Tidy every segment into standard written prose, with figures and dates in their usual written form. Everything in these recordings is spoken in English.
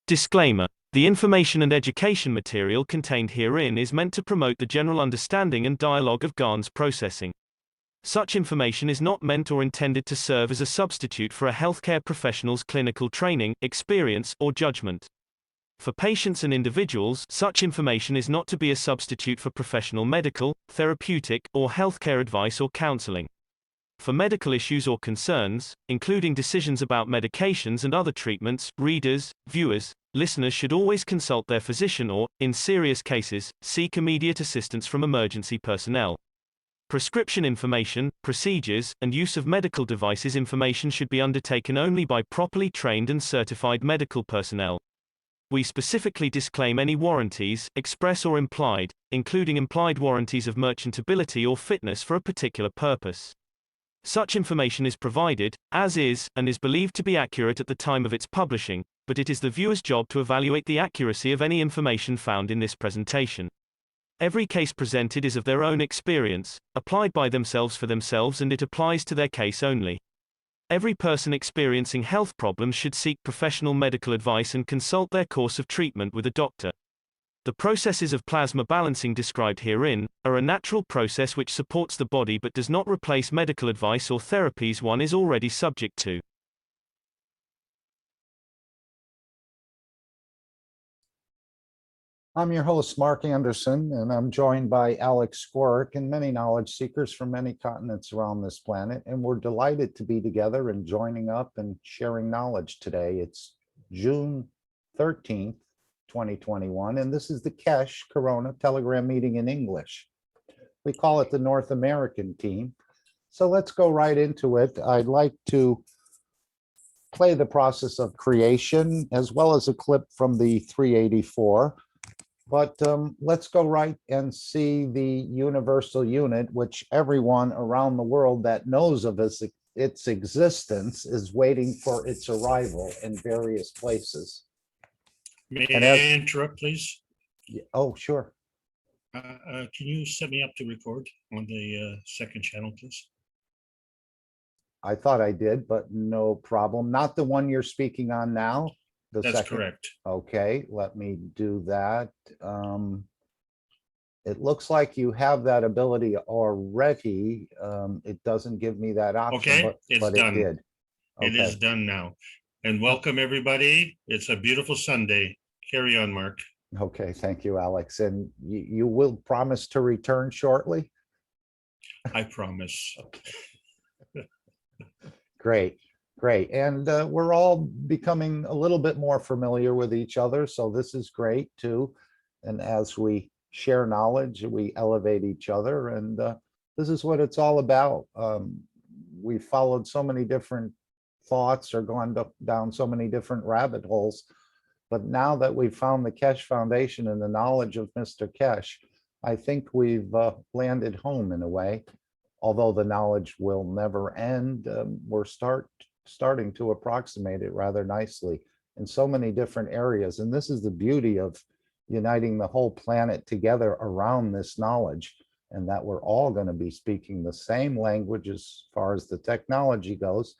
Disclaimer. The information and education material contained herein is meant to promote the general understanding and dialogue of GAN's processing. Such information is not meant or intended to serve as a substitute for a healthcare professional's clinical training, experience, or judgment. For patients and individuals, such information is not to be a substitute for professional medical, therapeutic, or healthcare advice or counseling. For medical issues or concerns, including decisions about medications and other treatments, readers, viewers, listeners should always consult their physician or, in serious cases, seek immediate assistance from emergency personnel. Prescription information, procedures, and use of medical devices information should be undertaken only by properly trained and certified medical personnel. We specifically disclaim any warranties, express or implied, including implied warranties of merchantability or fitness for a particular purpose. Such information is provided, as is, and is believed to be accurate at the time of its publishing, but it is the viewer's job to evaluate the accuracy of any information found in this presentation. Every case presented is of their own experience, applied by themselves for themselves, and it applies to their case only. Every person experiencing health problems should seek professional medical advice and consult their course of treatment with a doctor. The processes of plasma balancing described herein are a natural process which supports the body but does not replace medical advice or therapies one is already subject to. I'm your host, Mark Anderson, and I'm joined by Alex Skorick and many knowledge seekers from many continents around this planet. And we're delighted to be together and joining up and sharing knowledge today. It's June 13th, 2021, and this is the Keshe Corona Telegram meeting in English. We call it the North American team. So let's go right into it. I'd like to play the process of creation as well as a clip from the 384. But let's go right and see the universal unit, which everyone around the world that knows of its existence is waiting for its arrival in various places. May I interrupt, please? Oh, sure. Can you set me up to record on the second channel, please? I thought I did, but no problem. Not the one you're speaking on now? That's correct. Okay, let me do that. It looks like you have that ability already. It doesn't give me that option, Okay, it's done. It did. It is done now. And welcome, everybody. It's a beautiful Sunday. Carry on, Mark. Okay, thank you, Alex. And you will promise to return shortly? I promise. Great. Great. And we're all becoming a little bit more familiar with each other. So this is great too. And as we share knowledge, we elevate each other. And this is what it's all about. We've followed so many different thoughts or gone down so many different rabbit holes. But now that we've found the Keshe Foundation and the knowledge of Mr. Keshe, I think we've landed home in a way. Although the knowledge will never end, we're starting to approximate it rather nicely in so many different areas. And this is the beauty of uniting the whole planet together around this knowledge, and that we're all going to be speaking the same language as far as the technology goes.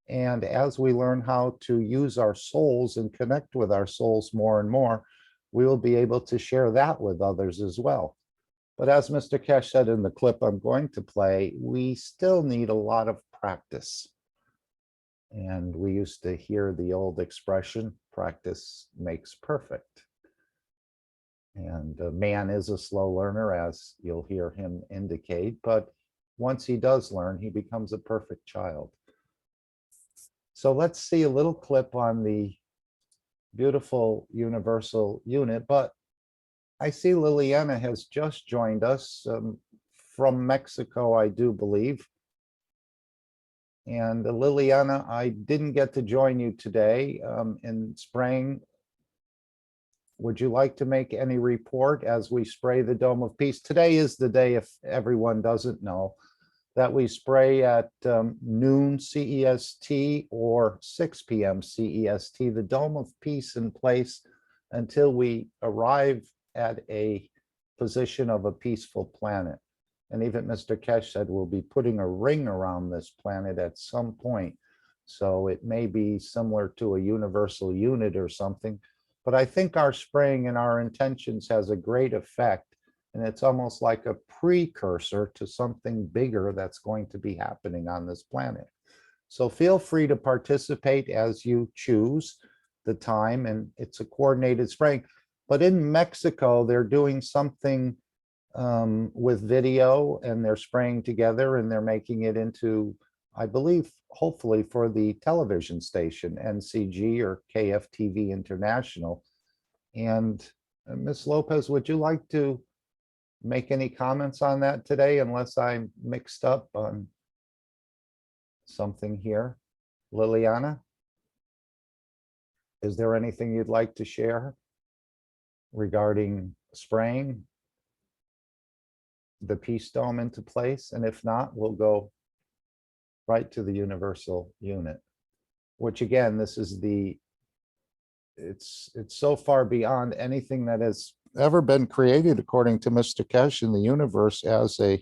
And as we learn how to use our souls and connect with our souls more and more, we will be able to share that with others as well. But as Mr. Keshe said in the clip I'm going to play, we still need a lot of practice. And we used to hear the old expression, practice makes perfect. And man is a slow learner, as you'll hear him indicate, but once he does learn, he becomes a perfect child. So let's see a little clip on the beautiful universal unit. But I see Liliana has just joined us from Mexico, I do believe. And Liliana, I didn't get to join you today in spraying. Would you like to make any report as we spray the Dome of Peace? Today is the day, if everyone doesn't know, that we spray at noon CEST or 6 p.m. CEST, the Dome of Peace in place until we arrive at a position of a peaceful planet. And even Mr. Keshe said we'll be putting a ring around this planet at some point. So it may be similar to a universal unit or something, But I think our spraying and our intentions has a great effect. And it's almost like a precursor to something bigger that's going to be happening on this planet. So feel free to participate as you choose the time, and it's a coordinated spraying. But in Mexico, they're doing something with video, and they're spraying together, and they're making it into, I believe, hopefully for the television station, NCG or KFTV International. And Ms. Lopez, would you like to make any comments on that today, unless I'm mixed up on something here? Liliana, is there anything you'd like to share regarding spraying the Peace Dome into place? And if not, we'll go right to the universal unit, which again, this is it's so far beyond anything that has ever been created, according to Mr. Keshe, in the universe, as a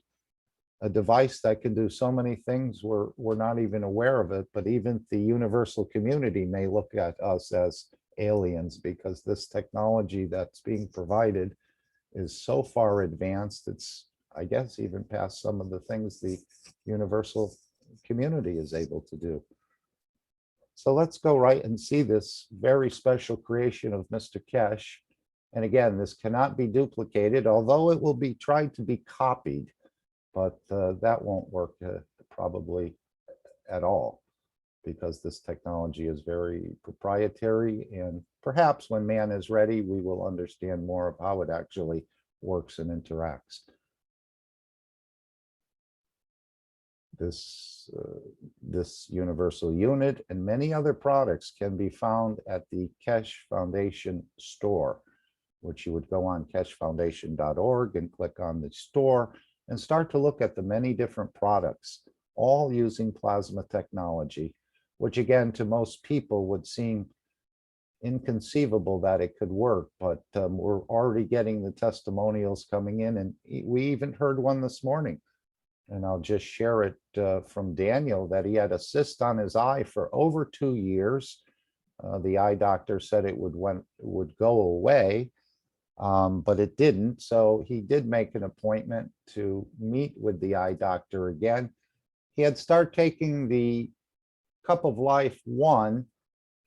device that can do so many things we're not even aware of it. But even the universal community may look at us as aliens, because this technology that's being provided is so far advanced, it's, I guess, even past some of the things the universal community is able to do. So let's go right and see this very special creation of Mr. Keshe. And again, this cannot be duplicated, although it will be tried to be copied, but that won't work probably at all, because this technology is very proprietary. And perhaps when man is ready, we will understand more of how it actually works and interacts. This universal unit and many other products can be found at the Keshe Foundation store, which you would go on keshefoundation.org and click on the store and start to look at the many different products, all using plasma technology, which again, to most people would seem inconceivable that it could work. But we're already getting the testimonials coming in, and we even heard one this morning. And I'll just share it from Daniel, that he had a cyst on his eye for over 2 years. The eye doctor said it would go away, but it didn't. So he did make an appointment to meet with the eye doctor again. He had started taking the Cup of Life 1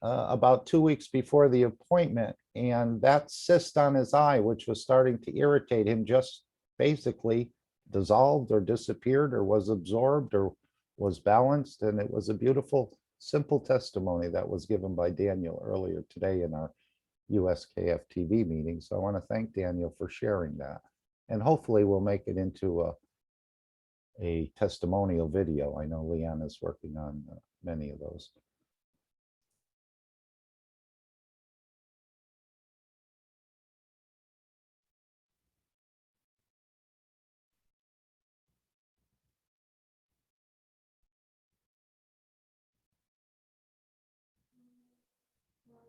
about 2 weeks before the appointment, and that cyst on his eye, which was starting to irritate him, just basically dissolved or disappeared or was absorbed or was balanced. And it was a beautiful, simple testimony that was given by Daniel earlier today in our USKF-TV meeting. So I want to thank Daniel for sharing that. And hopefully we'll make it into a testimonial video. I know Leanne is working on many of those.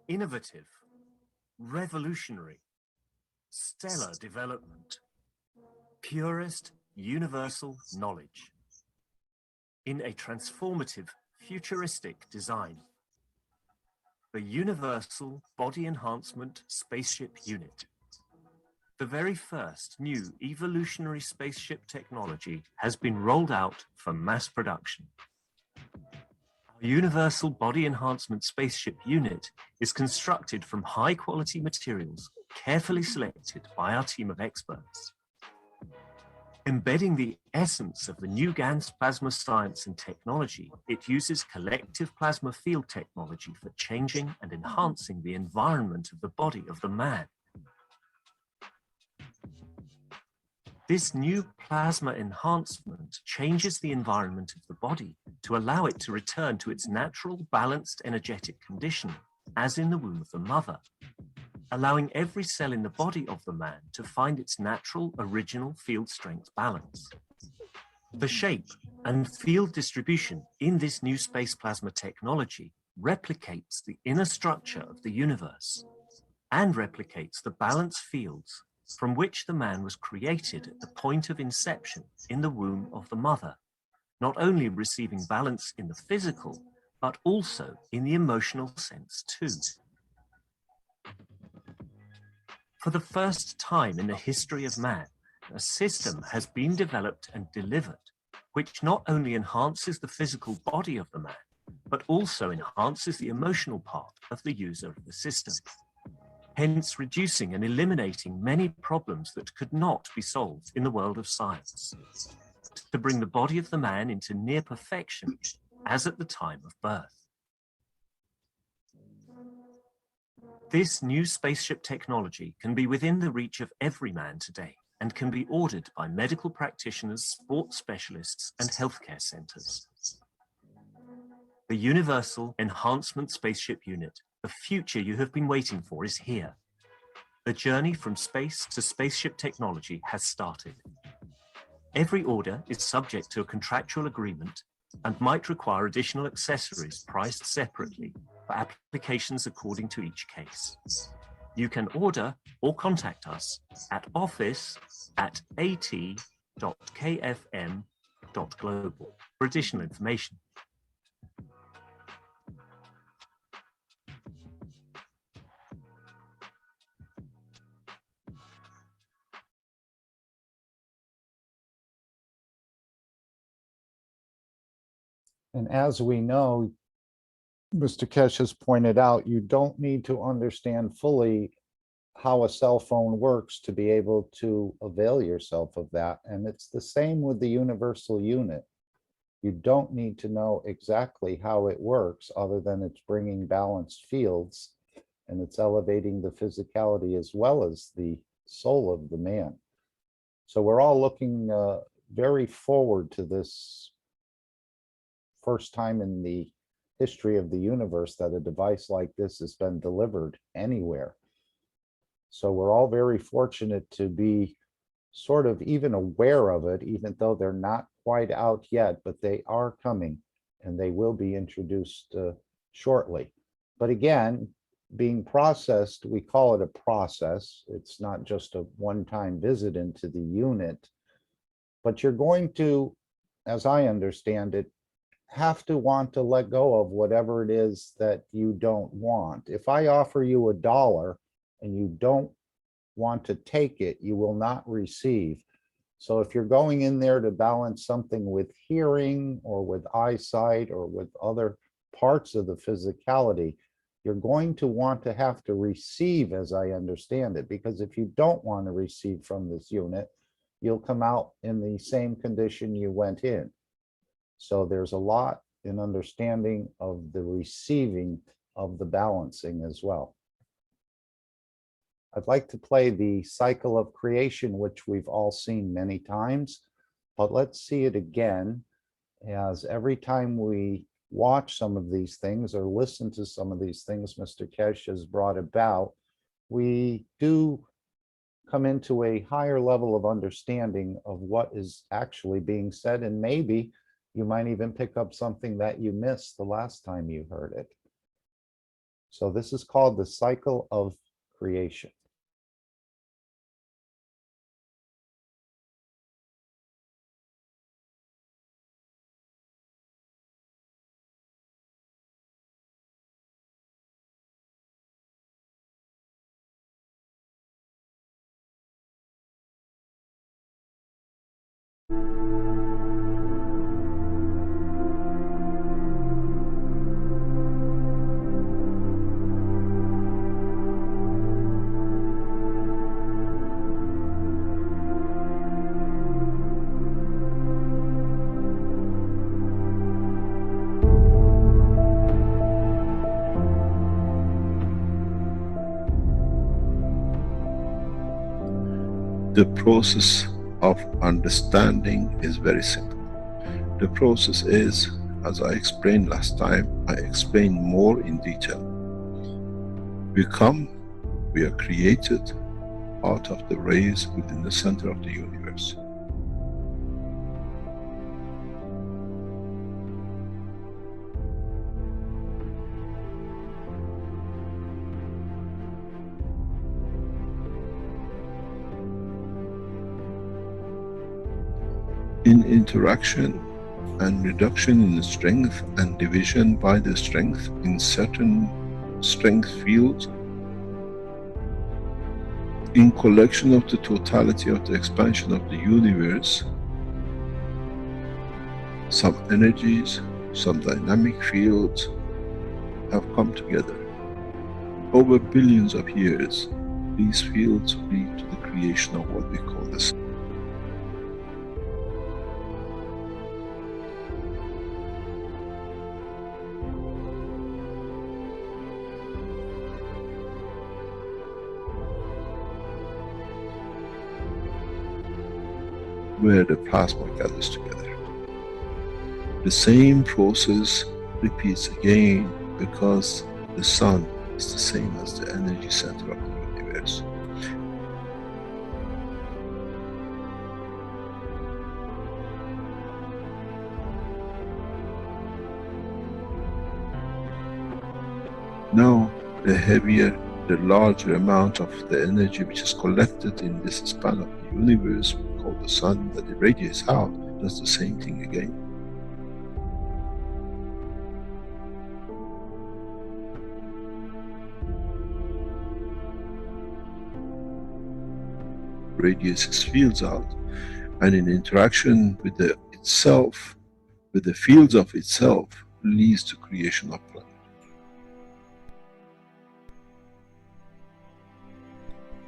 Innovative, revolutionary, stellar development, purest universal knowledge in a transformative, futuristic design. The Universal Body Enhancement Spaceship Unit. The very first new evolutionary spaceship technology has been rolled out for mass production. Our Universal Body Enhancement Spaceship Unit is constructed from high-quality materials carefully selected by our team of experts. Embedding the essence of the new GAN's plasma science and technology, it uses collective plasma field technology for changing and enhancing the environment of the body of the man. This new plasma enhancement changes the environment of the body to allow it to return to its natural, balanced, energetic condition, as in the womb of the mother, allowing every cell in the body of the man to find its natural, original field strength balance. The shape and field distribution in this new space plasma technology replicates the inner structure of the universe and replicates the balance fields from which the man was created at the point of inception in the womb of the mother, not only receiving balance in the physical, but also in the emotional sense too. For the first time in the history of man, a system has been developed and delivered which not only enhances the physical body of the man, but also enhances the emotional part of the user of the system, hence reducing and eliminating many problems that could not be solved in the world of science, to bring the body of the man into near perfection as at the time of birth. This new spaceship technology can be within the reach of every man today and can be ordered by medical practitioners, sports specialists, and healthcare centers. The Universal Enhancement Spaceship Unit, the future you have been waiting for, is here. The journey from space to spaceship technology has started. Every order is subject to a contractual agreement and might require additional accessories priced separately for applications according to each case. You can order or contact us at office@at.kfm.global for additional information. And as we know, Mr. Keshe has pointed out, you don't need to understand fully how a cell phone works to be able to avail yourself of that. And it's the same with the universal unit. You don't need to know exactly how it works other than it's bringing balanced fields and it's elevating the physicality as well as the soul of the man. So we're all looking very forward to this first time in the history of the universe that a device like this has been delivered anywhere. So we're all very fortunate to be sort of even aware of it, even though they're not quite out yet, but they are coming and they will be introduced shortly. But again, being processed, we call it a process. It's not just a one-time visit into the unit, but you're going to, as I understand it, have to want to let go of whatever it is that you don't want. If I offer you $1 and you don't want to take it, you will not receive. So if you're going in there to balance something with hearing or with eyesight or with other parts of the physicality, you're going to want to have to receive, as I understand it, because if you don't want to receive from this unit, you'll come out in the same condition you went in. So there's a lot in understanding of the receiving of the balancing as well. I'd like to play the cycle of creation, which we've all seen many times, but let's see it again, as every time we watch some of these things or listen to some of these things Mr. Keshe has brought about, we do come into a higher level of understanding of what is actually being said, and maybe you might even pick up something that you missed the last time you heard it. So this is called the cycle of creation. The process of understanding is very simple. The process is, as I explained last time, I explained more in detail. We are created out of the rays within the center of the universe. In interaction and reduction in strength and division by the strength in certain strength fields, in collection of the totality of the expansion of the universe, some energies, some dynamic fields have come together. Over billions of years, these fields lead to the creation of what we call the sun. Where the plasma gathers together. The same process repeats again because the sun is the same as the energy center of the universe. Now, the heavier, the larger amount of the energy which is collected in this span of the universe, we call the sun, that it radiates out, does the same thing again. Radiates its fields out, and in interaction with the itself, with the fields of itself, leads to creation of planet.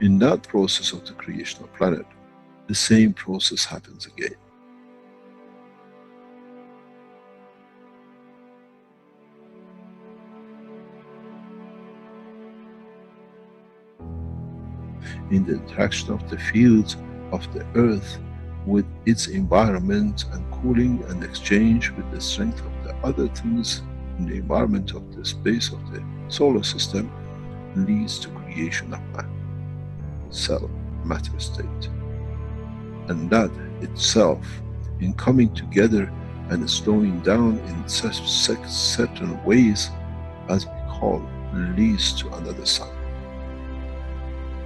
In that process of the creation of planet, the same process happens again. In the interaction of the fields of the earth with its environment and cooling and exchange with the strength of the other things in the environment of the space of the solar system, leads to creation of man, cell, matter state. And that itself, in coming together and slowing down in such certain ways, as we call, leads to another sun.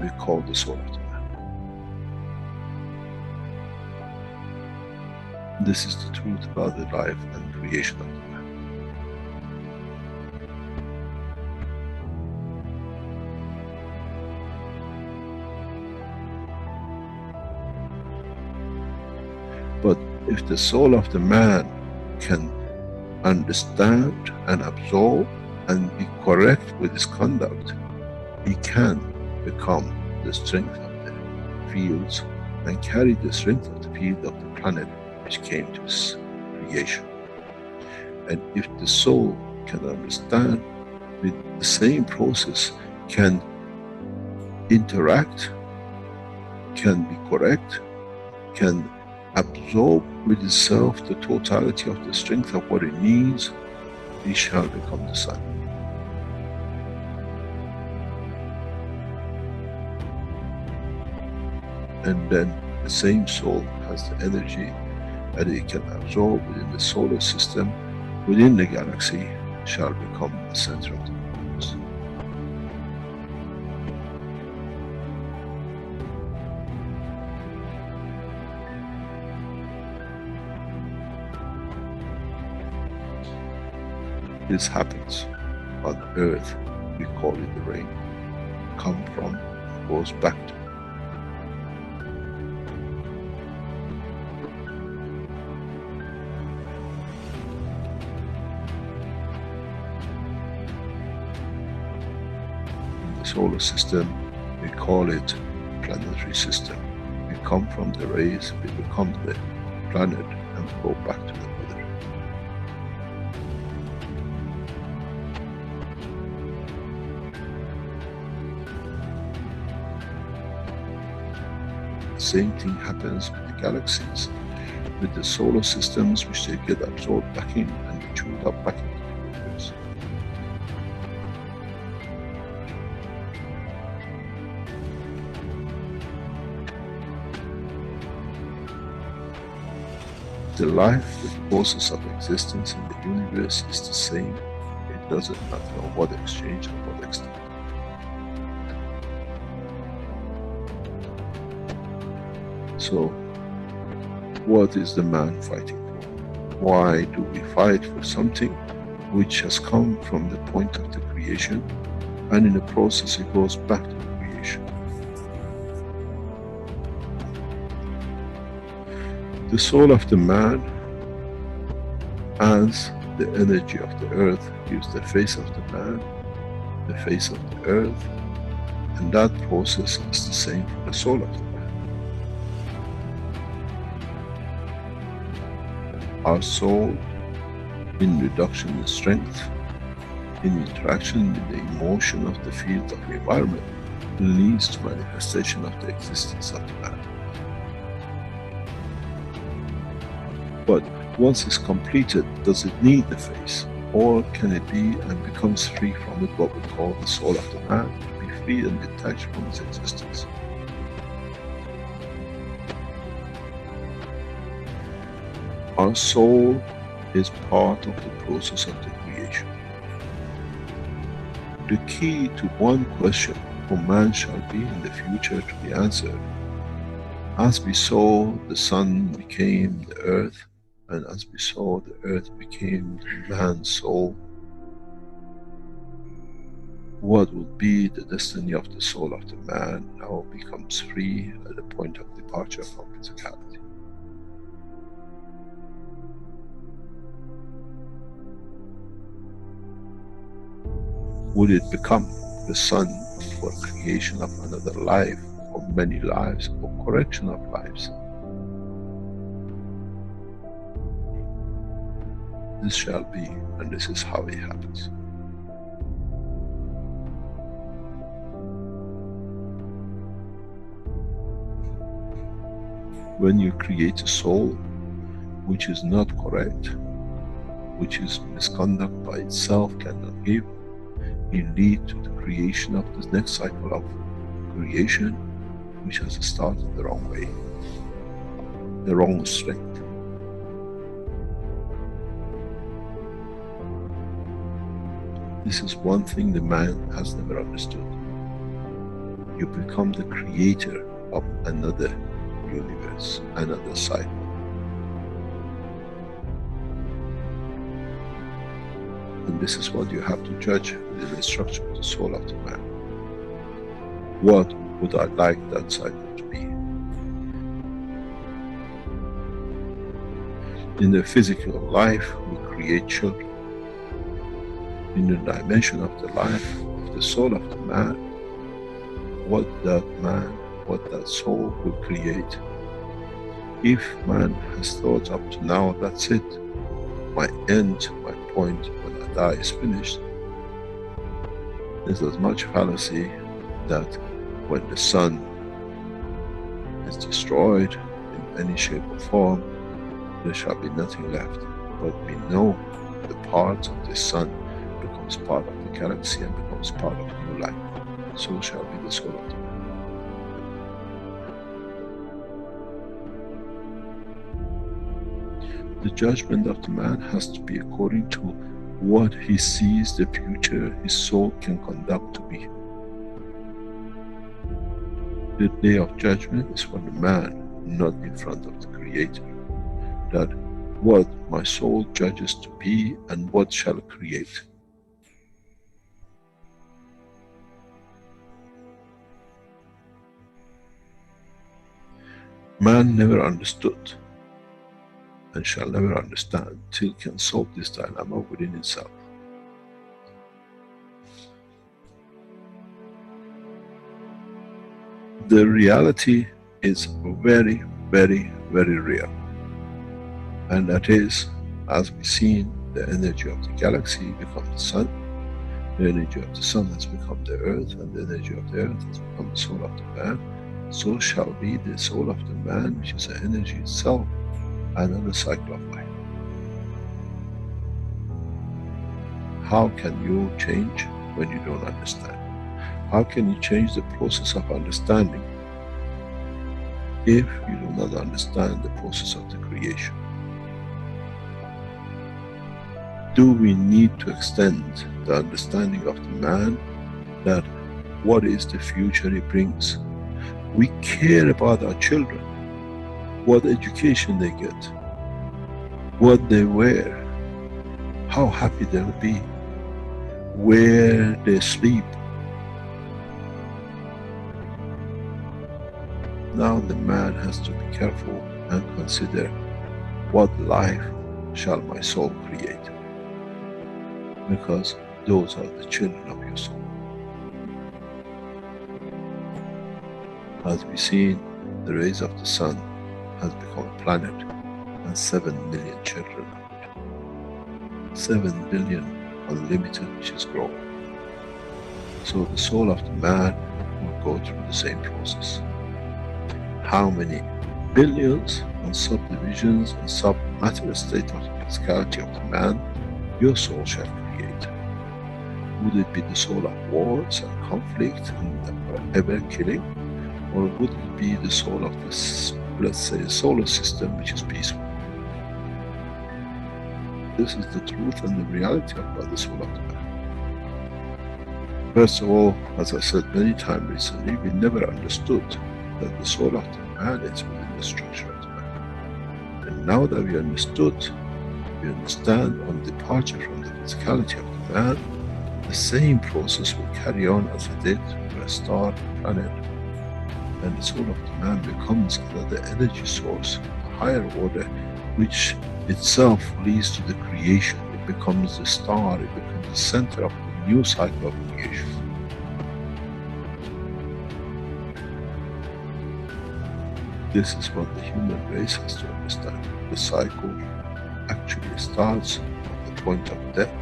We call the soul of the man. This is the truth about the life and creation of the man. But if the soul of the man can understand and absorb and be correct with his conduct, he can become the strength of the fields and carry the strength of the field of the planet which came to its creation. And if the soul can understand with the same process, can interact, can be correct, can absorb with itself the totality of the strength of what it needs, he shall become the sun. And then the same soul has the energy that it can absorb within the solar system, within the galaxy, shall become the center of the universe. This happens on earth, we call it the rain. Come from, goes back to. Solar system, we call it planetary system. We come from the rays, we become the planet, and we go back to the mother. The same thing happens with the galaxies, with the solar systems, which they get absorbed back in and chewed up back into the universe. The life, the process of existence in the universe is the same. It doesn't matter on what exchange or what extent. So, what is the man fighting for? Why do we fight for something which has come from the point of the creation, and in the process it goes back to the creation? The soul of the man, as the energy of the earth, gives the face of the man, the face of the earth, and that process is the same for the soul of the man. Our soul, in reduction in strength, in interaction with the emotion of the field of the environment, leads to manifestation of the existence of the man. But once it's completed, does it need the face? Or can it be and becomes free from it, what we call the soul of the man, to be free and detached from its existence? Our soul is part of the process of the creation. The key to one question, who man shall be in the future, to be answered. As we saw, the sun became the earth, and as we saw, the earth became the man's soul. What would be the destiny of the soul of the man now becomes free at the point of departure from physicality. Would it become the sun for creation of another life, or many lives, or correction of lives? This shall be, and this is how it happens. When you create a soul which is not correct, which is misconduct by itself, cannot give, it leads to the creation of this next cycle of creation, which has started the wrong way, the wrong strength. This is one thing the man has never understood. You become the creator of another universe, another cycle. And this is what you have to judge within the structure of the soul of the man. What would I like that cycle to be? In the physical life, we create children. In the dimension of the life of the soul of the man, what that man, what that soul will create. If man has thought up to now, that's it, my end, my point, when I die is finished, there's as much fallacy that when the sun is destroyed in any shape or form, there shall be nothing left. But we know the part of the sun becomes part of the galaxy and becomes part of new life. So shall be the soul of the man. The judgment of the man has to be according to what he sees the future his soul can conduct to be. The day of judgment is for the man, not in front of the Creator. That what my soul judges to be and what shall create. Man never understood and shall never understand till can solve this dilemma within itself. The reality is very, very, very real. And that is, as we've seen, the energy of the galaxy becomes the sun, the energy of the sun has become the earth, and the energy of the earth has become the soul of the man. So shall be the soul of the man, which is the energy itself, another cycle of life. How can you change when you don't understand? How can you change the process of understanding if you do not understand the process of the creation? Do we need to extend the understanding of the man that what is the future he brings? We care about our children, what education they get, what they wear, how happy they'll be, where they sleep. Now the man has to be careful and consider, what life shall my soul create? Because those are the children of your soul. As we see, the rays of the sun has become a planet and 7 million children of it. 7 billion unlimited, which is growing. So the soul of the man will go through the same process. How many billions and subdivisions and sub-matter state of the physicality of the man your soul shall create? Would it be the soul of wars and conflict and ever killing? Or would it be the soul of this, let's say, solar system, which is peaceful? This is the truth and the reality about the soul of the man. First of all, as I said many times recently, we never understood that the soul of the man is within the structure of the man. And now that we understood, we understand on departure from the physicality of the man, the same process will carry on as it did for a star, planet. And the soul of the man becomes another energy source, a higher order, which itself leads to the creation. It becomes the star, it becomes the center of the new cycle of creation. This is what the human race has to understand. The cycle actually starts at the point of death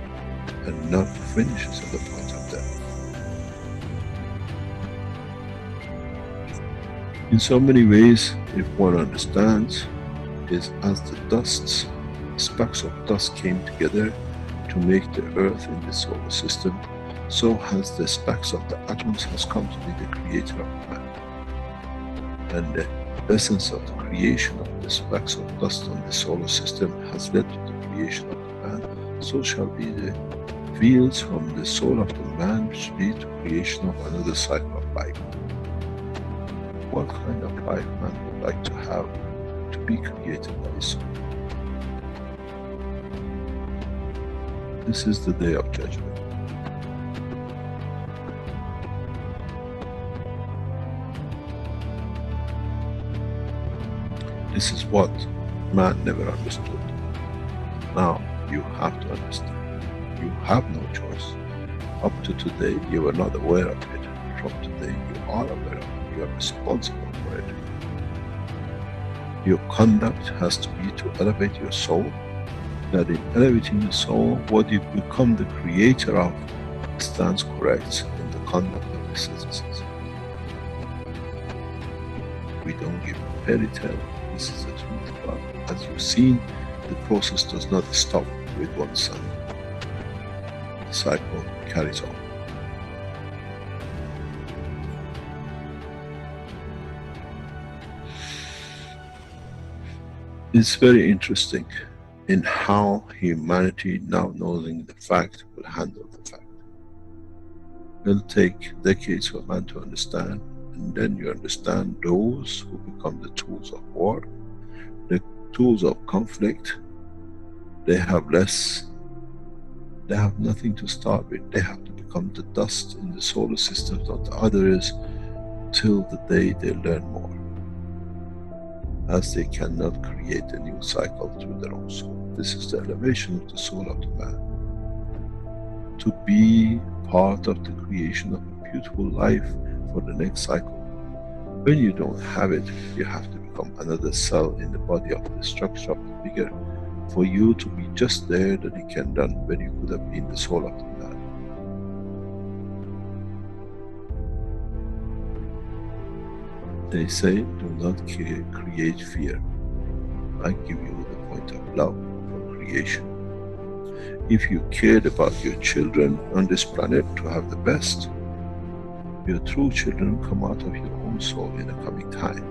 and not finishes at the point of death. In so many ways, if one understands, is as the dusts, specks of dust came together to make the earth in the solar system, so has the specks of the atoms has come to be the creator of the man. And the essence of the creation of the specks of dust on the solar system has led to the creation of the man. So shall be the fields from the soul of the man, which lead to creation of another cycle of life. What kind of life man would like to have to be created by his soul? This is the day of judgment. This is what man never understood. Now you have to understand. You have no choice. Up to today you were not aware of it. From today you are aware of it. You are responsible for it. Your conduct has to be to elevate your soul. That in elevating the soul, what you become the creator of stands correct in the conduct of the citizens. We don't give a fairy tale. This is the truth. But as you've seen, the process does not stop with one sun. The cycle carries on. It's very interesting in how humanity, now knowing the fact, will handle the fact. It'll take decades for man to understand, and then you understand those who become the tools of war, the tools of conflict. They have less, they have nothing to start with. They have to become the dust in the solar system of the others till the day they learn more. As they cannot create a new cycle through their own soul. This is the elevation of the soul of the man. To be part of the creation of a beautiful life for the next cycle. When you don't have it, you have to become another cell in the body of the structure of the bigger, for you to be just there that it can done when you could have been the soul of the man. They say, do not create fear. I give you the point of love for creation. If you cared about your children on this planet to have the best, your true children come out of your own soul in the coming time.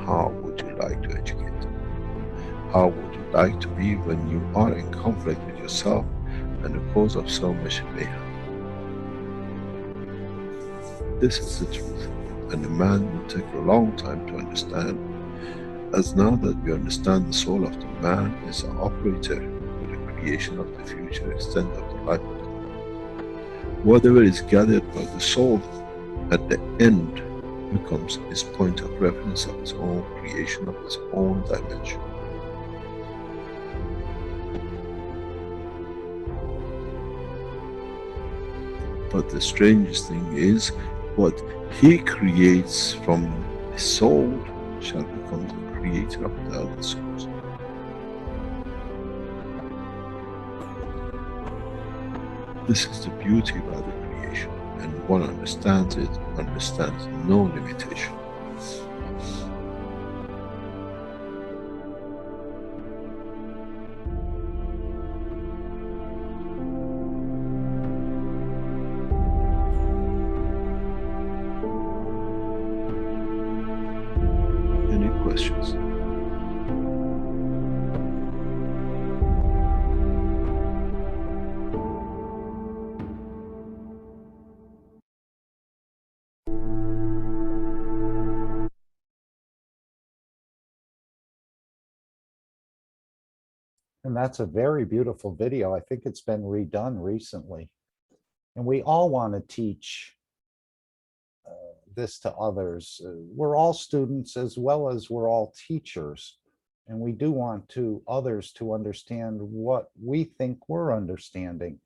How would you like to educate them? How would you like to be when you are in conflict with yourself and the cause of so much mayhem? This is the truth. And the man will take a long time to understand, as now that we understand the soul of the man is an operator for the creation of the future extent of the life of the man. Whatever is gathered by the soul at the end becomes its point of reference of its own creation, of its own dimension. But the strangest thing is, what he creates from a soul shall become the creator of the other souls. This is the beauty about the creation, and one understands it, understands no limitation. Any questions? And that's a very beautiful video. I think it's been redone recently. And we all want to teach this to others. We're all students as well as we're all teachers. And we do want others to understand what we think we're understanding.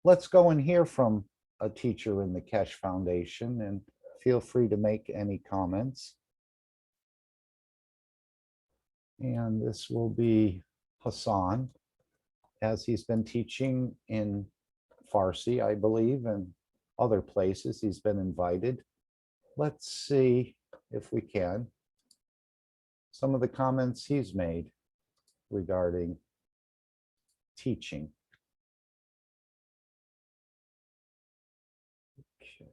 Let's go and hear from a teacher in the Keshe Foundation, and feel free to make any comments. And this will be Hassan, as he's been teaching in Farsi, I believe, and other places he's been invited. Let's see if we can. Some of the comments he's made regarding teaching. Okay.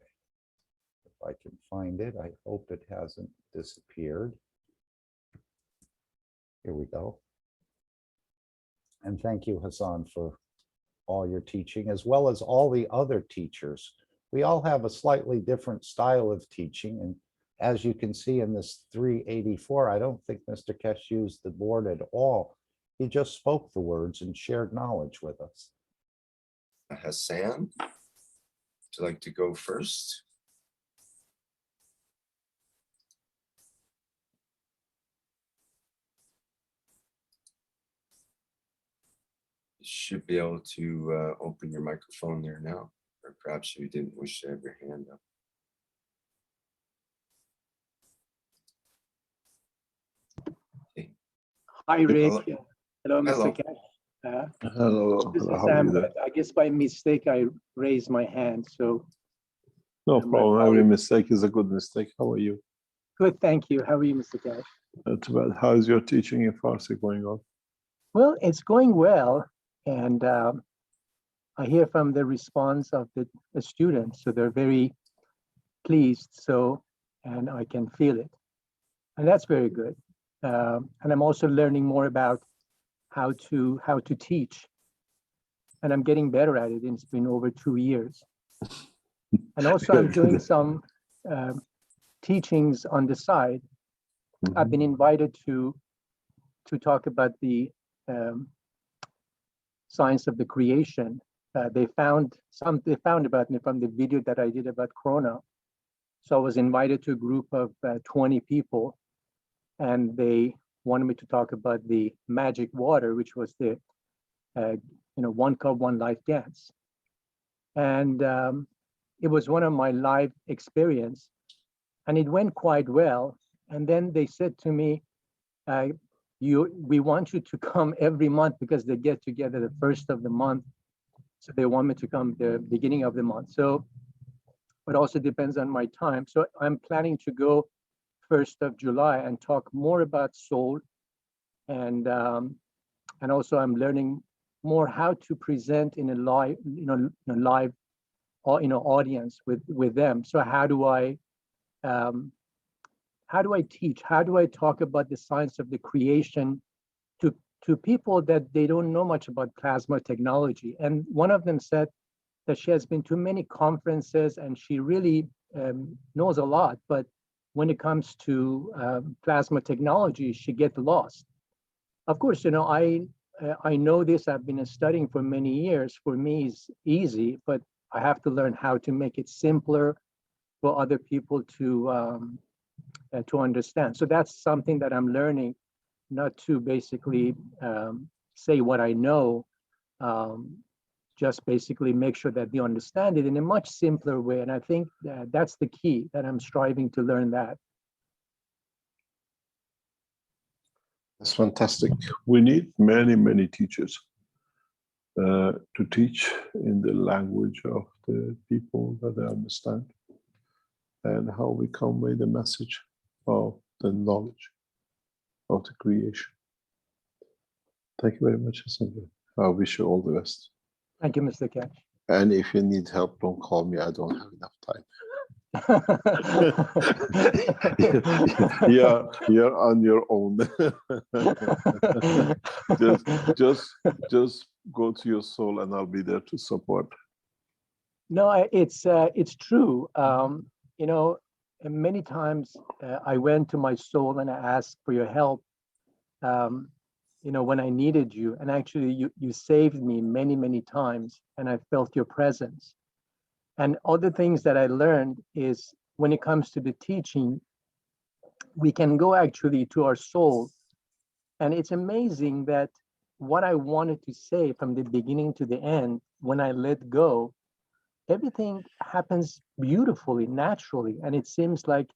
If I can find it, I hope it hasn't disappeared. Here we go. And thank you, Hassan, for all your teaching, as well as all the other teachers. We all have a slightly different style of teaching. And as you can see in this 384, I don't think Mr. Keshe used the board at all. He just spoke the words and shared knowledge with us. Hassan, would you like to go first? You should be able to open your microphone there now, or perhaps you didn't wish to have your hand up. Okay. Hi, Rick. Hello, Hello. Mr. Keshe. Hello, This hello, is how are Sam, you there? but I guess by mistake I raised my hand. So No my problem, every apologies. mistake is a good mistake. How are you? Good, thank you. How are you, Mr. Keshe? Not too bad. How is your teaching in Farsi going on? Well, it's going well, and I hear from the response of the students, so they're very pleased. So, and I can feel it, and that's very good. And I'm also learning more about how to teach, and I'm getting better at it. It's been over 2 years. And also I'm doing some teachings on the side. I've been invited to talk about the science of the creation. They found about me from the video that I did about Corona. So I was invited to a group of 20 people, and they wanted me to talk about the magic water, which was the 1 cup, 1 life dance. And it was one of my live experience, and it went quite well. And then they said to me, we want you to come every month, because they get together the first of the month. So they want me to come the beginning of the month. So it also depends on my time. So I'm planning to go 1st of July and talk more about soul. And also I'm learning more how to present in a live, live audience with them. So how do I teach? How do I talk about the science of the creation to people that they don't know much about plasma technology? And one of them said that she has been to many conferences and she really knows a lot, but when it comes to plasma technology, she gets lost. Of course, I know this. I've been studying for many years. For me, it's easy, but I have to learn how to make it simpler for other people to understand. So that's something that I'm learning, not to basically say what I know, just basically make sure that they understand it in a much simpler way. And I think that's the key, that I'm striving to learn that. That's fantastic. We need many, many teachers to teach in the language of the people that they understand, and how we convey the message of the knowledge of the creation. Thank you very much, Sandra. I wish you all the best. Thank you, Mr. Keshe. And if you need help, don't call me. I don't have enough time. You're on your own. just go to your soul, and I'll be there to support. No, it's true. You know, many times I went to my soul and I asked for your help. You know, when I needed you, and actually you saved me many, many times, and I felt your presence. And other things that I learned is, when it comes to the teaching, we can go actually to our soul. And it's amazing that what I wanted to say from the beginning to the end, when I let go, everything happens beautifully, naturally. And it seems like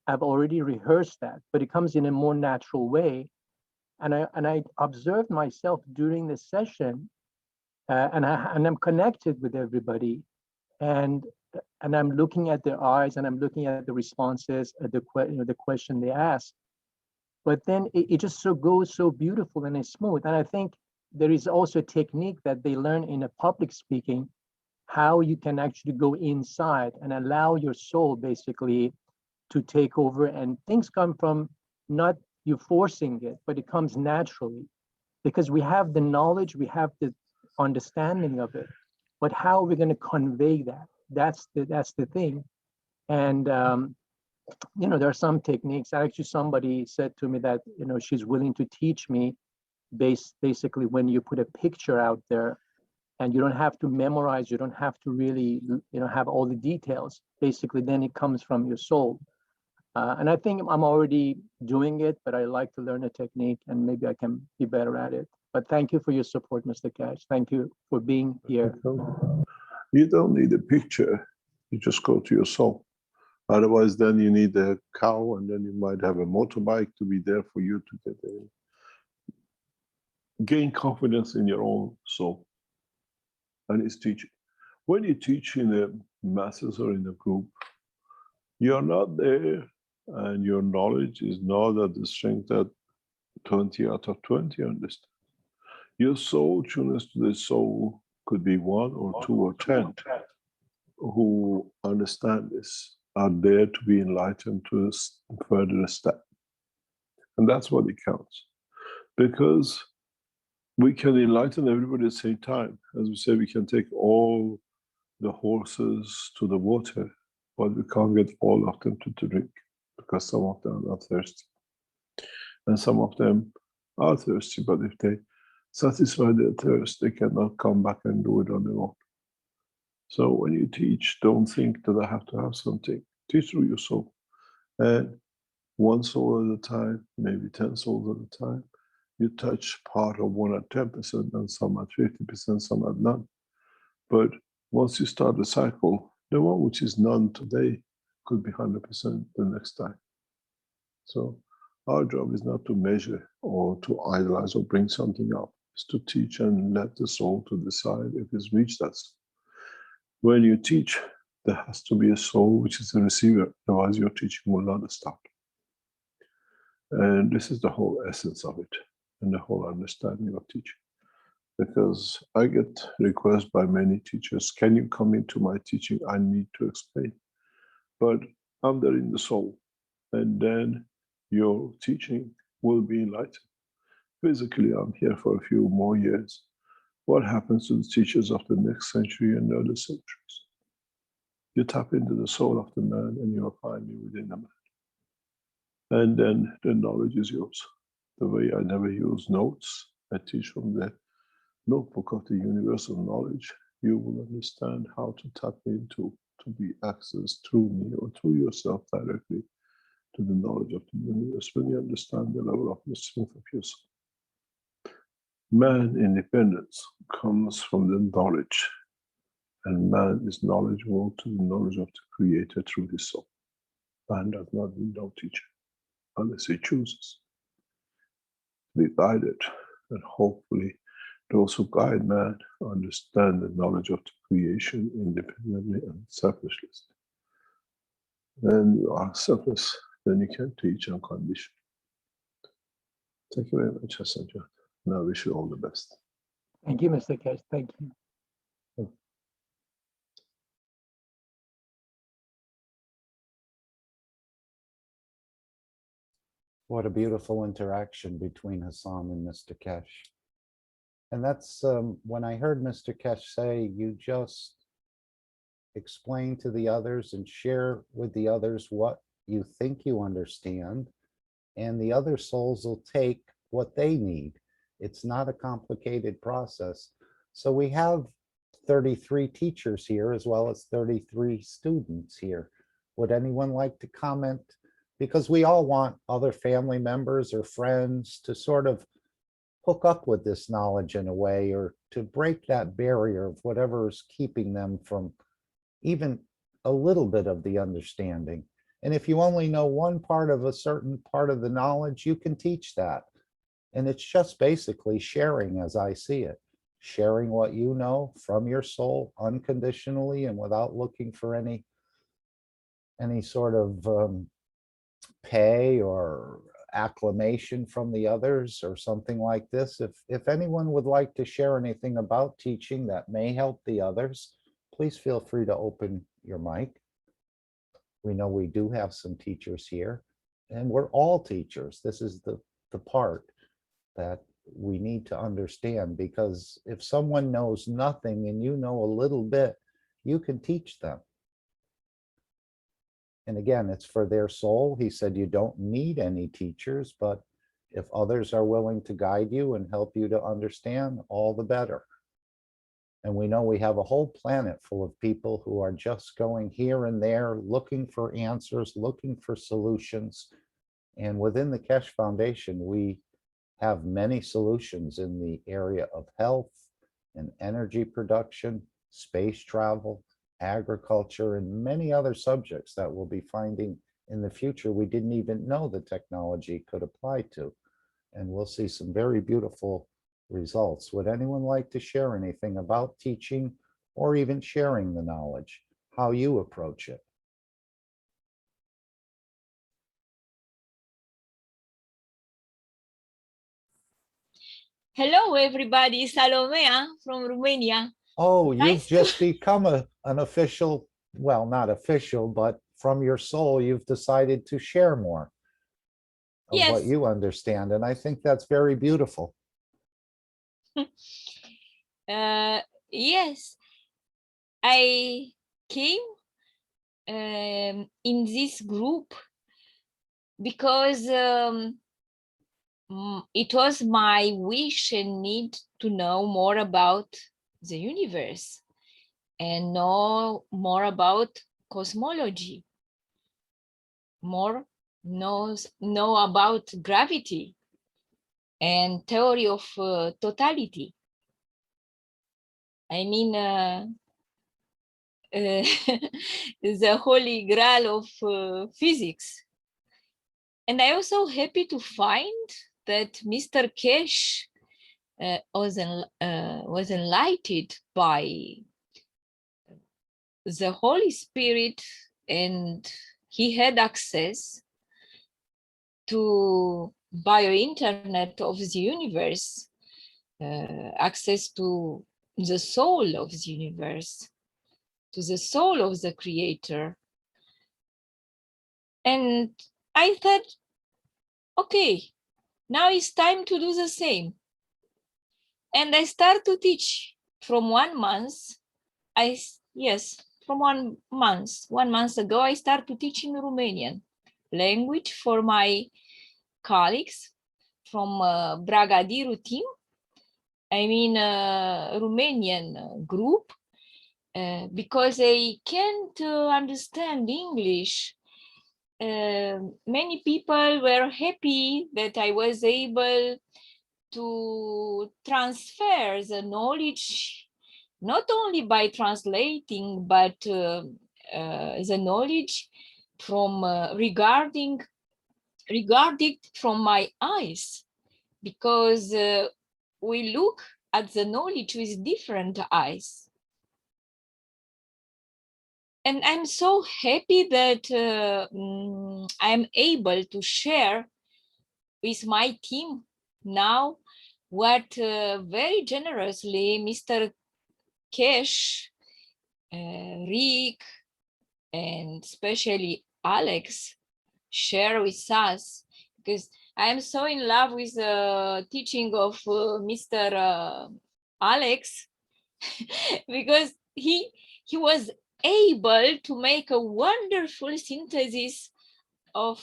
I've already rehearsed that, but it comes in a more natural way. And I observed myself during the session, and I'm connected with everybody, and I'm looking at their eyes, and I'm looking at the responses, the question they ask. But then it just goes so beautiful and it's smooth. And I think there is also a technique that they learn in a public speaking, how you can actually go inside and allow your soul basically to take over, and things come from not you forcing it, but it comes naturally, because we have the knowledge, we have the understanding of it, but how are we going to convey that? That's the thing. And you know, there are some techniques. Actually, somebody said to me that, you know, she's willing to teach me basically when you put a picture out there, and you don't have to memorize, you don't have to really, you know, have all the details. Basically, then it comes from your soul. And I think I'm already doing it, but I like to learn a technique, and maybe I can be better at it. But thank you for your support, Mr. Keshe. Thank you for being here. You don't need a picture. You just go to your soul. Otherwise, then you need a cow, and then you might have a motorbike to be there for you to get gain confidence in your own soul. And it's teaching. When you teach in a masses or in a group, you're not there, and your knowledge is not at the strength that 20 out of 20 understand. Your soul tunes to the soul could be 1 or 2 or 10 who understand this, are there to be enlightened to a further step. And that's what it counts. Because we can enlighten everybody at the same time. As we say, we can take all the horses to the water, but we can't get all of them to drink, because some of them are not thirsty. And some of them are thirsty, but if they satisfy their thirst, they cannot come back and do it on their own. So when you teach, don't think that I have to have something. Teach through your soul. And 1 soul at a time, maybe 10 souls at a time, you touch part of 1 at 10%, and some at 50%, some at none. But once you start the cycle, the one which is none today could be 100% the next time. So our job is not to measure or to idolize or bring something up. It's to teach and let the soul to decide if it's reached that soul. When you teach, there has to be a soul which is a receiver, otherwise your teaching will not start. And this is the whole essence of it, and the whole understanding of teaching. Because I get requests by many teachers, can you come into my teaching? I need to explain. But I'm there in the soul, and then your teaching will be enlightened. Physically, I'm here for a few more years. What happens to the teachers of the next century and other centuries? You tap into the soul of the man, and you're finally within the man. And then the knowledge is yours. The way I never use notes, I teach from the notebook of the universal knowledge. You will understand how to tap into to be accessed through me or through yourself directly to the knowledge of the universe when you understand the level of the strength of yourself. Man independence comes from the knowledge, and man is knowledgeable to the knowledge of the Creator through his soul. Man does not need no teacher unless he chooses to be guided, and hopefully those who guide man understand the knowledge of the creation independently and selflessly. When you are selfless, then you can teach unconditionally. Thank you very much, Hassan John. And I wish you all the best. Thank you, Mr. Keshe. Thank you. What a beautiful interaction between Hassan and Mr. Keshe. And that's when I heard Mr. Keshe say, you just explain to the others and share with the others what you think you understand, and the other souls will take what they need. It's not a complicated process. So we have 33 teachers here as well as 33 students here. Would anyone like to comment? Because we all want other family members or friends to sort of hook up with this knowledge in a way, or to break that barrier of whatever is keeping them from even a little bit of the understanding. And if you only know one part of a certain part of the knowledge, you can teach that. And it's just basically sharing, as I see it, sharing what you know from your soul unconditionally and without looking for any sort of pay or acclamation from the others or something like this. If anyone would like to share anything about teaching that may help the others, please feel free to open your mic. We know we do have some teachers here, and we're all teachers. This is the part that we need to understand, because if someone knows nothing and you know a little bit, you can teach them. And again, it's for their soul. He said you don't need any teachers, but if others are willing to guide you and help you to understand, all the better. And we know we have a whole planet full of people who are just going here and there, looking for answers, looking for solutions. And within the Keshe Foundation, we have many solutions in the area of health and energy production, space travel, agriculture, and many other subjects that we'll be finding in the future we didn't even know the technology could apply to. And we'll see some very beautiful results. Would anyone like to share anything about teaching or even sharing the knowledge, how you approach it? Hello, everybody. Salomea from Romania. Oh, Nice you've just become an official, well, not official, but from your soul, you've decided to share more of what Yes. you understand. And I think that's very beautiful. Yes, I came in this group because it was my wish and need to know more about the universe and know more about cosmology, know about gravity and theory of totality. I mean, the holy grail of physics. And I also happy to find that Mr. Keshe was enlightened by the Holy Spirit, and he had access to bio-internet of the universe, access to the soul of the universe, to the soul of the creator. And I thought, okay, now it's time to do the same. And I start to teach from 1 month. From 1 month. 1 month ago, I start to teach in Romanian language for my colleagues from Bragadiru team. I mean, Romanian group. because they can't understand English. Many people were happy that I was able to transfer the knowledge, not only by translating, but the knowledge from regarded from my eyes, because we look at the knowledge with different eyes. And I'm so happy that I'm able to share with my team now what very generously Mr. Keshe, Rick, and especially Alex share with us, because I'm so in love with the teaching of Mr. Alex, because he was able to make a wonderful synthesis of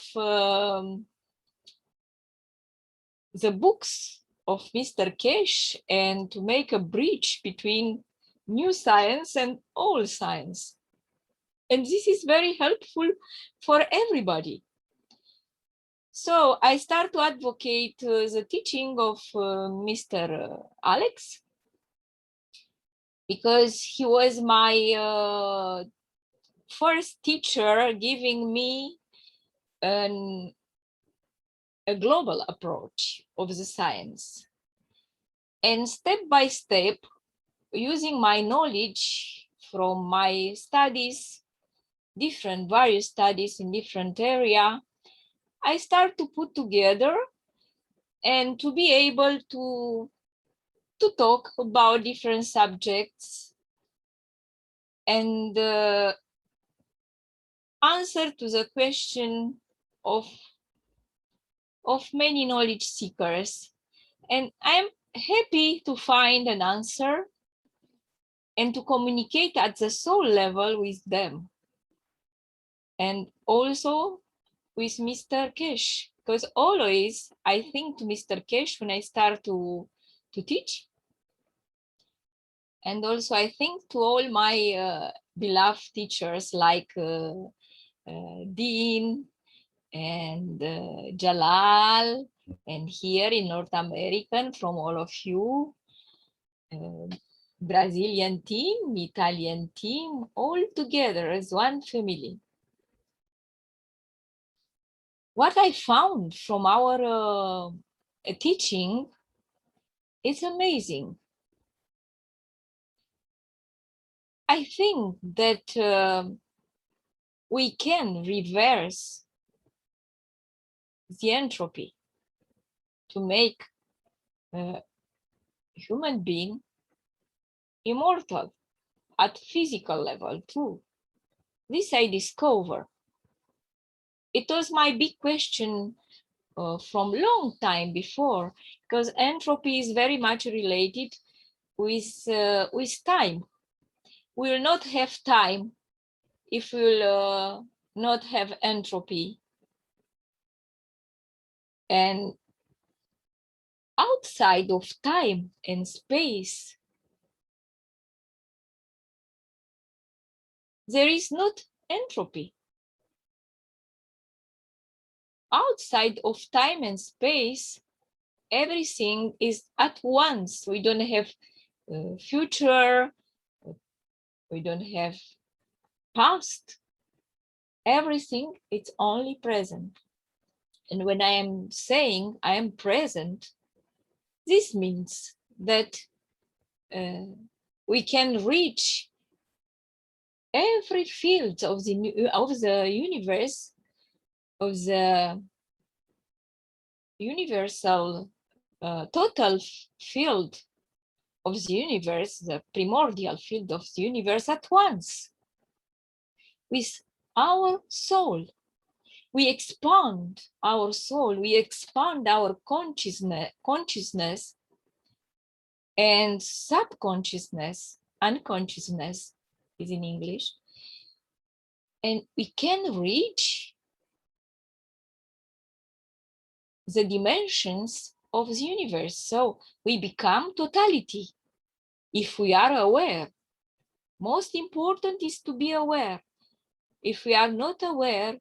the books of Mr. Keshe, and to make a bridge between new science and old science. And this is very helpful for everybody. So I start to advocate the teaching of Mr. Alex, because he was my first teacher, giving me a global approach of the science. And step by step, using my knowledge from my studies, various studies in different area, I start to put together and to be able to talk about different subjects and answer to the question of many knowledge seekers. And I'm happy to find an answer and to communicate at the soul level with them. And also with Mr. Keshe, because always I think to Mr. Keshe when I start to teach. And also I think to all my beloved teachers like Dean and Jalal, and here in North American from all of you, Brazilian team, Italian team, all together as one family. What I found from our teaching is amazing. I think that we can reverse the entropy to make a human being immortal at physical level too. This I discover. It was my big question from long time before, because entropy is very much related with time. We will not have time if we will not have entropy. And outside of time and space, there is not entropy. Outside of time and space, everything is at once. We don't have future, we don't have past. Everything, it's only present. And when I am saying I am present, this means that we can reach every field of the universe, of the universal total field of the universe, the primordial field of the universe at once. With our soul, we expand our soul, we expand our consciousness and subconsciousness, unconsciousness is in English, and we can reach the dimensions of the universe. So we become totality if we are aware. Most important is to be aware. If we are not aware,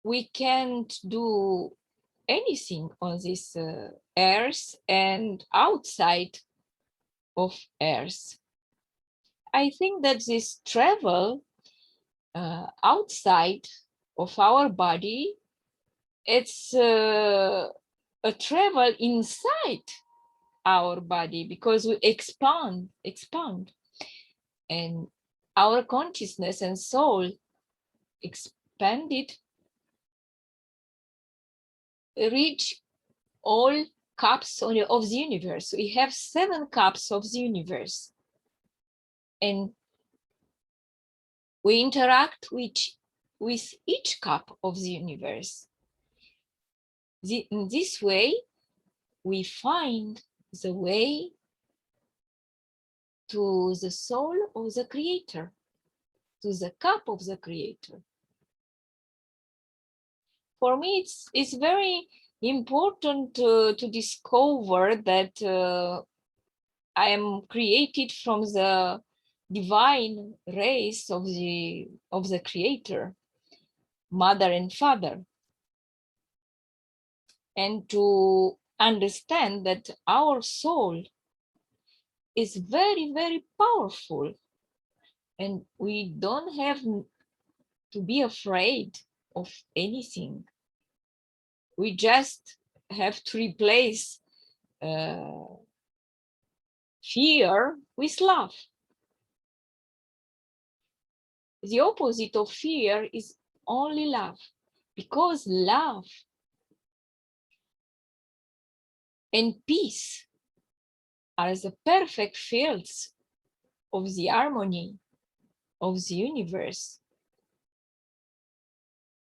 we can't do anything on this earth and outside of earth. I think that this travel outside of our body, it's a travel inside our body, because we expand, and our consciousness and soul expanded, reach all cups of the universe. We have 7 cups of the universe, and we interact with each cup of the universe. In this way, we find the way to the soul of the creator, to the cup of the creator. For me, it's very important to discover that I am created from the divine race of the creator, mother and father, and to understand that our soul is very, very powerful, and we don't have to be afraid of anything. We just have to replace fear with love. The opposite of fear is only love, because love and peace are the perfect fields of the harmony of the universe.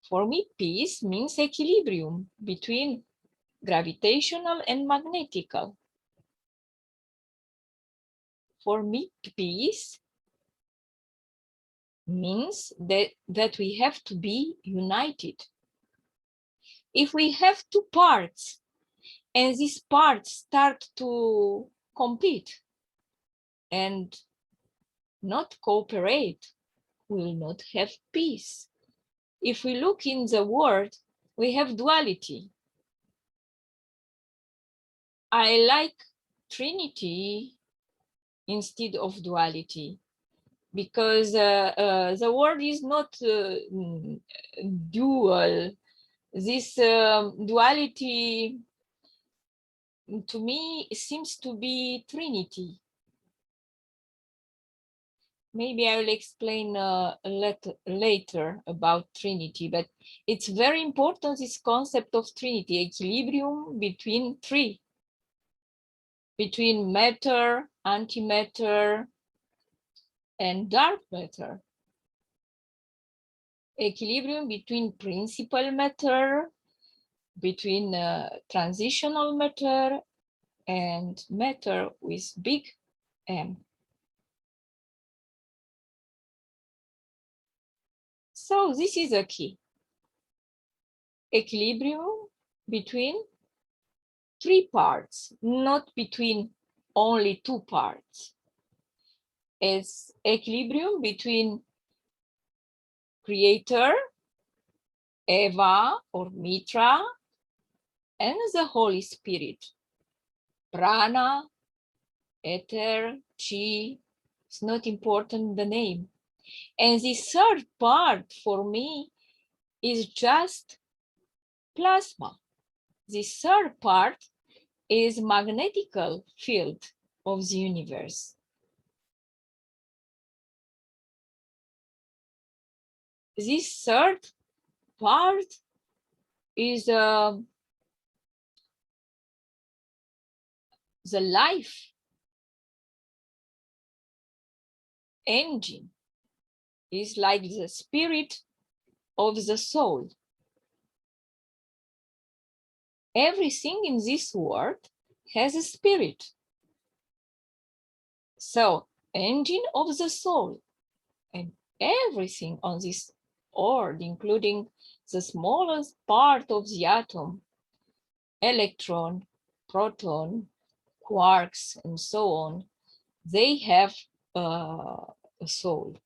For me, peace means equilibrium between gravitational and magnetical. For me, peace means that we have to be united. If we have 2 parts and these parts start to compete and not cooperate, we will not have peace. If we look in the world, we have duality. I like Trinity instead of duality, because the world is not dual. This duality, to me, seems to be Trinity. Maybe I will explain later about Trinity, but it's very important, this concept of Trinity, equilibrium between 3, between matter, antimatter, and dark matter. Equilibrium between principal matter, between transitional matter, and matter with big M. So this is a key. Equilibrium between 3 parts, not between only 2 parts. It's equilibrium between creator, Eva or Mitra, and the Holy Spirit. Prana, ether, chi, it's not important the name. And the 3rd part for me is just plasma. The 3rd part is magnetical field of the universe. This 3rd part is the life engine, is like the spirit of the soul. Everything in this world has a spirit. So, engine of the soul, and everything on this earth, including the smallest part of the atom, electron, proton, quarks, and so on, they have soul.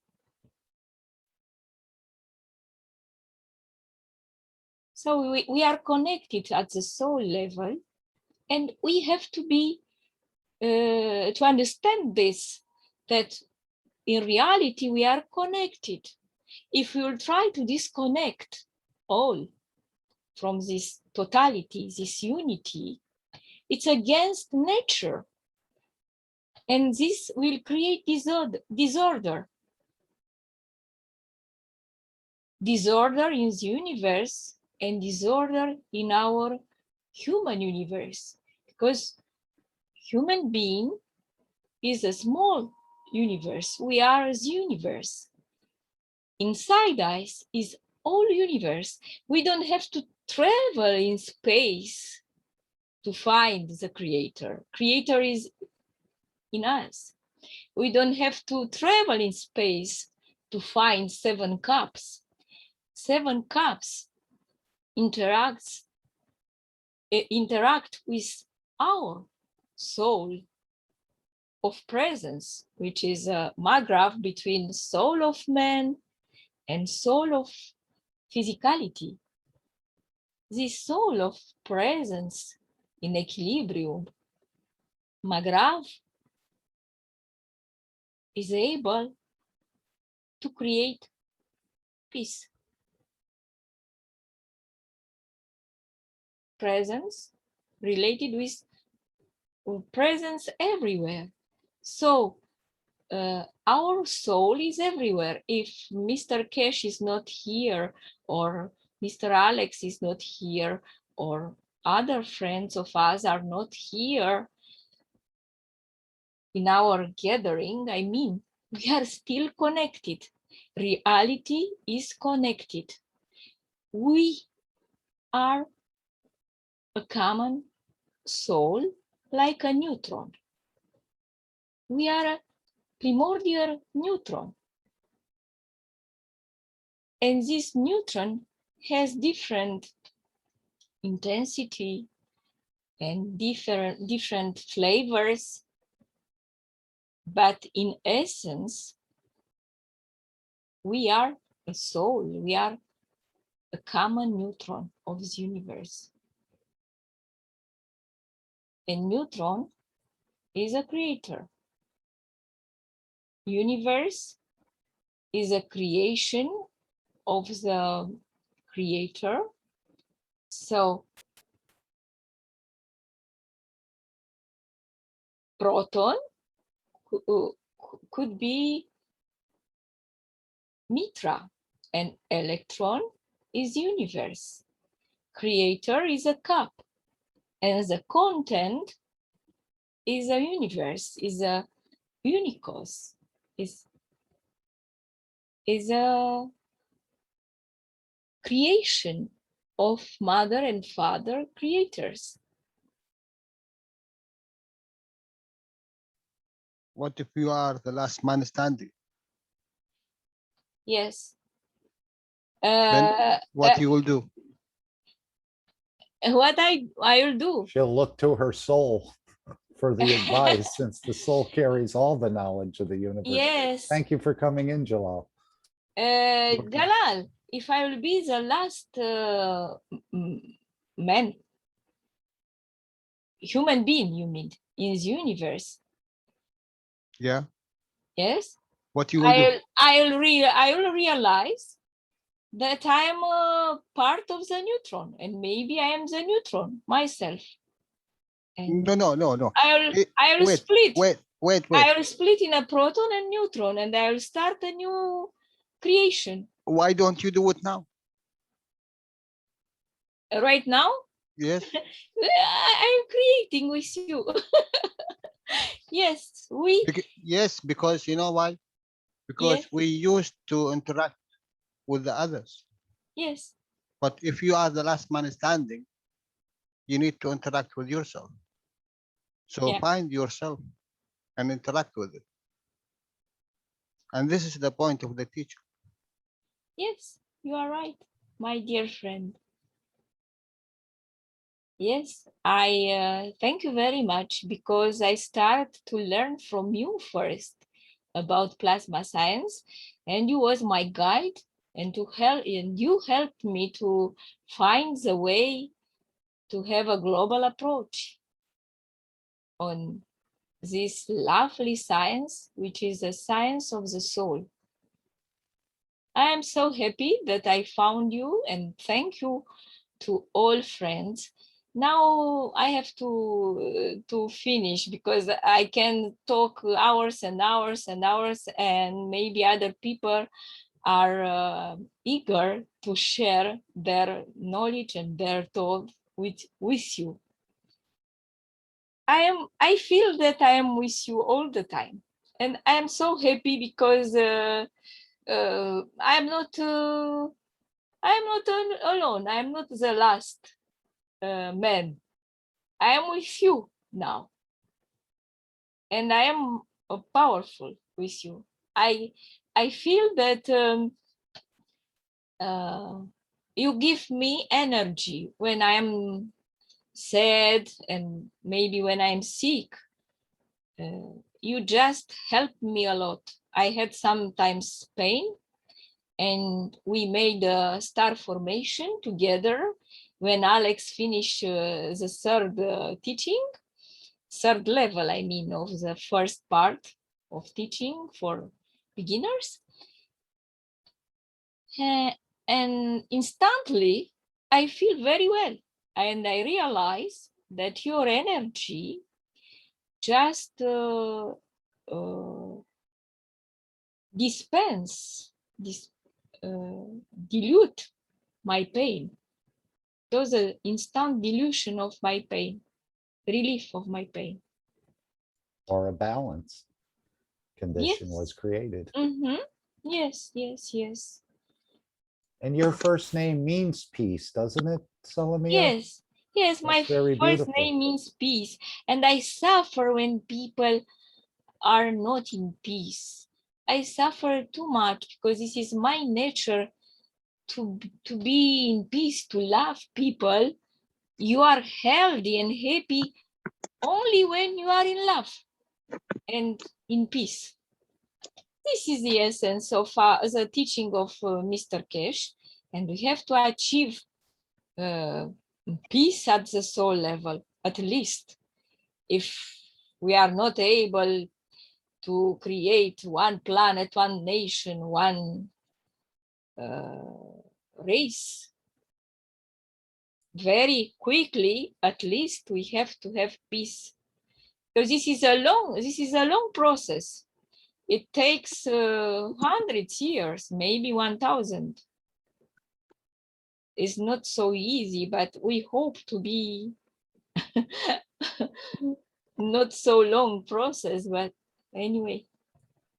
So we are connected at the soul level, and we have to be to understand this, that in reality we are connected. If we will try to disconnect all from this totality, this unity, it's against nature. And this will create disorder. Disorder in the universe and disorder in our human universe. Because human being is a small universe. We are the universe. Inside us is all universe. We don't have to travel in space to find the creator. Creator is in us. We don't have to travel in space to find 7 cups. 7 cups interact with our soul of presence, which is a magraph between soul of man and soul of physicality. This soul of presence in equilibrium, magraph, is able to create peace. Presence related with presence everywhere. So our soul is everywhere. If Mr. Keshe is not here, or Mr. Alex is not here, or other friends of us are not here in our gathering, I mean, we are still connected. Reality is connected. We are a common soul, like a neutron. We are a primordial neutron. And this neutron has different intensity and different flavors. But in essence, we are a soul. We are a common neutron of the universe. And neutron is a creator. Universe is a creation of the creator. So proton could be Mitra, and electron is universe. Creator is a cup, and the content is a universe, is a unicos, is a creation of mother and father creators. What if you are the last man standing? Yes. Then what you will do? What I will do? She'll look to her soul for the advice, since the soul carries all the knowledge of the universe. Yes. Thank you for coming in, Jalal. Jalal, if I will be the last man, human being, you mean, in the universe? Yeah. Yes. What you will do? I will realize that I am a part of the neutron, and maybe I am the neutron myself. And No. I will split. Wait. I will split in a proton and neutron, and I will start a new creation. Why don't you do it now? Right now? Yes. I'm creating with you. Yes, yes, because you know why? Because yes. we used to interact with the others. Yes. But if you are the last man standing, you need to interact with yourself. So Yeah. find yourself and interact with it. And this is the point of the teacher. Yes, you are right, my dear friend. Yes, I thank you very much, because I start to learn from you first about plasma science, and you was my guide, and you helped me to find the way to have a global approach on this lovely science, which is the science of the soul. I am so happy that I found you, and thank you to all friends. Now I have to finish because I can talk hours and hours and hours, and maybe other people are eager to share their knowledge and their thoughts with you. I feel that I am with you all the time, and I am so happy because I'm not alone. I'm not the last man. I am with you now, and I am powerful with you. I feel that you give me energy when I'm sad and maybe when I'm sick. You just help me a lot. I had sometimes pain, and we made a star formation together when Alex finished the third third level, I mean, of the first part of teaching for beginners. And instantly, I feel very well. And I realize that your energy just dilute my pain. It was an instant dilution of my pain, relief of my pain. Or a balance condition Yes. was created. Mm-hmm. Yes, yes, yes. And your first name means peace, doesn't it, Salamia? Yes, yes, my very first beautiful. name means peace. And I suffer when people are not in peace. I suffer too much because this is my nature to be in peace, to love people. You are healthy and happy only when you are in love and in peace. This is the essence of the teaching of Mr. Keshe, and we have to achieve peace at the soul level, at least. If we are not able to create one planet, one nation, one race, very quickly, at least we have to have peace. Because this is a long process. It takes hundreds years, maybe 1,000. It's not so easy, but we hope to be not so long process, but anyway.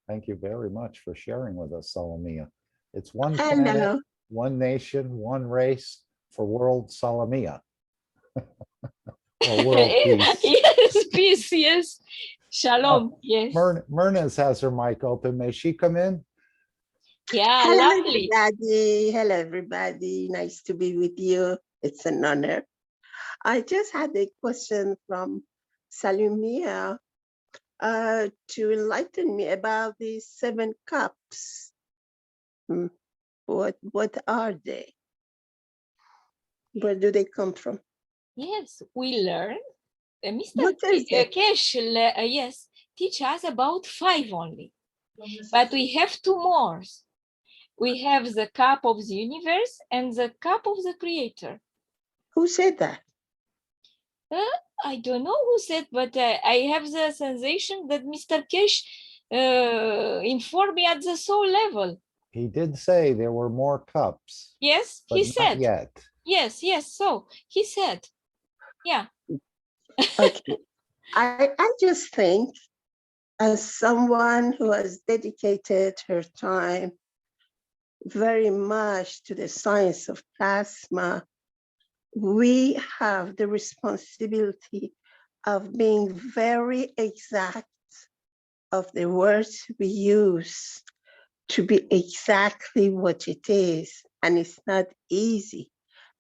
Thank you very much for sharing with us, Salamia. It's one planet, Hello. one nation, one race for world Salamia. Or world peace. Yes, peace, yes. Shalom, yes. Myrna's has her mic open. May she come in? Yeah, Hello, lovely. everybody. Hello, everybody. Nice to be with you. It's an honor. I just had a question from Salumia to enlighten me about these 7 cups. What are they? Where do they come from? Yes, we learn. Mr. What is it? Keshe, yes, teach us about 5 only. But we have 2 more. We have the cup of the universe and the cup of the creator. Who said that? I don't know who said, but I have the sensation that Mr. Keshe informed me at the soul level. He did say there were more cups. Yes, but he not said. Yet. Yes, so he said. Yeah. Okay. I just think, as someone who has dedicated her time very much to the science of plasma, we have the responsibility of being very exact of the words we use to be exactly what it is. And it's not easy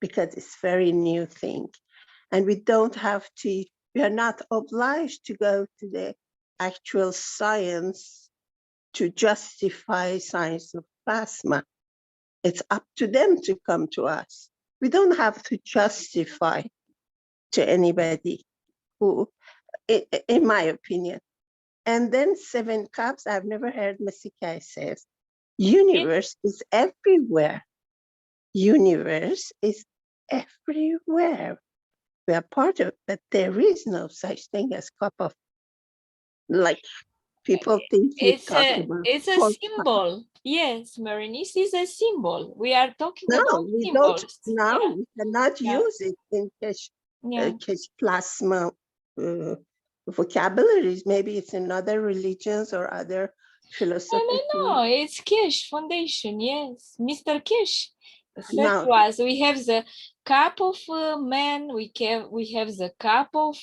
because it's very new thing. And we are not obliged to go to the actual science to justify science of plasma. It's up to them to come to us. We don't have to justify to anybody who, in my opinion. And then 7 cups, I've never heard Masikai says, universe is everywhere. Universe is everywhere. We are part of it, but there is no such thing as cup of, like people think you talk about. It's a symbol. Yes, Berenice is a symbol. We are talking No, about we symbols. don't. No, Yeah. we cannot Yeah. use it in Yeah. Keshe plasma vocabularies. Maybe it's in other religions or other philosophical. No, it's Keshe Foundation. Yes, Mr. Keshe said No. to us, we have the cup of man. We have the cup of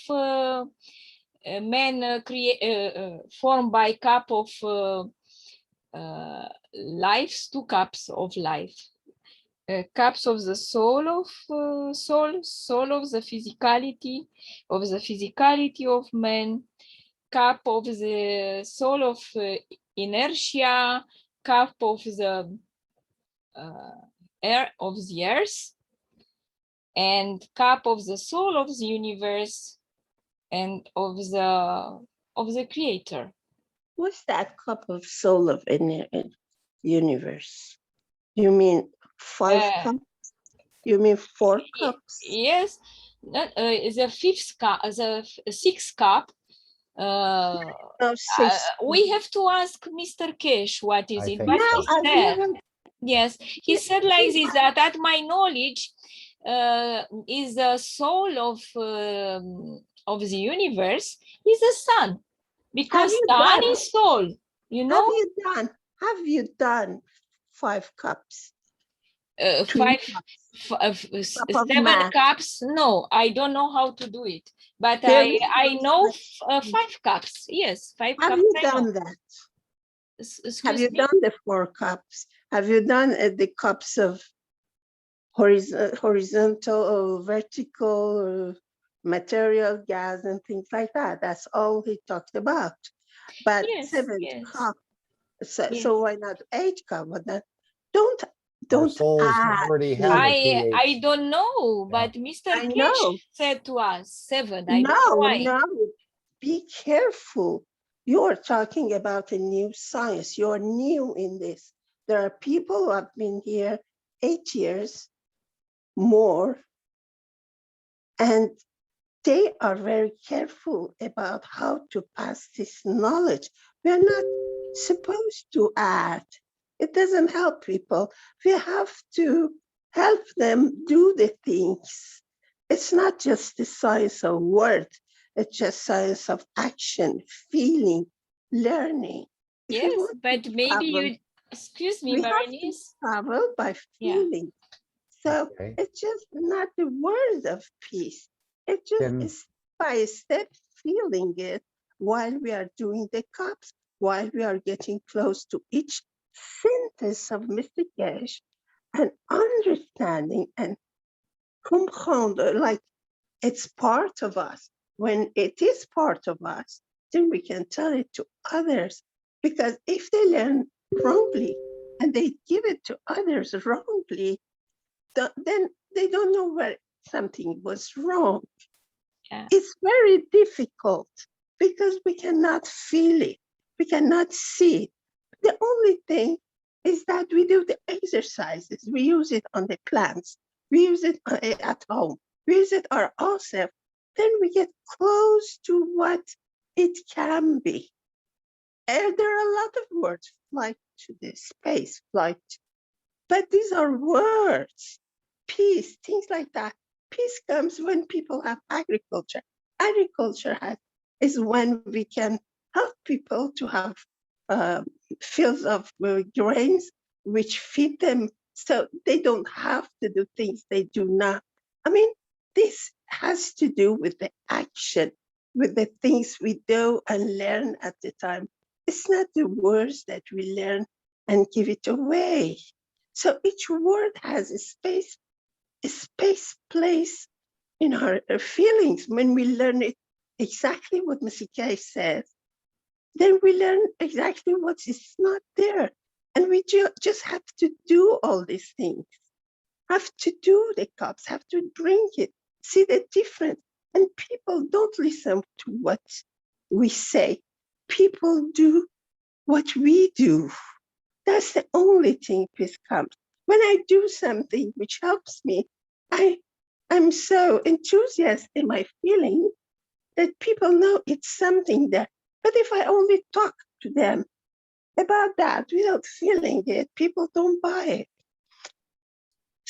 man formed by cup of lives, 2 cups of life. Cups of the soul of soul of the physicality of man, cup of the soul of inertia, cup of the air of the earth, and cup of the soul of the universe and of the creator. What's that cup of soul of universe? You mean 5 cups? You mean 4 cups? Yes, the 5th cup, the 6th cup. We have to ask Mr. Keshe what is it, but he said, yes, he said like this, that at my knowledge is the soul of the universe is the sun, because sun is soul, you know. Have you done 5 cups? 7 cups? No, I don't know how to do it, but I know 5 cups. Yes, 5 cups. Have you done that? Have you done the 4 cups? Have you done the cups of horizontal or vertical or material, gas, and things like that? That's all he talked about. But 7 cups. So why not 8 cups? But don't already have I don't know, but Mr. Keshe said to us 7. I don't know why. No, be careful. You're talking about a new science. You're new in this. There are people who have been here 8 years more, and they are very careful about how to pass this knowledge. We're not supposed to add. It doesn't help people. We have to help them do the things. It's not just the science of words. It's just science of action, feeling, learning. Yes, but maybe you, excuse me, Berenice. Travel by feeling. So it's just not the word of peace. It just is by step feeling it while we are doing the cups, while we are getting close to each sentence of Mr. Keshe and understanding and comprendre, like it's part of us. When it is part of us, then we can tell it to others. Because if they learn wrongly and they give it to others wrongly, then they don't know where something was wrong. Yeah. It's very difficult because we cannot feel it. We cannot see it. The only thing is that we do the exercises. We use it on the plants. We use it at home. We use it ourselves. Then we get close to what it can be. And there are a lot of words, flight to the space, flight. But these are words, peace, things like that. Peace comes when people have agriculture. Agriculture is when we can help people to have fields of grains which feed them so they don't have to do things they do not. I mean, this has to do with the action, with the things we do and learn at the time. It's not the words that we learn and give it away. So each word has a space, place in our feelings. When we learn it, exactly what Mr. Keshe says, then we learn exactly what is not there. And we just have to do all these things, have to do the cups, have to drink it, see the difference. And people don't listen to what we say. People do what we do. That's the only thing peace comes. When I do something which helps me, I'm so enthusiastic in my feeling that people know it's something there. But if I only talk to them about that without feeling it, people don't buy it.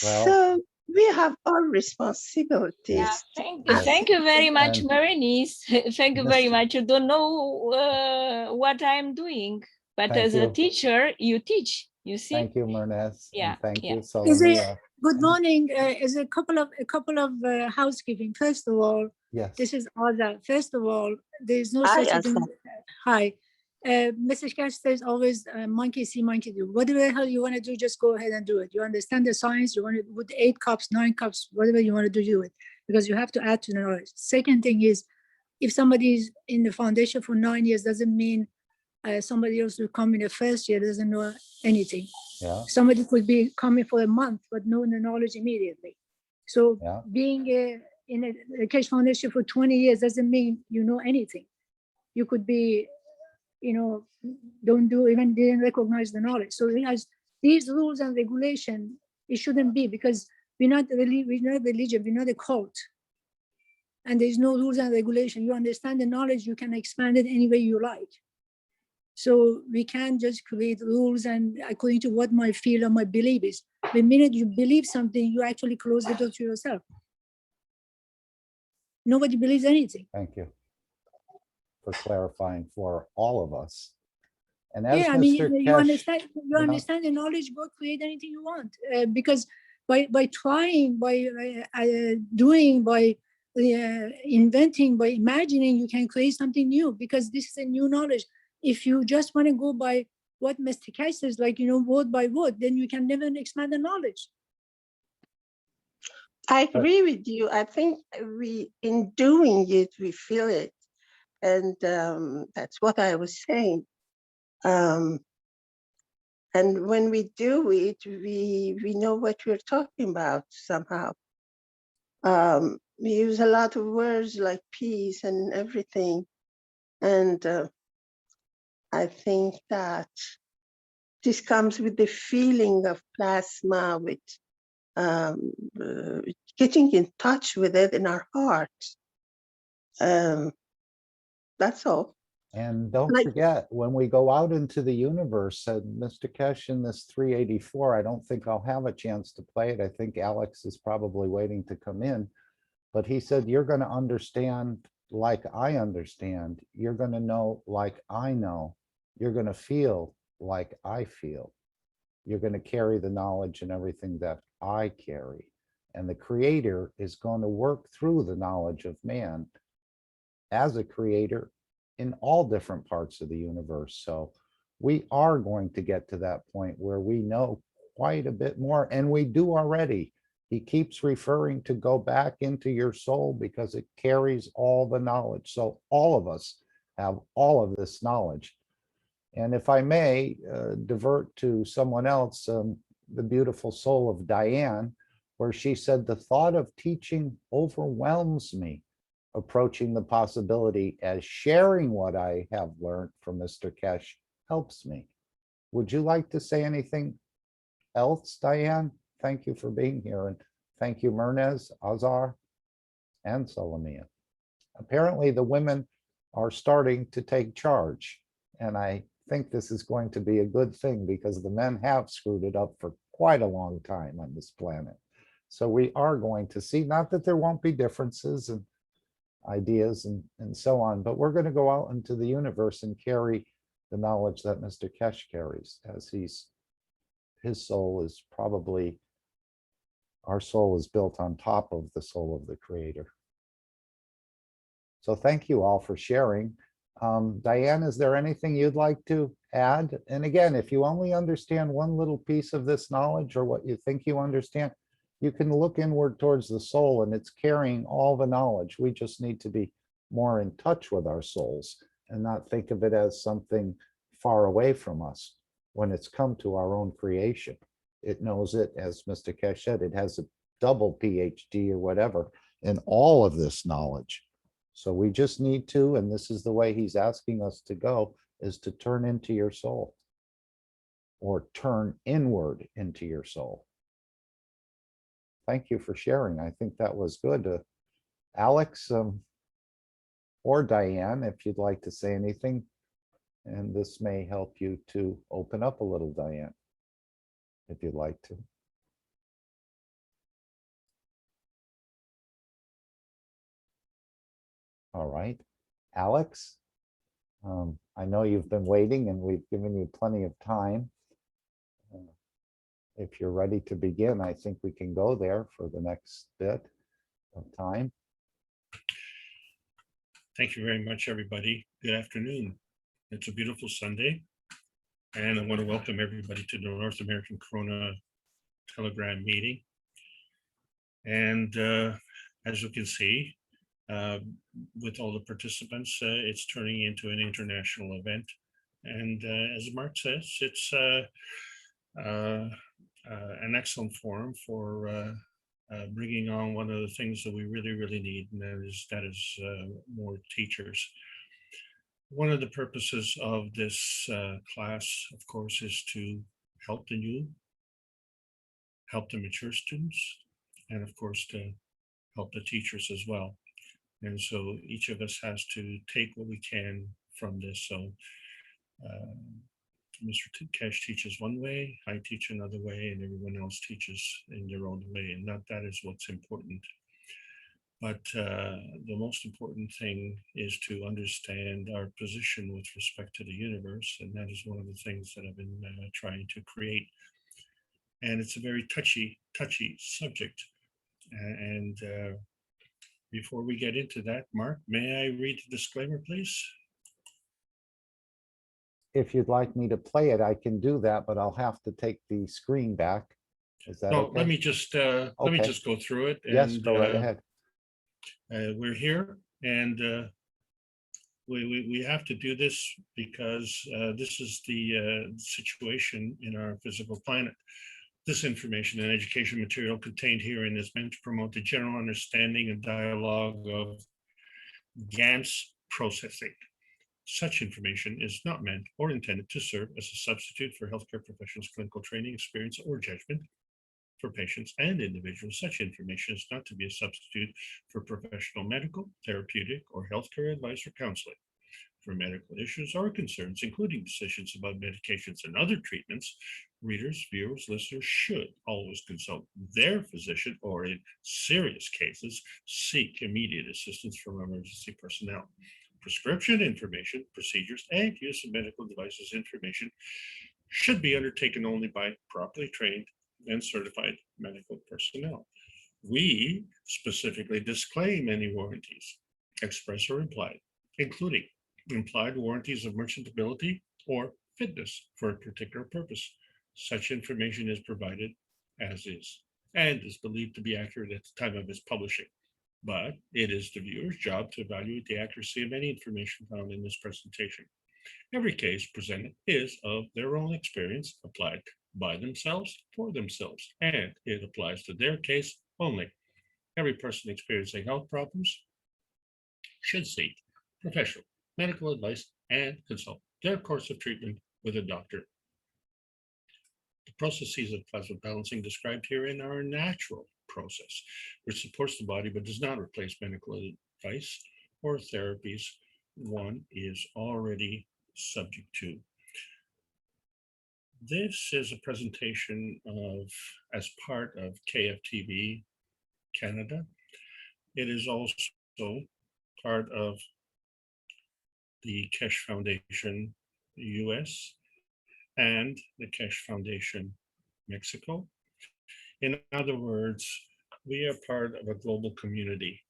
Well, So we have our Yeah, responsibilities. thank you very much, And Berenice. Thank you very Mr. much. You don't know what I'm doing, but Thank as a you. teacher, you teach. You see? Thank you, Mernez, Yeah, and thank yeah. you, Is it, Salamia. good morning. Is a couple of housekeeping. First of all, Yes, this is Ada. First of all, there is no Hi, such a Asa. thing. Hi. Mr. Keshe says always monkey see, monkey do. Whatever the hell you want to do, just go ahead and do it. You understand the science, you want to with 8 cups, 9 cups, whatever you want to do it. Because you have to add to the knowledge. Second thing is, if somebody is in the foundation for 9 years, doesn't mean somebody else will come in the first year, doesn't know anything. yeah, Somebody could be coming for a month, but know the knowledge immediately. So yeah. being in a Keshe Foundation for 20 years doesn't mean you know anything. You could be, didn't recognize the knowledge. So it has these rules and regulation, it shouldn't be, because we're not religion, we're not a cult. And there's no rules and regulation. You understand the knowledge, you can expand it any way you like. So we can't just create rules and according to what my feel or my belief is. The minute you believe something, you actually close the door to yourself. Nobody believes anything. Thank you for clarifying for all of us. And as Yeah, I mean, Mr. you Keshe, understand. You know- understand the knowledge. Go create anything you want, because by trying, by doing, by inventing, by imagining, you can create something new. Because this is a new knowledge. If you just want to go by what Mr. Keshe says, like word by word, then you can never expand the knowledge. I agree with you. I think in doing it, we feel it. And that's what I was saying. And when we do it, we know what we're talking about somehow. We use a lot of words like peace and everything. And I think that this comes with the feeling of plasma, with getting in touch with it in our heart. That's all. And don't Like- forget, when we go out into the universe, Mr. Keshe, in this 384, I don't think I'll have a chance to play it. I think Alex is probably waiting to come in. But he said, you're going to understand like I understand. You're going to know like I know. You're going to feel like I feel. You're going to carry the knowledge and everything that I carry. And the creator is going to work through the knowledge of man as a creator in all different parts of the universe. So we are going to get to that point where we know quite a bit more, and we do already. He keeps referring to go back into your soul because it carries all the knowledge. So all of us have all of this knowledge. And if I may divert to someone else, the beautiful soul of Diane, where she said, the thought of teaching overwhelms me, approaching the possibility as sharing what I have learned from Mr. Keshe helps me. Would you like to say anything else, Diane? Thank you for being here. And thank you, Mernez, Azar, and Salamia. Apparently the women are starting to take charge. And I think this is going to be a good thing because the men have screwed it up for quite a long time on this planet. So we are going to see, not that there won't be differences and ideas and so on, but we're going to go out into the universe and carry the knowledge that Mr. Keshe carries, as his soul is probably, our soul is built on top of the soul of the creator. So thank you all for sharing. Diane, is there anything you'd like to add? And again, if you only understand one little piece of this knowledge or what you think you understand, you can look inward towards the soul and it's carrying all the knowledge. We just need to be more in touch with our souls and not think of it as something far away from us when it's come to our own creation. It knows it, as Mr. Keshe said, it has a double PhD or whatever in all of this knowledge. So we just need to, and this is the way he's asking us to go, is to turn into your soul or turn inward into your soul. Thank you for sharing. I think that was good. Alex or Diane, if you'd like to say anything, and this may help you to open up a little, Diane, if you'd like to. All right, Alex, I know you've been waiting and we've given you plenty of time. If you're ready to begin, I think we can go there for the next bit of time. Thank you very much, everybody. Good afternoon. It's a beautiful Sunday, and I want to welcome everybody to the North American Corona Telegram meeting. And as you can see, with all the participants, it's turning into an international event. And as Mark says, it's an excellent forum for bringing on one of the things that we really, really need, and that is more teachers. One of the purposes of this class, of course, is to help the new, help the mature students, and of course to help the teachers as well. And so each of us has to take what we can from this. So Mr. Keshe teaches one way, I teach another way, and everyone else teaches in their own way. And that is what's important. But the most important thing is to understand our position with respect to the universe. And that is one of the things that I've been trying to create. And it's a very touchy subject. And before we get into that, Mark, may I read the disclaimer, please? If you'd like me to play it, I can do that, but I'll have to take the screen back. Is that okay? Let me just go through it. Yes, go right ahead. We're here, and we have to do this because this is the situation in our physical planet. This information and education material contained herein is meant to promote the general understanding and dialogue of GANS processing. Such information is not meant or intended to serve as a substitute for healthcare professionals' clinical training, experience, or judgment. For patients and individuals, such information is not to be a substitute for professional medical, therapeutic, or healthcare advice or counseling. For medical issues or concerns, including decisions about medications and other treatments, readers, viewers, listeners should always consult their physician or, in serious cases, seek immediate assistance from emergency personnel. Prescription information, procedures, and use of medical devices information should be undertaken only by properly trained and certified medical personnel. We specifically disclaim any warranties, express or implied, including implied warranties of merchantability or fitness for a particular purpose. Such information is provided as is and is believed to be accurate at the time of its publishing. But it is the viewer's job to evaluate the accuracy of any information found in this presentation. Every case presented is of their own experience, applied by themselves for themselves, and it applies to their case only. Every person experiencing health problems should seek professional medical advice and consult their course of treatment with a doctor. The processes of plasma balancing described herein are a natural process which supports the body but does not replace medical advice or therapies one is already subject to. This is a presentation of, as part of KFTV Canada. It is also part of the Keshe Foundation US and the Keshe Foundation Mexico. In other words, we are part of a global community,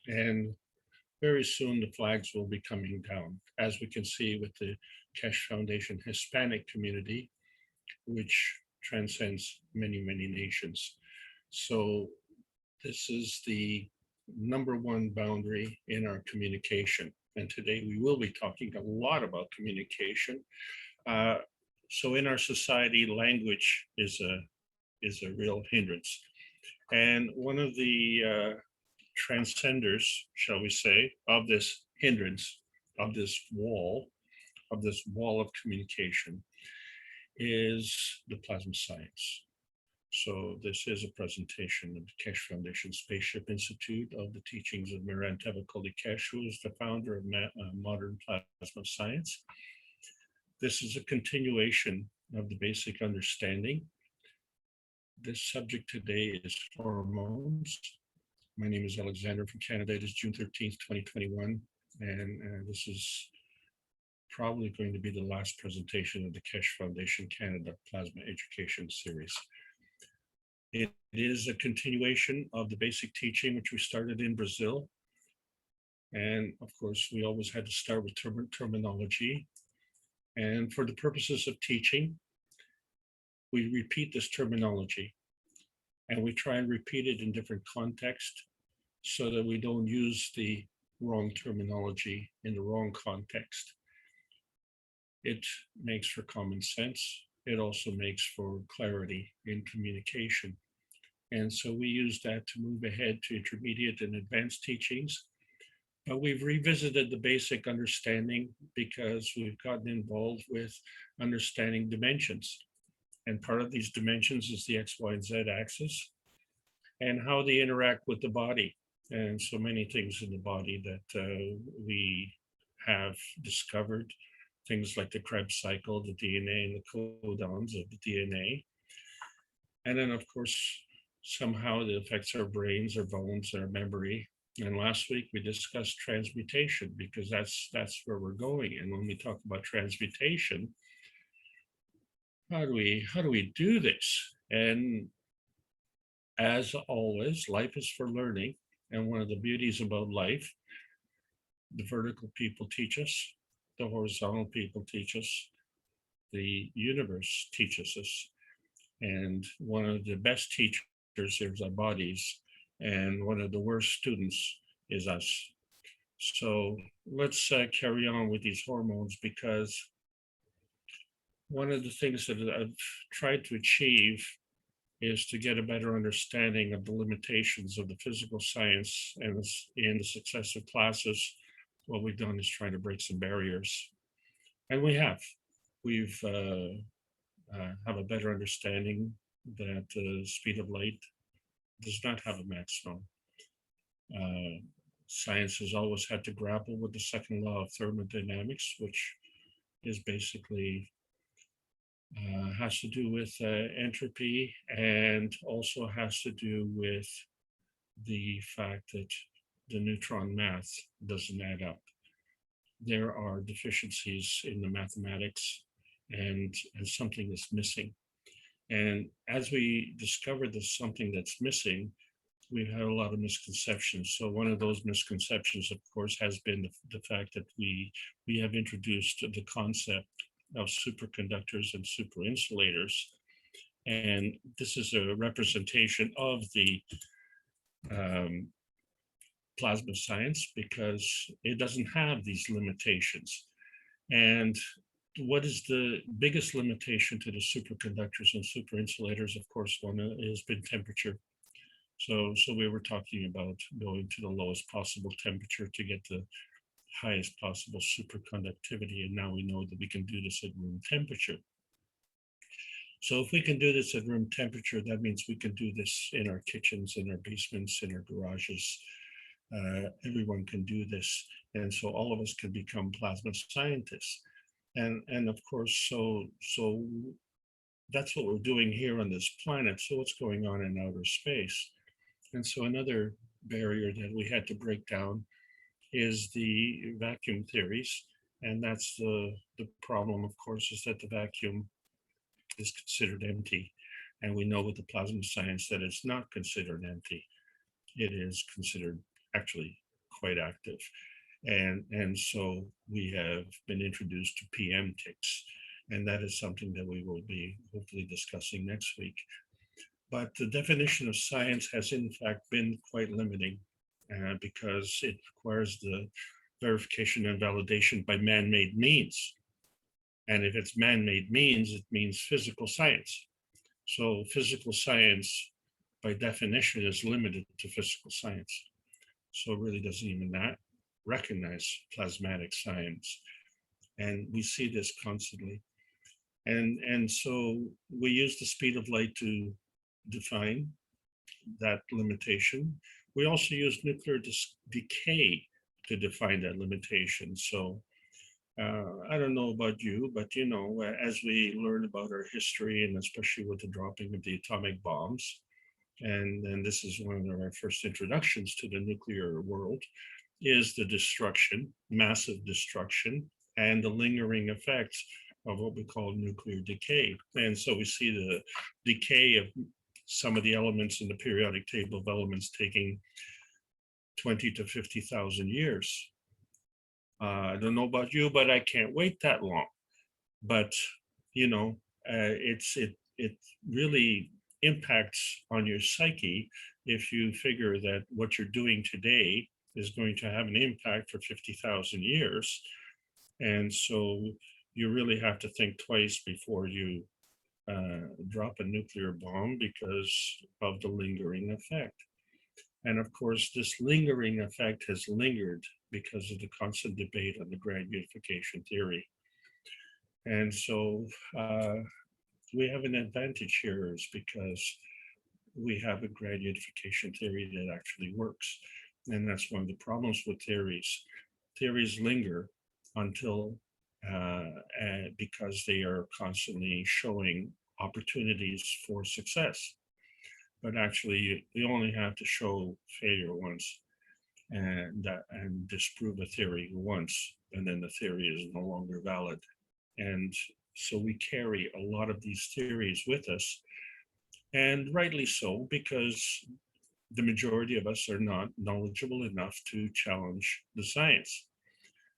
and very soon the flags will be coming down, as we can see with the Keshe Foundation Hispanic community, which transcends many, many nations. So this is the #1 boundary in our communication. and today we will be talking a lot about communication. So in our society, language is a real hindrance. And one of the transcenders, shall we say, of this hindrance, of this wall of communication, is the plasma science. So this is a presentation of the Keshe Foundation Spaceship Institute of the teachings of Miran Tevakoli Keshe, who is the founder of modern plasma science. This is a continuation of the basic understanding. This subject today is hormones. My name is Alexander from Canada. It is June 13th, 2021. And this is probably going to be the last presentation of the Keshe Foundation Canada Plasma Education Series. It is a continuation of the basic teaching, which we started in Brazil. And of course, we always had to start with terminology. And for the purposes of teaching, we repeat this terminology and we try and repeat it in different contexts so that we don't use the wrong terminology in the wrong context. It makes for common sense. It also makes for clarity in communication. And so we use that to move ahead to intermediate and advanced teachings. But we've revisited the basic understanding because we've gotten involved with understanding dimensions. And part of these dimensions is the X, Y, and Z axis and how they interact with the body. And so many things in the body that we have discovered, things like the Krebs cycle, the DNA, and the codons of the DNA. And then, of course, somehow it affects our brains, our bones, our memory. And last week we discussed transmutation because that's where we're going. And when we talk about transmutation, how do we do this? And as always, life is for learning. And one of the beauties about life, the vertical people teach us, the horizontal people teach us, the universe teaches us. And one of the best teachers is our bodies, and one of the worst students is us. So let's carry on with these hormones, because one of the things that I've tried to achieve is to get a better understanding of the limitations of the physical science, and in the successive classes, what we've done is try to break some barriers. And we've have a better understanding that the speed of light does not have a maximum. Science has always had to grapple with the second law of thermodynamics, which is basically has to do with entropy, and also has to do with the fact that the neutron math doesn't add up. There are deficiencies in the mathematics, and something is missing. And as we discovered there's something that's missing, we've had a lot of misconceptions. So one of those misconceptions, of course, has been the fact that we have introduced the concept of superconductors and superinsulators. And this is a representation of the plasma science because it doesn't have these limitations. And what is the biggest limitation to the superconductors and superinsulators? Of course, one has been temperature. So we were talking about going to the lowest possible temperature to get the highest possible superconductivity. And now we know that we can do this at room temperature. So if we can do this at room temperature, that means we can do this in our kitchens, in our basements, in our garages. Everyone can do this. And so all of us can become plasma scientists. And of course, so that's what we're doing here on this planet. So what's going on in outer space? And so another barrier that we had to break down is the vacuum theories. And that's the problem, of course, is that the vacuum is considered empty. And we know with the plasma science that it's not considered empty. It is considered actually quite active. And so we have been introduced to PM ticks. And that is something that we will be hopefully discussing next week. But the definition of science has in fact been quite limiting because it requires the verification and validation by man-made means. And if it's man-made means, it means physical science. So physical science, by definition, is limited to physical science. So it really doesn't even recognize plasmatic science. And we see this constantly. And so we use the speed of light to define that limitation. We also use nuclear decay to define that limitation. So I don't know about you, but you know, as we learn about our history, and especially with the dropping of the atomic bombs, and this is one of our first introductions to the nuclear world, is the destruction, massive destruction, and the lingering effects of what we call nuclear decay. And so we see the decay of some of the elements in the periodic table of elements taking 20 to 50,000 years. I don't know about you, but I can't wait that long. But you know, it really impacts on your psyche if you figure that what you're doing today is going to have an impact for 50,000 years. And so you really have to think twice before you drop a nuclear bomb because of the lingering effect. And of course, this lingering effect has lingered because of the constant debate on the grand unification theory. And so we have an advantage here is because we have a grand unification theory that actually works. And that's one of the problems with theories. Theories linger until, because they are constantly showing opportunities for success. But actually, you only have to show failure once and disprove a theory once, and then the theory is no longer valid. And so we carry a lot of these theories with us, and rightly so, because the majority of us are not knowledgeable enough to challenge the science.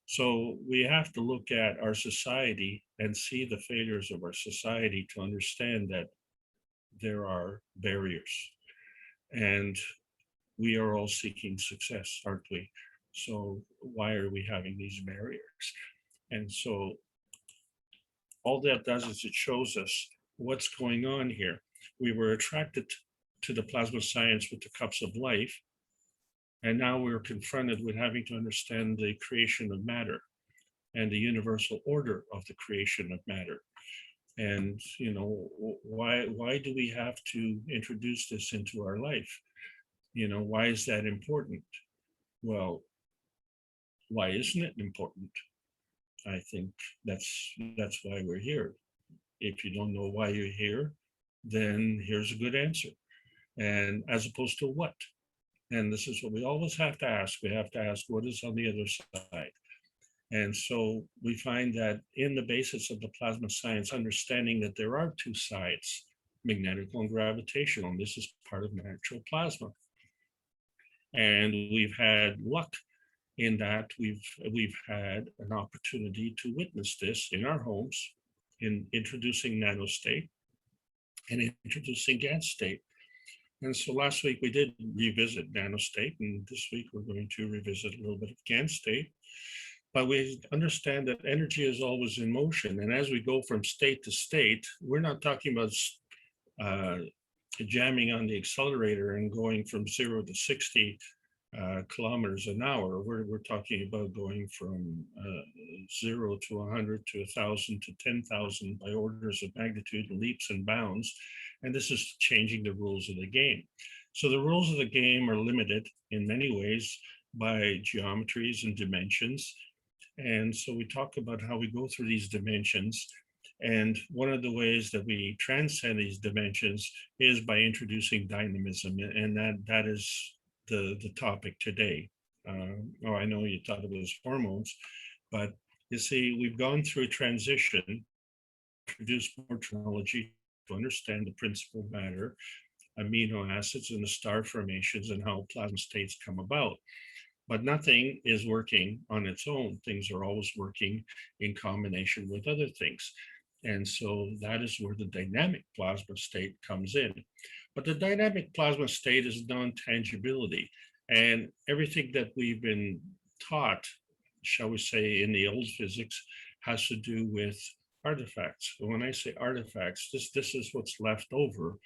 So we have to look at our society and see the failures of our society to understand that there are barriers. And we are all seeking success, aren't we? So why are we having these barriers? And so all that does is it shows us what's going on here. We were attracted to the plasma science with the cups of life, and now we're confronted with having to understand the creation of matter and the universal order of the creation of matter. And you know, why do we have to introduce this into our life? You know, why is that important? Well, why isn't it important? I think that's why we're here. If you don't know why you're here, then here's a good answer. And as opposed to what? And this is what we always have to ask. We have to ask what is on the other side. And so we find that in the basis of the plasma science, understanding that there are two sides, magnetical and gravitational, and this is part of natural plasma. And we've had luck in that we've had an opportunity to witness this in our homes, in introducing nanostate and introducing gas state. And so last week we did revisit nanostate, and this week we're going to revisit a little bit of gas state. But we understand that energy is always in motion. And as we go from state to state, we're not talking about jamming on the accelerator and going from 0 to 60 kilometers an hour. We're talking about going from 0 to 100 to 1,000 to 10,000 by orders of magnitude, leaps and bounds. And this is changing the rules of the game. So the rules of the game are limited in many ways by geometries and dimensions. And so we talk about how we go through these dimensions. And one of the ways that we transcend these dimensions is by introducing dynamism. And that is the topic today. Oh, I know you thought it was hormones, but you see, we've gone through a transition, introduced more technology to understand the principal matter, amino acids and the star formations and how plasma states come about. But nothing is working on its own. Things are always working in combination with other things. And so that is where the dynamic plasma state comes in. But the dynamic plasma state is non-tangibility. And everything that we've been taught shall we say, in the old physics, has to do with artifacts. When I say artifacts, this is what's left over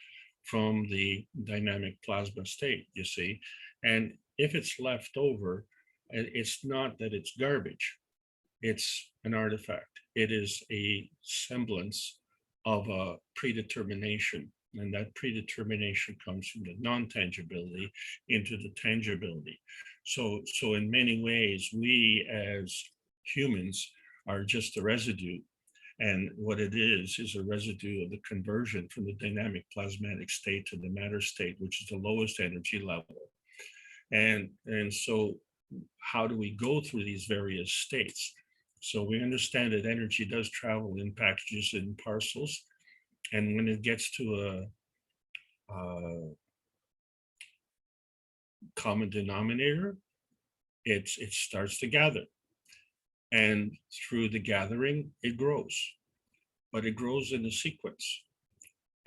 from the dynamic plasma state, you see. And if it's left over, it's not that it's garbage, it's an artifact. It is a semblance of a predetermination. And that predetermination comes from the non-tangibility into the tangibility. So in many ways, we as humans are just a residue. And what it is a residue of the conversion from the dynamic plasmatic state to the matter state, which is the lowest energy level. And so how do we go through these various states? So we understand that energy does travel in packages and parcels. And when it gets to a common denominator, it starts to gather. And through the gathering, it grows. But it grows in a sequence.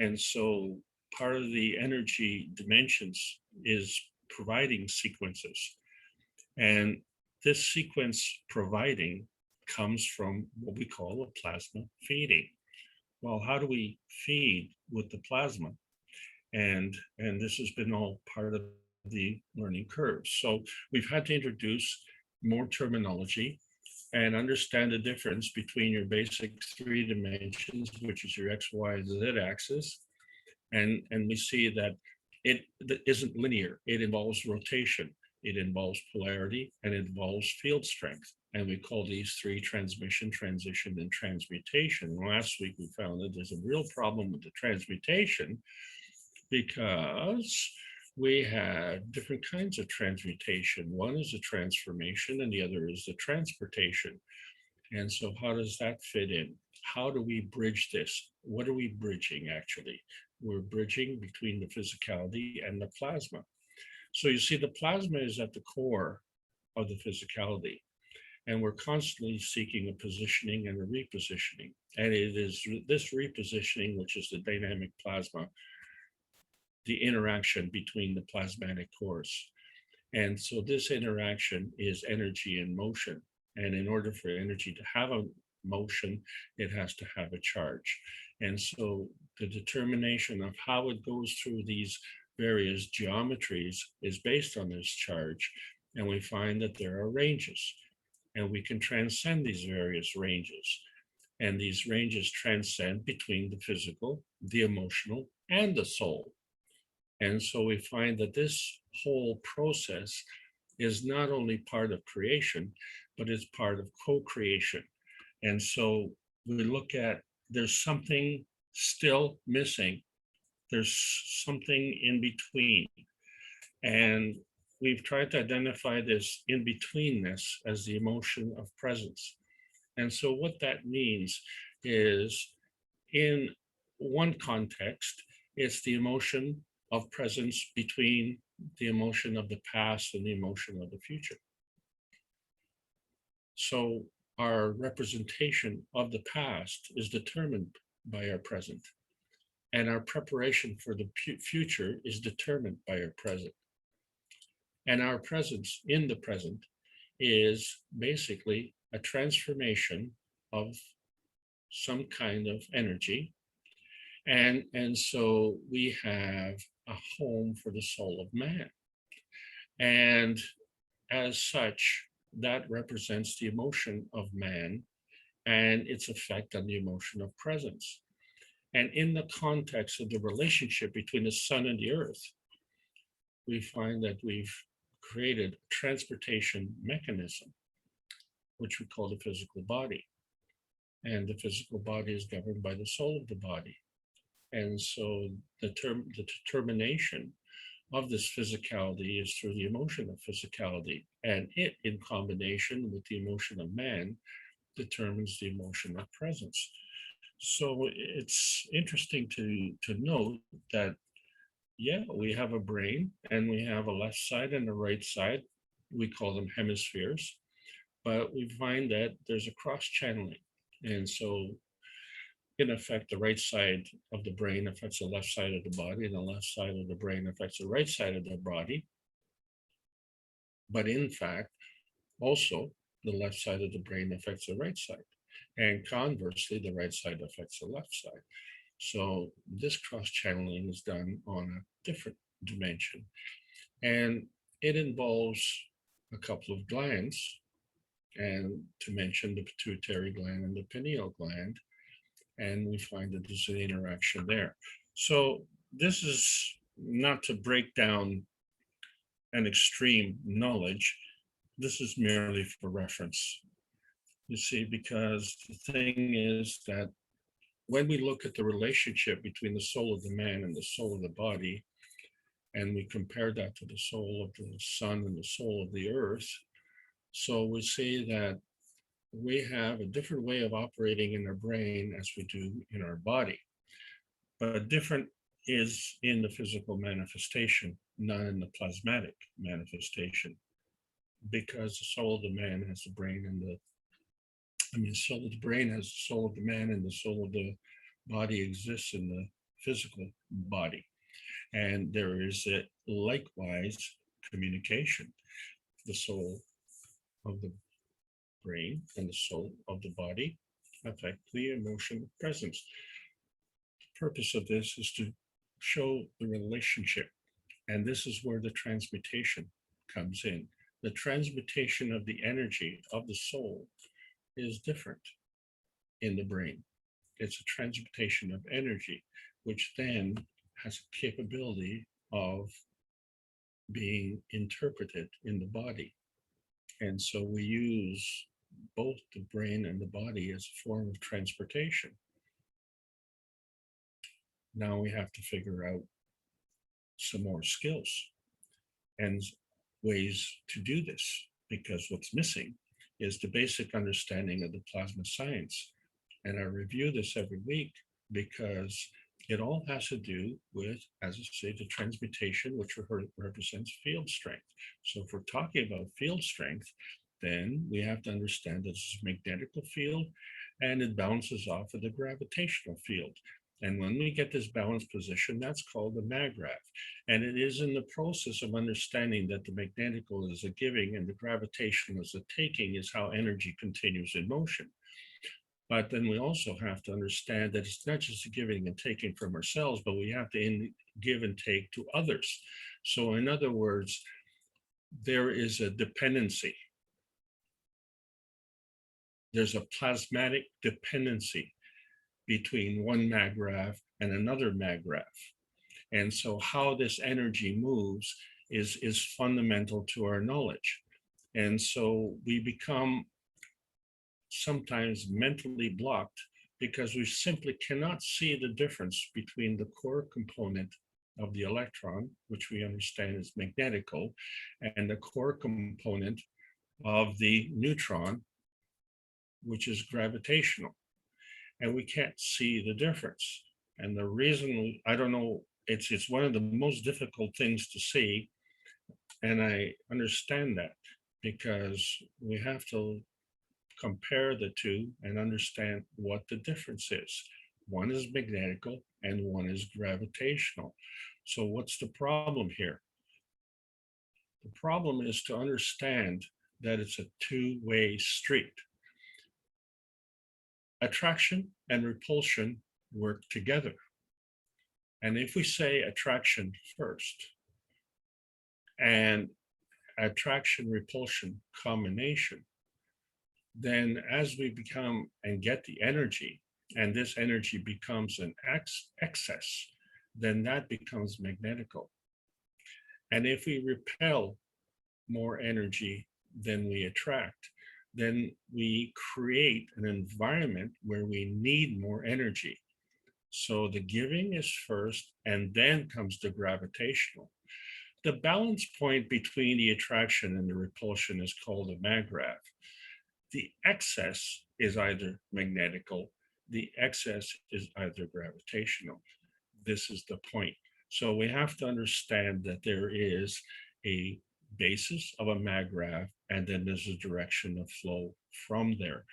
And so part of the energy dimensions is providing sequences. And this sequence providing comes from what we call a plasma feeding. Well, how do we feed with the plasma? And this has been all part of the learning curve. So we've had to introduce more terminology and understand the difference between your basic 3 dimensions, which is your X, Y, and Z axis. And we see that it isn't linear. It involves rotation, it involves polarity, and it involves field strength. And we call these 3 transmission, transition, and transmutation. And last week we found that there's a real problem with the transmutation because we have different kinds of transmutation. One is a transformation and the other is the transportation. And so how does that fit in? How do we bridge this? What are we bridging actually? We're bridging between the physicality and the plasma. So you see, the plasma is at the core of the physicality. And we're constantly seeking a positioning and a repositioning. And it is this repositioning, which is the dynamic plasma, the interaction between the plasmatic cores. And so this interaction is energy in motion. And in order for energy to have a motion, it has to have a charge. And so the determination of how it goes through these various geometries is based on this charge. And we find that there are ranges, and we can transcend these various ranges. And these ranges transcend between the physical, the emotional, and the soul. And so we find that this whole process is not only part of creation, but it's part of co-creation. And so we look at, there's something still missing. There's something in between. And we've tried to identify this in-betweenness as the emotion of presence. And so what that means is, in one context, it's the emotion of presence between the emotion of the past and the emotion of the future. So our representation of the past is determined by our present, and our preparation for the future is determined by our present. And our presence in the present is basically a transformation of some kind of energy. And so we have a home for the soul of man. And as such, that represents the emotion of man and its effect on the emotion of presence. And in the context of the relationship between the sun and the earth, we find that we've created a transportation mechanism, which we call the physical body. And the physical body is governed by the soul of the body. And so the determination of this physicality is through the emotion of physicality. And it, in combination with the emotion of man, determines the emotion of presence. So it's interesting to note that, yeah, we have a brain and we have a left side and a right side. We call them hemispheres, but we find that there's a cross channeling. And so in effect, the right side of the brain affects the left side of the body, and the left side of the brain affects the right side of the body. But in fact, also, the left side of the brain affects the right side. And conversely, the right side affects the left side. So this cross-channeling is done on a different dimension. And it involves a couple of glands, and to mention the pituitary gland and the pineal gland. And we find that there's an interaction there. So this is not to break down an extreme knowledge. This is merely for reference. You see, because the thing is that when we look at the relationship between the soul of the man and the soul of the body, and we compare that to the soul of the sun and the soul of the earth, so we see that we have a different way of operating in our brain as we do in our body. But different is in the physical manifestation, not in the plasmatic manifestation, because the soul of the man has the brain and the soul of the brain has the soul of the man, and the soul of the body exists in the physical body. And there is a likewise communication. The soul of the brain and the soul of the body affect the emotion presence. The purpose of this is to show the relationship. And this is where the transmutation comes in. The transmutation of the energy of the soul is different in the brain. It's a transmutation of energy, which then has a capability of being interpreted in the body. And so we use both the brain and the body as a form of transportation. Now we have to figure out some more skills and ways to do this, because what's missing is the basic understanding of the plasma science. And I review this every week because it all has to do with, as I say, the transmutation, which represents field strength. So if we're talking about field strength, then we have to understand that this is a magnetical field and it bounces off of the gravitational field. And when we get this balanced position, that's called the maggrav. And it is in the process of understanding that the magnetical is a giving and the gravitational is a taking, is how energy continues in motion. But then we also have to understand that it's not just a giving and taking from ourselves, but we have to give and take to others. So in other words, there is a dependency. There's a plasmatic dependency between one maggrav and another maggrav. And so how this energy moves is fundamental to our knowledge. And so we become sometimes mentally blocked because we simply cannot see the difference between the core component of the electron, which we understand is magnetical, and the core component of the neutron, which is gravitational. And we can't see the difference. And the reason, I don't know, it's one of the most difficult things to see. And I understand that because we have to compare the two and understand what the difference is. One is magnetical and one is gravitational. So what's the problem here? The problem is to understand that it's a two-way street. Attraction and repulsion work together. And if we say attraction first and attraction repulsion combination, then as we become and get the energy, and this energy becomes an excess, then that becomes magnetical. And if we repel more energy than we attract, then we create an environment where we need more energy. So the giving is first, and then comes the gravitational. The balance point between the attraction and the repulsion is called a maggrav. The excess is either magnetical, the excess is either gravitational. This is the point. So we have to understand that there is a basis of a maggrav, and then there's a direction of flow from there.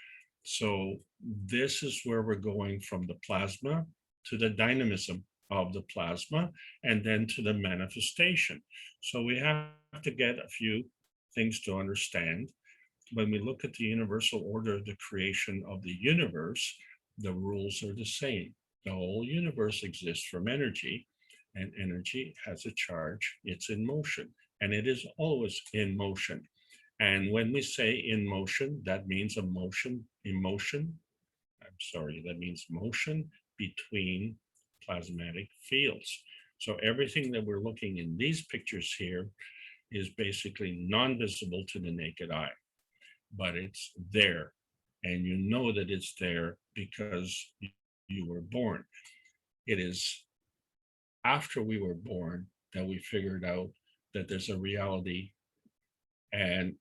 So this is where we're going from the plasma to the dynamism of the plasma, and then to the manifestation. So we have to get a few things to understand. when we look at the universal order of the creation of the universe, the rules are the same. The whole universe exists from energy, and energy has a charge. It's in motion, and it is always in motion. And when we say in motion, that means that means motion between plasmatic fields. So everything that we're looking in these pictures here is basically non-visible to the naked eye, but it's there. And you know that it's there because you were born. It is after we were born that we figured out that there's a reality and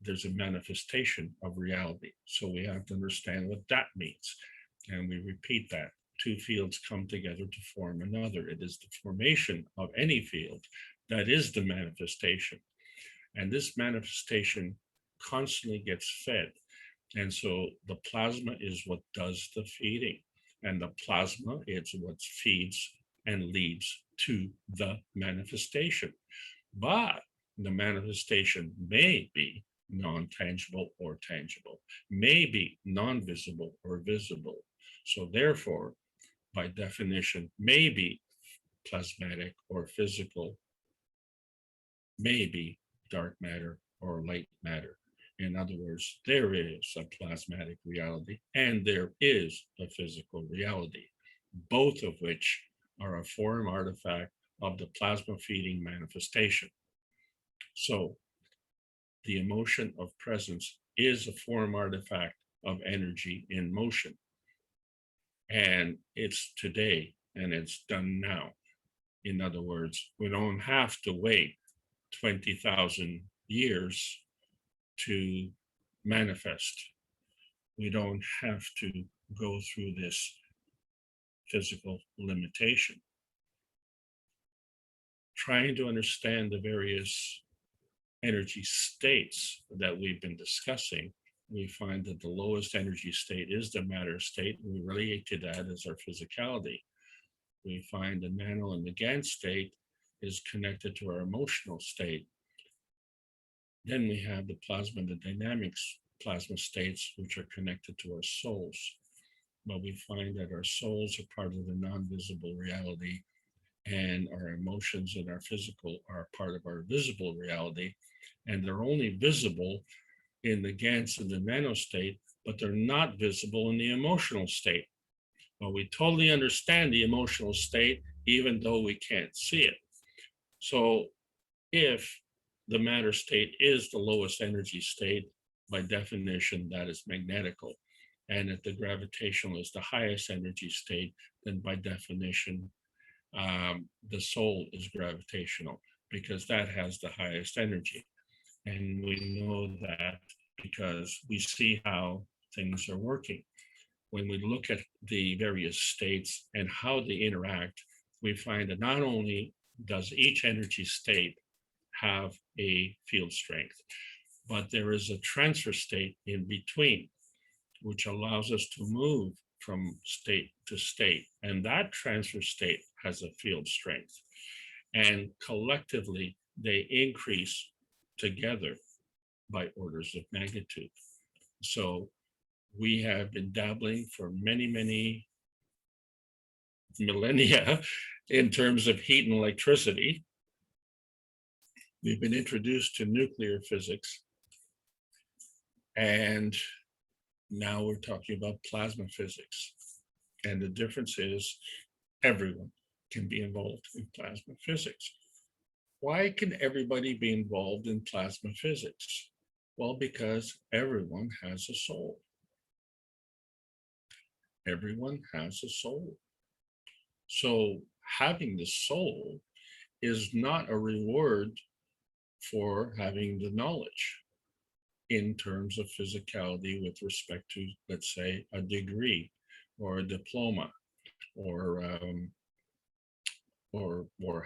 there's a manifestation of reality. So we have to understand what that means. And we repeat that. Two fields come together to form another. It is the formation of any field that is the manifestation. And this manifestation constantly gets fed. And so the plasma is what does the feeding. And the plasma is what feeds and leads to the manifestation. But the manifestation may be non-tangible or tangible, may be non-visible or visible. So therefore, by definition, may be plasmatic or physical, may be dark matter or light matter. In other words, there is a plasmatic reality and there is a physical reality, both of which are a form artifact of the plasma feeding manifestation. So the emotion of presence is a form artifact of energy in motion. And it's today and it's done now. In other words, we don't have to wait 20,000 years to manifest. We don't have to go through this physical limitation. Trying to understand the various energy states that we've been discussing, we find that the lowest energy state is the matter state. We relate to that as our physicality. We find the nano and the GAN state is connected to our emotional state. Then we have the plasma and the dynamics plasma states, which are connected to our souls. But we find that our souls are part of the non-visible reality, and our emotions and our physical are part of our visible reality. And they're only visible in the GANs and the nano state, but they're not visible in the emotional state. But we totally understand the emotional state, even though we can't see it. So if the matter state is the lowest energy state, by definition, that is magnetical. And if the gravitational is the highest energy state, then by definition, the soul is gravitational because that has the highest energy. And we know that because we see how things are working. When we look at the various states and how they interact, we find that not only does each energy state have a field strength, but there is a transfer state in between, which allows us to move from state to state. And that transfer state has a field strength. And collectively, they increase together by orders of magnitude. So we have been dabbling for many, many millennia in terms of heat and electricity. We've been introduced to nuclear physics. And now we're talking about plasma physics. And the difference is everyone can be involved in plasma physics. Why can everybody be involved in plasma physics? Well, because everyone has a soul. Everyone has a soul. So having the soul is not a reward for having the knowledge in terms of physicality with respect to, let's say, a degree or a diploma or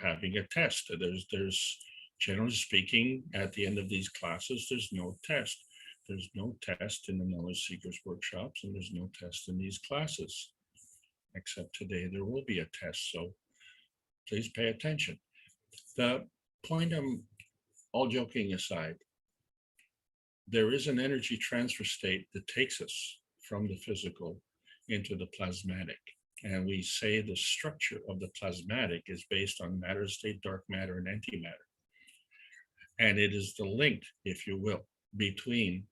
having a test. There's generally speaking, at the end of these classes, there's no test. There's no test in the knowledge seekers workshops, and there's no test in these classes. Except today there will be a test, so please pay attention. The point I'm, all joking aside, there is an energy transfer state that takes us from the physical into the plasmatic. And we say the structure of the plasmatic is based on matter state, dark matter, and antimatter. And it is the link, if you will, between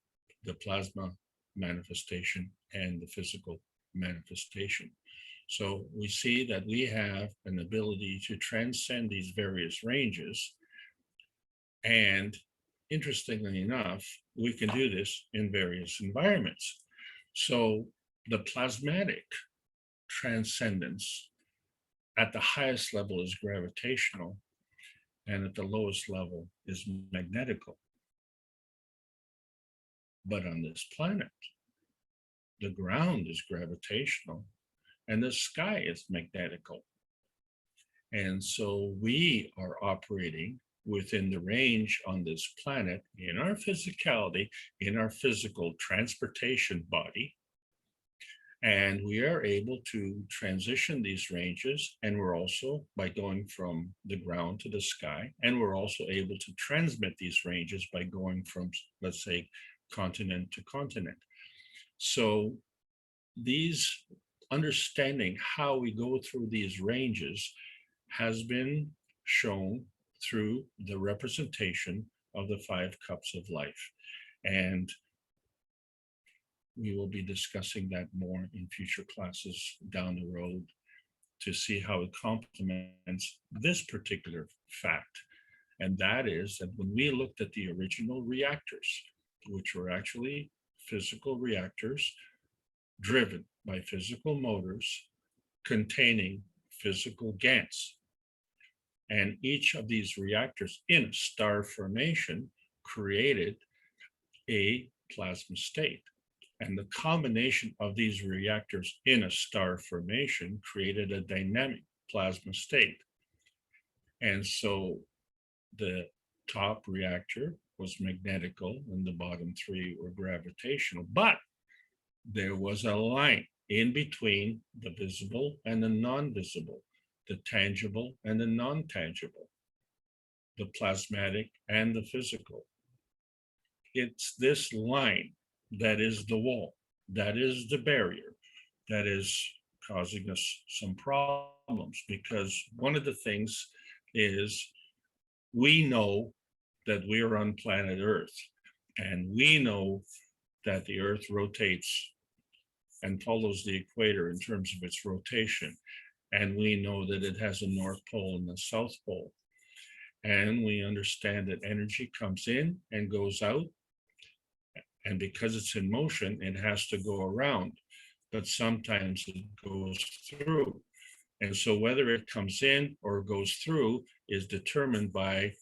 the plasma manifestation and the physical manifestation. So we see that we have an ability to transcend these various ranges. And interestingly enough, we can do this in various environments. So the plasmatic transcendence at the highest level is gravitational, and at the lowest level is magnetical. But on this planet, the ground is gravitational and the sky is magnetical. And so we are operating within the range on this planet in our physicality, in our physical transportation body. And we are able to transition these ranges. And we're also, by going from the ground to the sky, and we're also able to transmit these ranges by going from, let's say, continent to continent. So these understanding how we go through these ranges has been shown through the representation of the 5 cups of life. And we will be discussing that more in future classes down the road to see how it complements this particular fact. And that is that when we looked at the original reactors, which were actually physical reactors driven by physical motors containing physical GANs, and each of these reactors in star formation created a plasma state. And the combination of these reactors in a star formation created a dynamic plasma state. And so the top reactor was magnetical and the bottom 3 were gravitational, but there was a line in between the visible and the non-visible, the tangible and the non-tangible, the plasmatic and the physical. It's this line that is the wall, that is the barrier, that is causing us some problems, because one of the things is we know that we are on planet Earth, and we know that the Earth rotates and follows the equator in terms of its rotation. And we know that it has a North Pole and a South Pole. And we understand that energy comes in and goes out. And because it's in motion, it has to go around, but sometimes it goes through. And so whether it comes in or goes through is determined by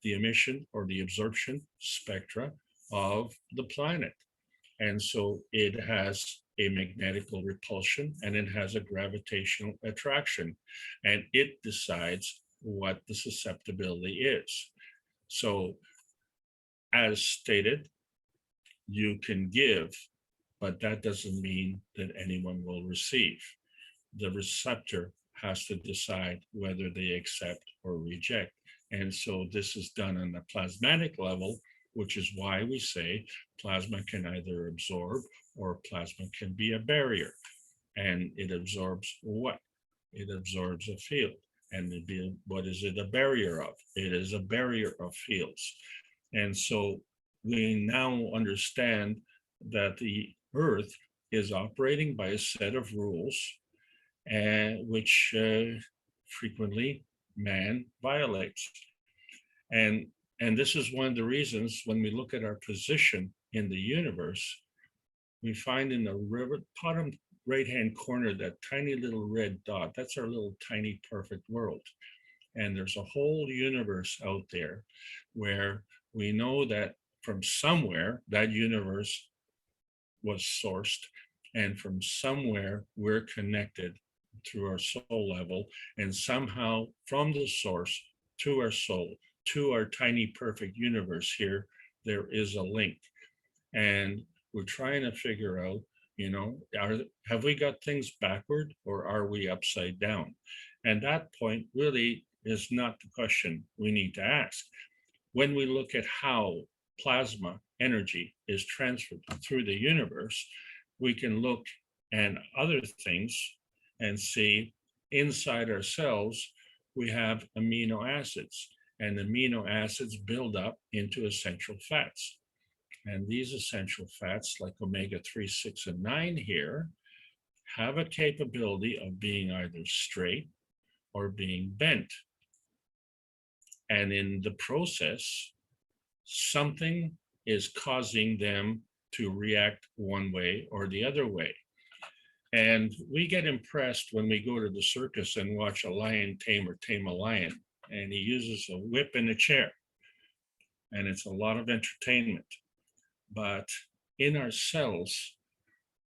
the emission or the absorption spectra of the planet. And so it has a magnetical repulsion and it has a gravitational attraction, and it decides what the susceptibility is. So as stated, you can give, but that doesn't mean that anyone will receive. The receptor has to decide whether they accept or reject. And so this is done on the plasmatic level, which is why we say plasma can either absorb or plasma can be a barrier. And it absorbs what? It absorbs a field. And what is it a barrier of? It is a barrier of fields. And so we now understand that the Earth is operating by a set of rules, which frequently man violates. And this is one of the reasons when we look at our position in the universe, we find in the bottom right-hand corner, that tiny little red dot, that's our little tiny perfect world. And there's a whole universe out there where we know that from somewhere that universe was sourced, and from somewhere we're connected through our soul level, and somehow from the source to our soul, to our tiny perfect universe here, there is a link. And we're trying to figure out, have we got things backward or are we upside down? And that point really is not the question we need to ask. When we look at how plasma energy is transferred through the universe, we can look at other things and see inside our cells, we have amino acids, and amino acids build up into essential fats. And these essential fats, like omega-3, 6, and 9 here, have a capability of being either straight or being bent. And in the process, something is causing them to react one way or the other way. And we get impressed when we go to the circus and watch a lion tame or tame a lion, and he uses a whip and a chair. And it's a lot of entertainment. But in our cells,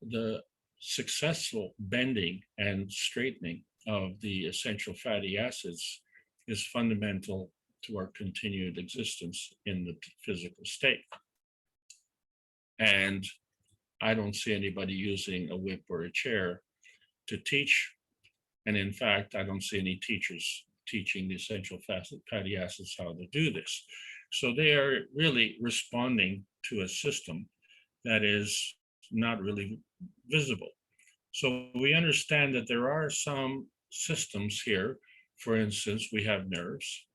the successful bending and straightening of the essential fatty acids is fundamental to our continued existence in the physical state. And I don't see anybody using a whip or a chair to teach. And in fact, I don't see any teachers teaching the essential fatty acids how to do this. So they are really responding to a system that is not really visible. So we understand that there are some systems here. For instance, we have nerves.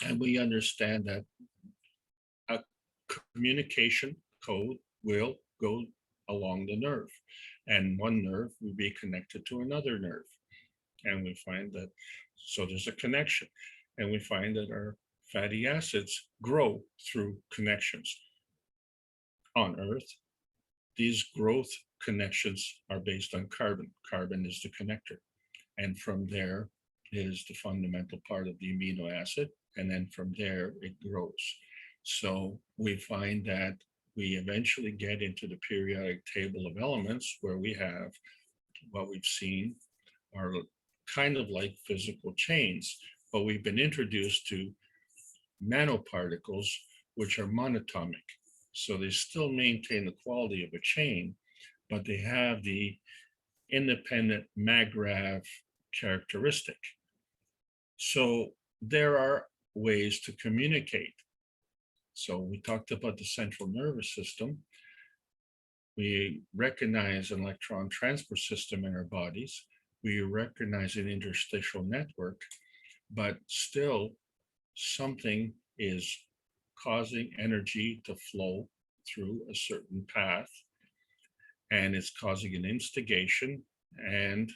And we understand that a communication code will go along the nerve. And one nerve will be connected to another nerve. And we find that, so there's a connection. And we find that our fatty acids grow through connections. On Earth, these growth connections are based on carbon. Carbon is the connector. And from there is the fundamental part of the amino acid. And then from there, it grows. So we find that we eventually get into the periodic table of elements where we have what we've seen are kind of like physical chains, but we've been introduced to nanoparticles, which are monatomic. So they still maintain the quality of a chain, but they have the independent MAGRAV characteristic. So there are ways to communicate. So we talked about the central nervous system. We recognize an electron transport system in our bodies. We recognize an interstitial network, but still something is causing energy to flow through a certain path, and it's causing an instigation and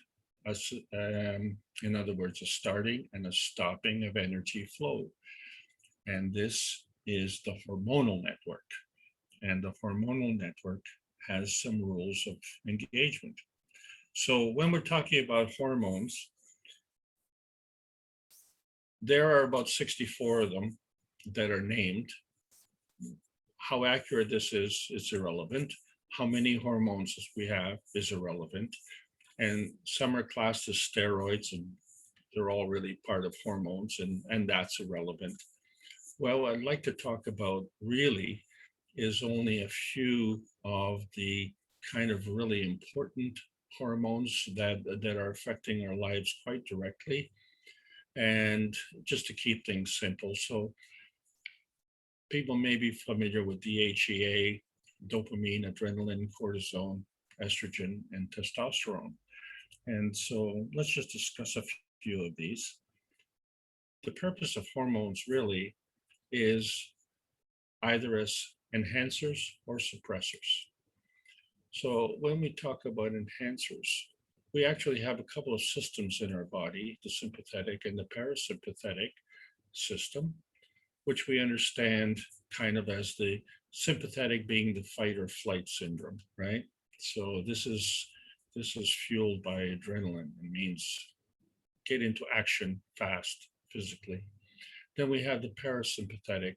in other words, a starting and a stopping of energy flow. And this is the hormonal network. And the hormonal network has some rules of engagement. So when we're talking about hormones, there are about 64 of them that are named. How accurate this is irrelevant. How many hormones we have is irrelevant. And some are classed as steroids, and they're all really part of hormones, and that's irrelevant. Well, I'd like to talk about really is only a few of the kind of really important hormones that are affecting our lives quite directly. And just to keep things simple, so people may be familiar with DHEA, dopamine, adrenaline, cortisol, estrogen, and testosterone. And so let's just discuss a few of these. The purpose of hormones really is either as enhancers or suppressors. So when we talk about enhancers, we actually have a couple of systems in our body, the sympathetic and the parasympathetic system, which we understand kind of as the sympathetic being the fight or flight syndrome, right? So this is fueled by adrenaline. It means get into action fast physically. Then we have the parasympathetic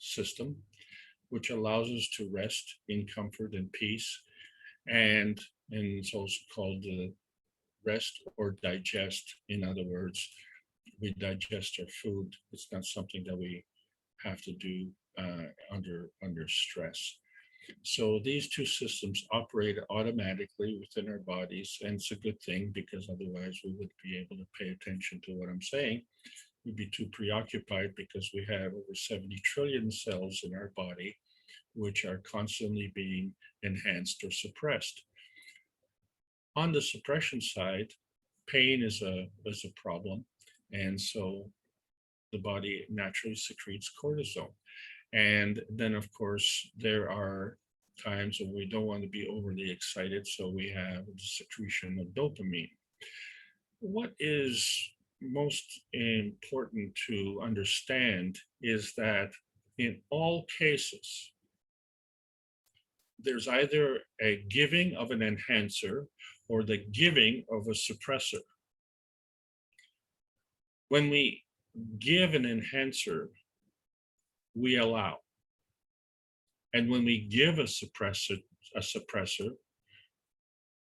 system, which allows us to rest in comfort and peace. And it's also called the rest or digest. In other words, we digest our food. It's not something that we have to do under stress. So these two systems operate automatically within our bodies, and it's a good thing because otherwise we wouldn't be able to pay attention to what I'm saying. we'd be too preoccupied because we have over 70 trillion cells in our body, which are constantly being enhanced or suppressed. On the suppression side, pain is a problem. And so the body naturally secretes cortisol. And then, of course, there are times when we don't want to be overly excited, so we have the secretion of dopamine. What is most important to understand is that in all cases, there's either a giving of an enhancer or the giving of a suppressor. When we give an enhancer, we allow. And when we give a suppressor,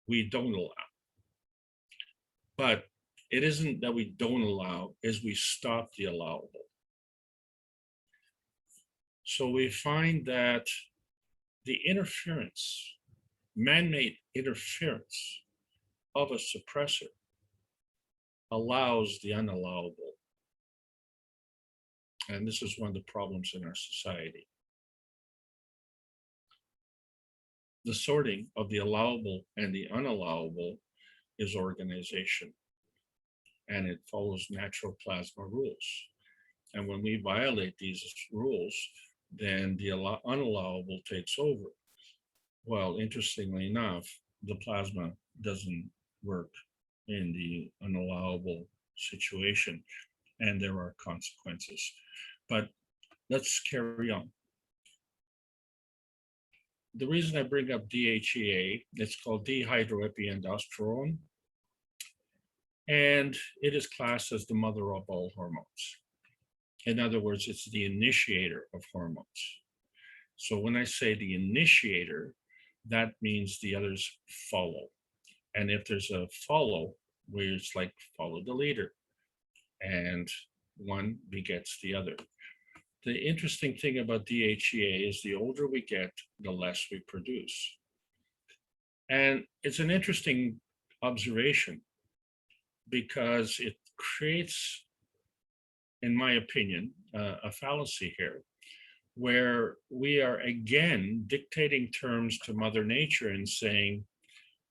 we don't allow. But it isn't that we don't allow, is we stop the allowable. So we find that the interference, man-made interference of a suppressor allows the unallowable. And this is one of the problems in our society. The sorting of the allowable and the unallowable is organization, and it follows natural plasma rules. And when we violate these rules, then the unallowable takes over. Well, interestingly enough, the plasma doesn't work in the unallowable situation, and there are consequences. But let's carry on. The reason I bring up DHEA, it's called dehydroepiandrosterone, and it is classed as the mother of all hormones. In other words, it's the initiator of hormones. So when I say the initiator, that means the others follow. And if there's a follow, where it's like follow the leader, and one begets the other. The interesting thing about DHEA is the older we get, the less we produce. And it's an interesting observation because it creates, in my opinion, a fallacy here, where we are again dictating terms to Mother Nature and saying,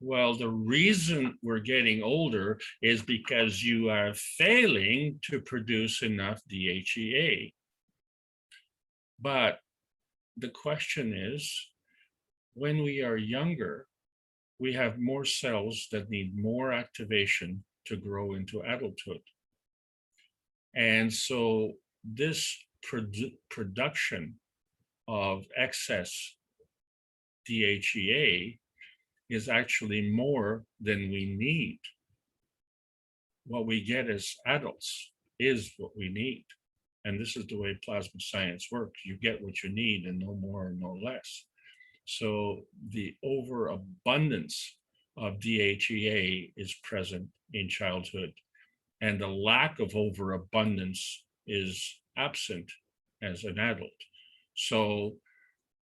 well, the reason we're getting older is because you are failing to produce enough DHEA. But the question is, when we are younger, we have more cells that need more activation to grow into adulthood. And so this production of excess DHEA is actually more than we need. What we get as adults is what we need. And this is the way plasma science works. You get what you need and no more, no less. So the overabundance of DHEA is present in childhood, and the lack of overabundance is absent as an adult. So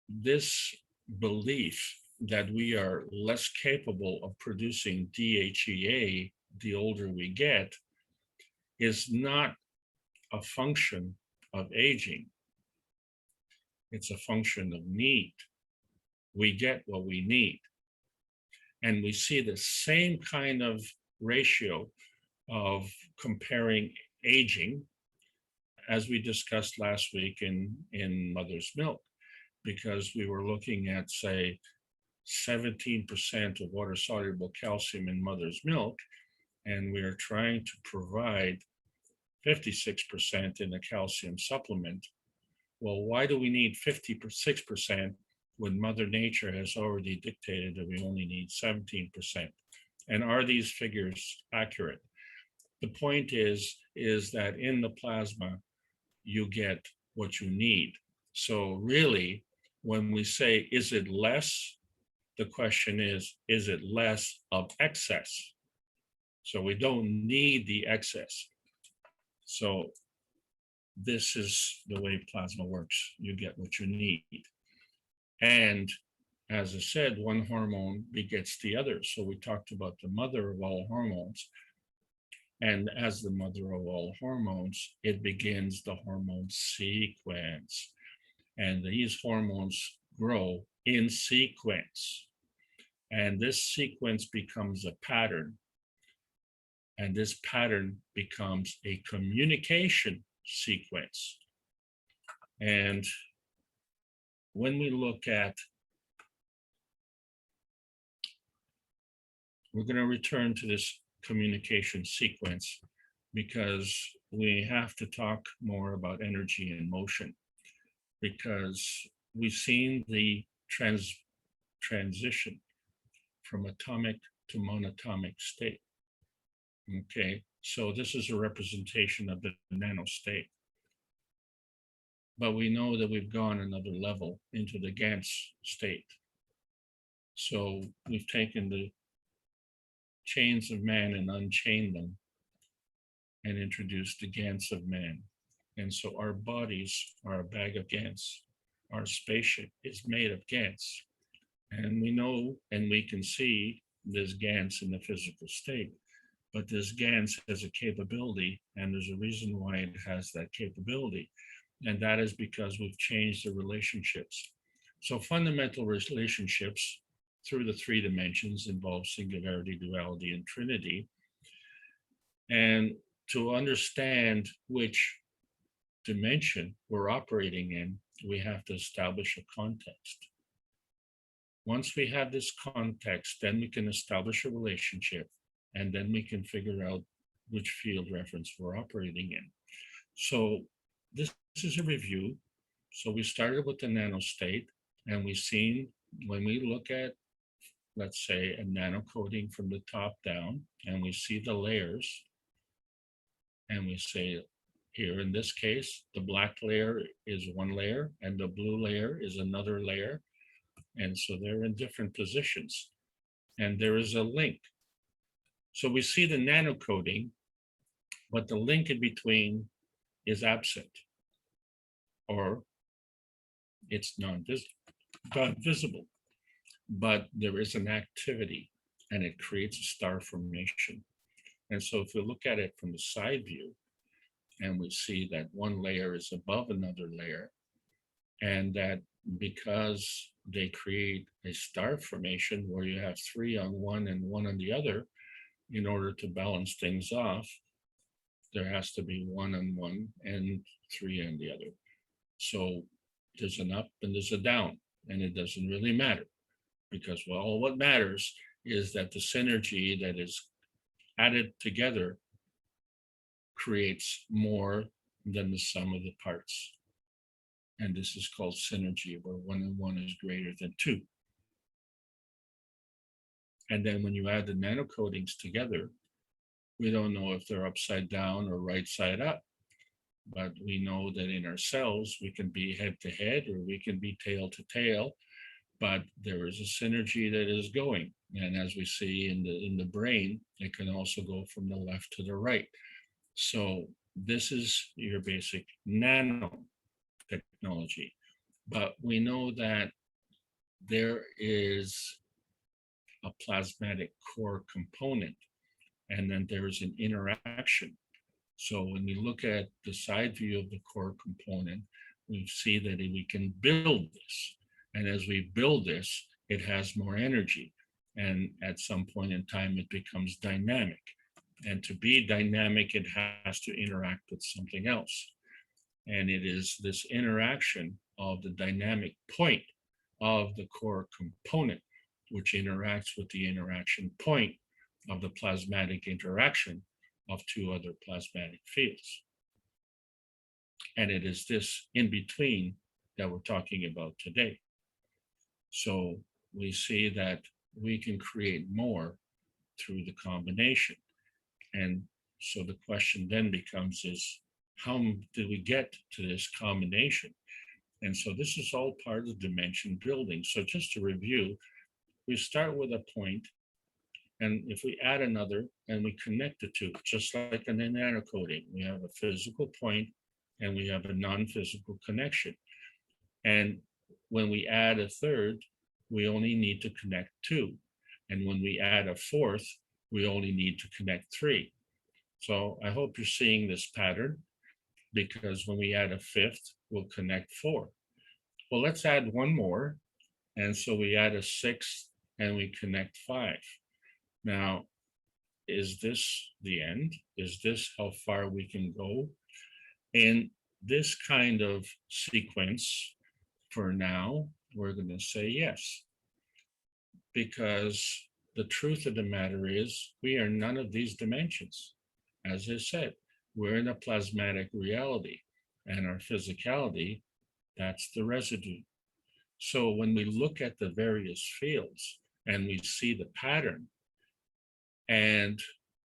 this belief that we are less capable of producing DHEA the older we get is not a function of aging. It's a function of need. We get what we need. And we see the same kind of ratio of comparing aging as we discussed last week in mother's milk, because we were looking at, say, 17% of water-soluble calcium in mother's milk, and we are trying to provide 56% in a calcium supplement. Well, why do we need 56% when Mother Nature has already dictated that we only need 17%? And are these figures accurate? The point is that in the plasma, you get what you need. So really, when we say, is it less? The question is it less of excess? So we don't need the excess. So this is the way plasma works. You get what you need. And as I said, one hormone begets the other. So we talked about the mother of all hormones. And as the mother of all hormones, it begins the hormone sequence. And these hormones grow in sequence. And this sequence becomes a pattern. And this pattern becomes a communication sequence. And when we look at, we're going to return to this communication sequence because we have to talk more about energy and motion, because we've seen the transition from atomic to monatomic state. Okay, so this is a representation of the nano state. But we know that we've gone another level into the GANS state. So we've taken the chains of man and unchained them and introduced the GANS of man. And so our bodies are a bag of GANS. Our spaceship is made of GANS. And we know and we can see this GANS in the physical state. But this GANS has a capability, and there's a reason why it has that capability. And that is because we've changed the relationships. So fundamental relationships through the three dimensions involve singularity, duality, and trinity. And to understand which dimension we're operating in, we have to establish a context. Once we have this context, then we can establish a relationship, and then we can figure out which field reference we're operating in. So this is a review. So we started with the nano state, and we've seen when we look at, let's say, a nano coding from the top down, and we see the layers, and we say here in this case, the black layer is one layer and the blue layer is another layer. And so they're in different positions, and there is a link. So we see the nano coding, but the link in between is absent, or it's non-visible, but there is an activity and it creates a star formation. And so if we look at it from the side view, and we see that one layer is above another layer, and that because they create a star formation where you have three on one and one on the other, in order to balance things off, there has to be one on one and three on the other. So there's an up and there's a down, and it doesn't really matter, because, well, what matters is that the synergy that is added together creates more than the sum of the parts. And this is called synergy, where one and one is greater than two. And then when you add the nano coatings together, we don't know if they're upside down or right side up, but we know that in our cells, we can be head to head or we can be tail to tail, but there is a synergy that is going. And as we see in the brain, it can also go from the left to the right. So this is your basic nano technology. But we know that there is a plasmatic core component, and then there's an interaction. So when we look at the side view of the core component, we see that we can build this. And as we build this, it has more energy. And at some point in time, it becomes dynamic. And to be dynamic, it has to interact with something else. And it is this interaction of the dynamic point of the core component, which interacts with the interaction point of the plasmatic interaction of two other plasmatic fields. And it is this in between that we're talking about today. So we see that we can create more through the combination. And so the question then becomes is, how did we get to this combination? And so this is all part of the dimension building. So just to review, we start with a point, and if we add another and we connect the two, just like in the nanocoding, we have a physical point and we have a non-physical connection. And when we add a third, we only need to connect two. And when we add a fourth, we only need to connect three. So I hope you're seeing this pattern, because when we add a fifth, we'll connect 4. Well, let's add one more. And so we add a 6th and we connect 5. Now, is this the end? Is this how far we can go? In this kind of sequence, for now, we're going to say yes. Because the truth of the matter is, we are none of these dimensions. As I said, we're in a plasmatic reality, and our physicality, that's the residue. So when we look at the various fields and we see the pattern, and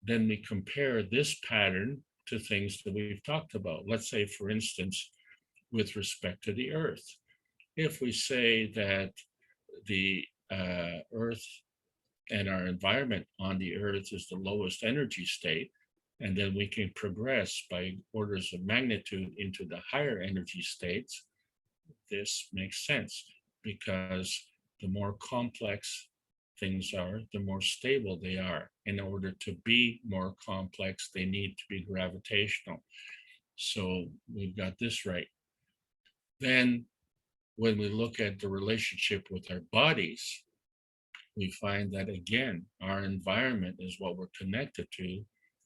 then we compare this pattern to things that we've talked about. Let's say, for instance, with respect to the Earth, if we say that the Earth and our environment on the Earth is the lowest energy state, and then we can progress by orders of magnitude into the higher energy states, this makes sense, because the more complex things are, the more stable they are. In order to be more complex, they need to be gravitational. So we've got this right. Then when we look at the relationship with our bodies, we find that again, our environment is what we're connected to,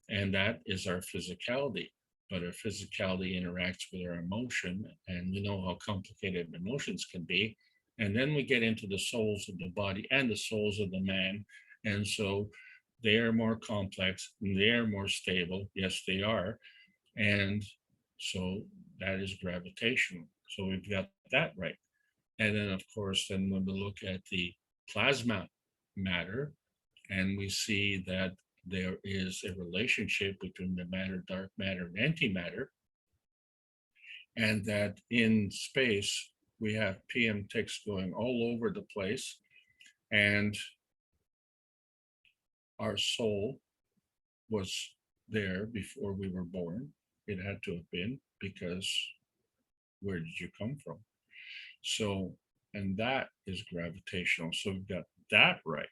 and that is our physicality. But our physicality interacts with our emotion, and we know how complicated emotions can be. And then we get into the souls of the body and the souls of the man. And so they are more complex, they are more stable. Yes, they are. And so that is gravitational. So we've got that right. And then, of course, then when we look at the plasma matter, and we see that there is a relationship between the matter, dark matter, and antimatter, and that in space, we have PM ticks going all over the place, and our soul was there before we were born. It had to have been, because where did you come from? So, and that is gravitational. So we've got that right.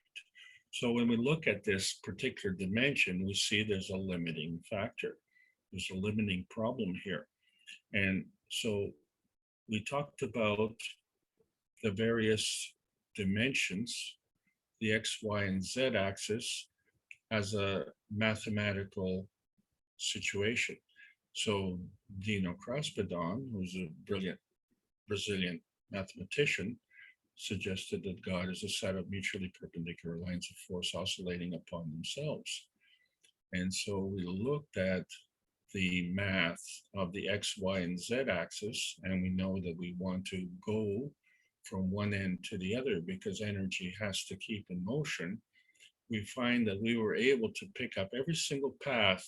So when we look at this particular dimension, we see there's a limiting factor. There's a limiting problem here. And so we talked about the various dimensions, the X, Y, and Z axis, as a mathematical situation. So Dino Crospadon, who's a brilliant Brazilian mathematician, suggested that God is a set of mutually perpendicular lines of force oscillating upon themselves. And so we looked at the math of the X, Y, and Z axis, and we know that we want to go from one end to the other because energy has to keep in motion. We find that we were able to pick up every single path,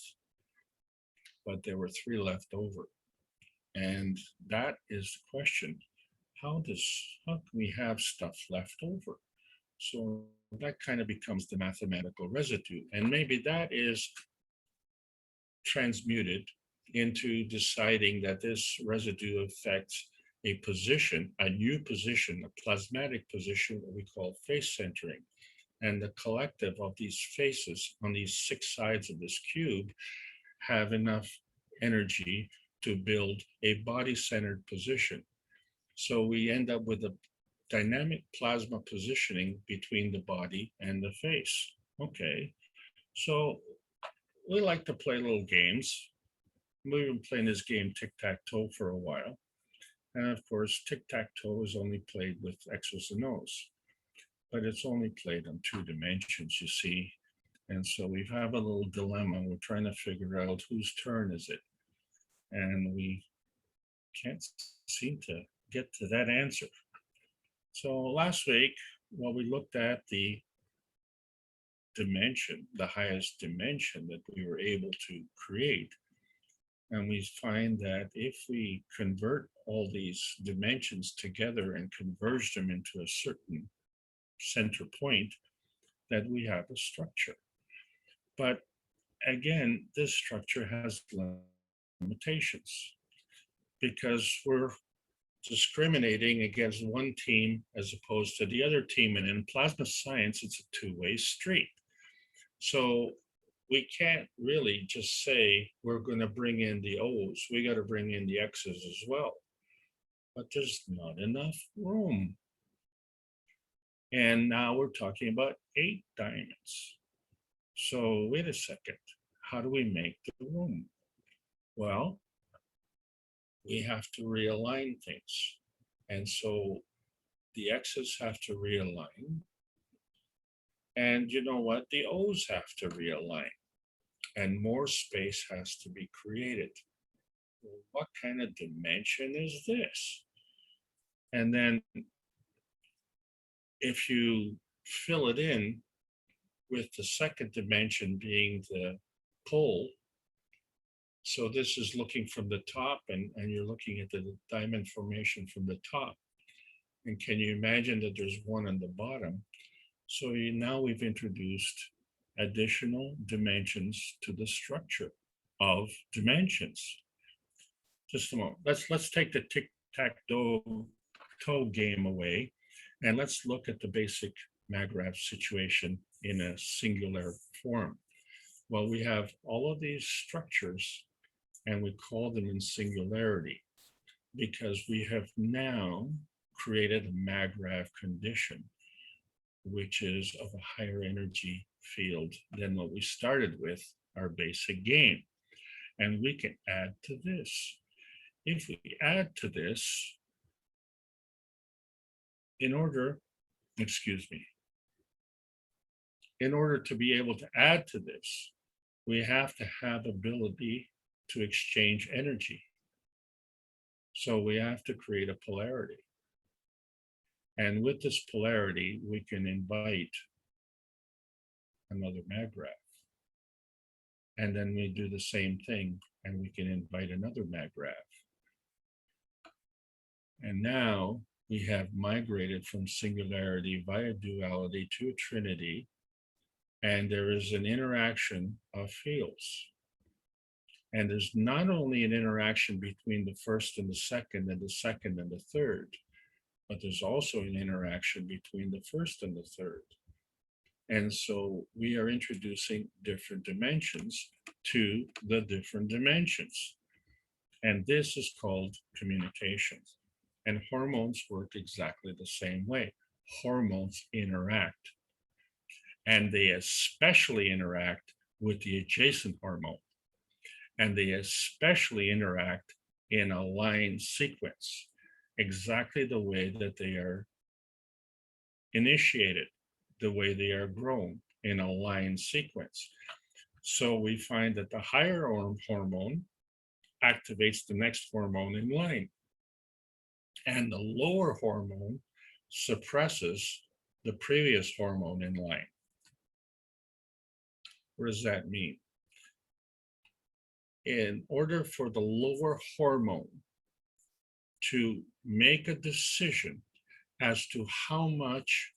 but there were 3 left over. And that is the question. How can we have stuff left over? So that kind of becomes the mathematical residue. And maybe that is transmuted into deciding that this residue affects a position, a new position, a plasmatic position that we call face centering. And the collective of these faces on these 6 sides of this cube have enough energy to build a body-centered position. So we end up with a dynamic plasma positioning between the body and the face. Okay, so we like to play little games. We've been playing this game tic-tac-toe for a while. And of course, tic-tac-toe is only played with X's and O's, but it's only played on 2 dimensions, you see. And so we have a little dilemma. We're trying to figure out whose turn is it. And we can't seem to get to that answer. So last week, well, we looked at the dimension, the highest dimension that we were able to create. And we find that if we convert all these dimensions together and converge them into a certain center point, that we have a structure. But again, this structure has limitations because we're discriminating against one team as opposed to the other team. And in plasma science, it's a 2-way street. So we can't really just say we're going to bring in the O's. We got to bring in the X's as well. But there's not enough room. And now we're talking about 8 diamonds. So wait a second. How do we make the room? Well, we have to realign things. And so the X's have to realign. And you know what? The O's have to realign. And more space has to be created. Well, what kind of dimension is this? And then if you fill it in with the second dimension being the pole, so this is looking from the top and you're looking at the diamond formation from the top. And can you imagine that there's one on the bottom? So now we've introduced additional dimensions to the structure of dimensions. Just a moment. Let's take the tic-tac-toe game away, and let's look at the basic MAGRAPH situation in a singular form. Well, we have all of these structures, and we call them in singularity because we have now created a MAGRAPH condition, which is of a higher energy field than what we started with, our basic game. And we can add to this. If we add to this, in order to be able to add to this, we have to have ability to exchange energy. So we have to create a polarity. And with this polarity, we can invite another MAGRAPH. And then we do the same thing, and we can invite another MAGRAPH. And now we have migrated from singularity via duality to trinity, and there is an interaction of fields. And there's not only an interaction between the first and the second and the third, but there's also an interaction between the first and the third. And so we are introducing different dimensions to the different dimensions. And this is called communication. And hormones work exactly the same way. Hormones interact. And they especially interact with the adjacent hormone. And they especially interact in a line sequence, exactly the way that they are initiated, the way they are grown in a line sequence. So we find that the higher hormone activates the next hormone in line, and the lower hormone suppresses the previous hormone in line. What does that mean? In order for the lower hormone to make a decision as to how much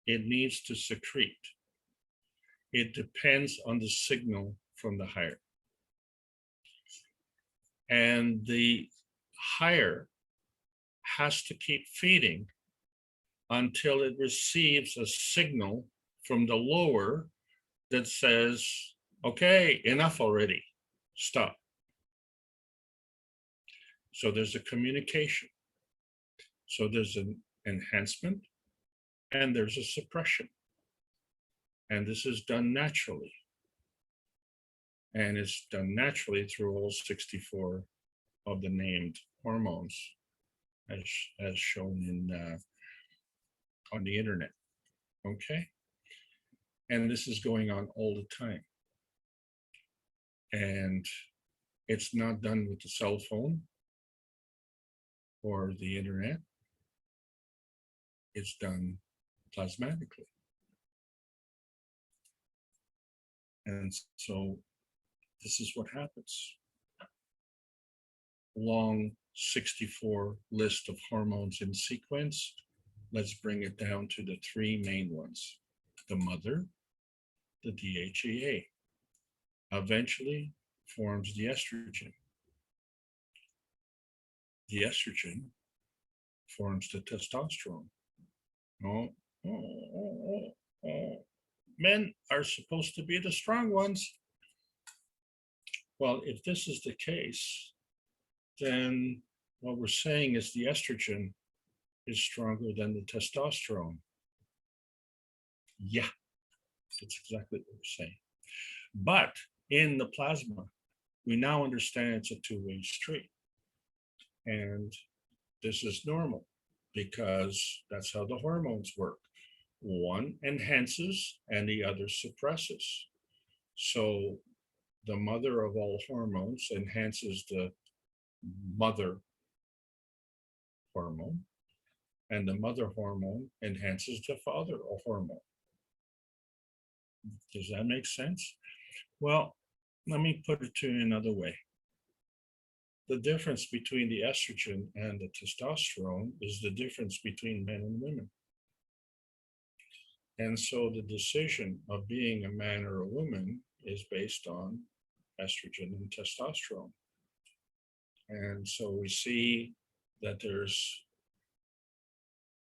it needs to secrete, it depends on the signal from the higher. And the higher has to keep feeding until it receives a signal from the lower that says, okay, enough already, stop. So there's a communication. So there's an enhancement and there's a suppression. And this is done naturally. And it's done naturally through all 64 of the named hormones as shown in on the internet, okay? And this is going on all the time. And it's not done with the cell phone or the internet. It's done plasmatically. And so this is what happens. Long 64 list of hormones in sequence. Let's bring it down to the 3 main ones. The mother, the DHEA, eventually forms the estrogen. The estrogen forms the testosterone. Men are supposed to be the strong ones. Well, if this is the case, then what we're saying is the estrogen is stronger than the testosterone. Yeah, that's exactly what we're saying. But in the plasma, we now understand it's a two-way street. And this is normal because that's how the hormones work. One enhances and the other suppresses. So the mother of all hormones enhances the mother hormone, and the mother hormone enhances the father hormone. Does that make sense? Well, let me put it to you another way. The difference between the estrogen and the testosterone is the difference between men and women. And so the decision of being a man or a woman is based on estrogen and testosterone. And so we see that there's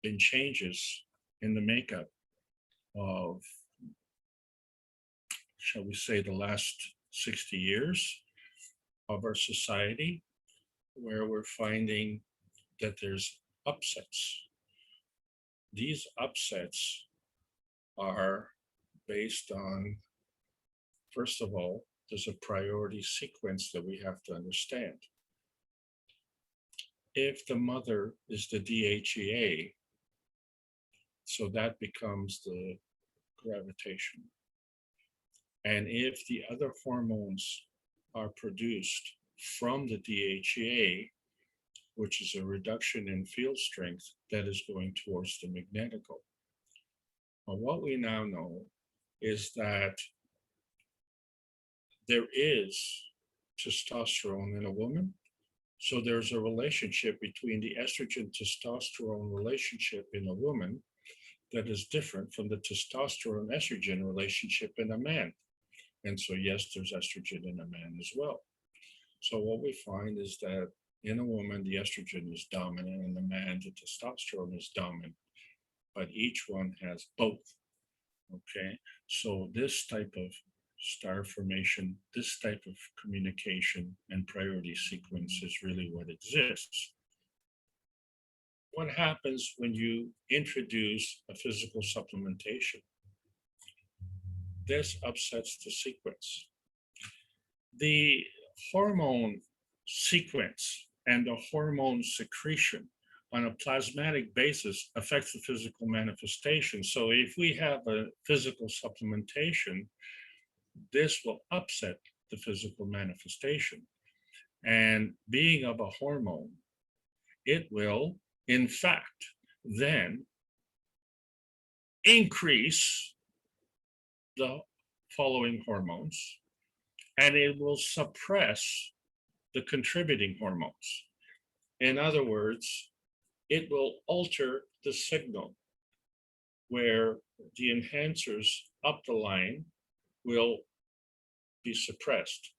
been changes in the makeup of, shall we say, the last 60 years of our society, where we're finding that there's upsets. These upsets are based on, first of all, there's a priority sequence that we have to understand. If the mother is the DHEA, so that becomes the gravitation. And if the other hormones are produced from the DHEA, which is a reduction in field strength, that is going towards the magnetical. Well, what we now know is that there is testosterone in a woman. So there's a relationship between the estrogen-testosterone relationship in a woman that is different from the testosterone-estrogen relationship in a man. And so, yes, there's estrogen in a man as well. So what we find is that in a woman, the estrogen is dominant, and in a man, the testosterone is dominant. But each one has both. Okay, so this type of star formation, this type of communication and priority sequence is really what exists. What happens when you introduce a physical supplementation? This upsets the sequence. The hormone sequence and the hormone secretion on a plasmatic basis affects the physical manifestation. So if we have a physical supplementation, this will upset the physical manifestation. And being of a hormone, it will, in fact, then increase the following hormones, and it will suppress the contributing hormones. In other words, it will alter the signal where the enhancers up the line will be suppressed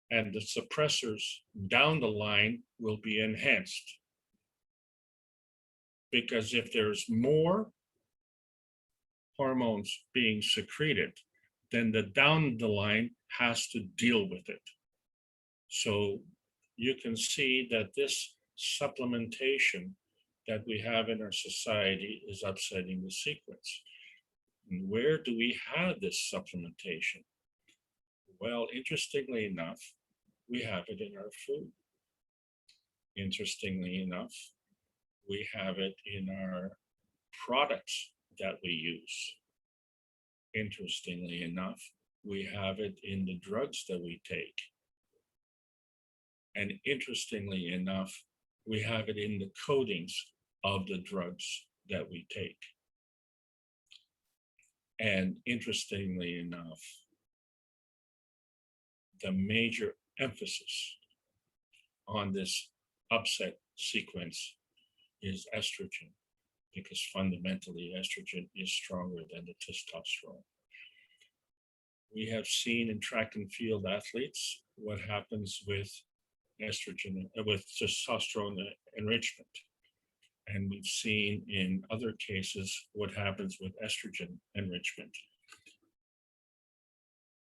and the suppressors down the line will be enhanced. Because if there's more hormones being secreted, then the down the line has to deal with it. So you can see that this supplementation that we have in our society is upsetting the sequence. And where do we have this supplementation? Well, interestingly enough, we have it in our food. Interestingly enough, we have it in our products that we use. Interestingly enough, we have it in the drugs that we take. And interestingly enough, we have it in the coatings of the drugs that we take. And interestingly enough, the major emphasis on this upset sequence is estrogen, because fundamentally estrogen is stronger than the testosterone. We have seen in track and field athletes what happens with estrogen, with testosterone enrichment. And we've seen in other cases what happens with estrogen enrichment.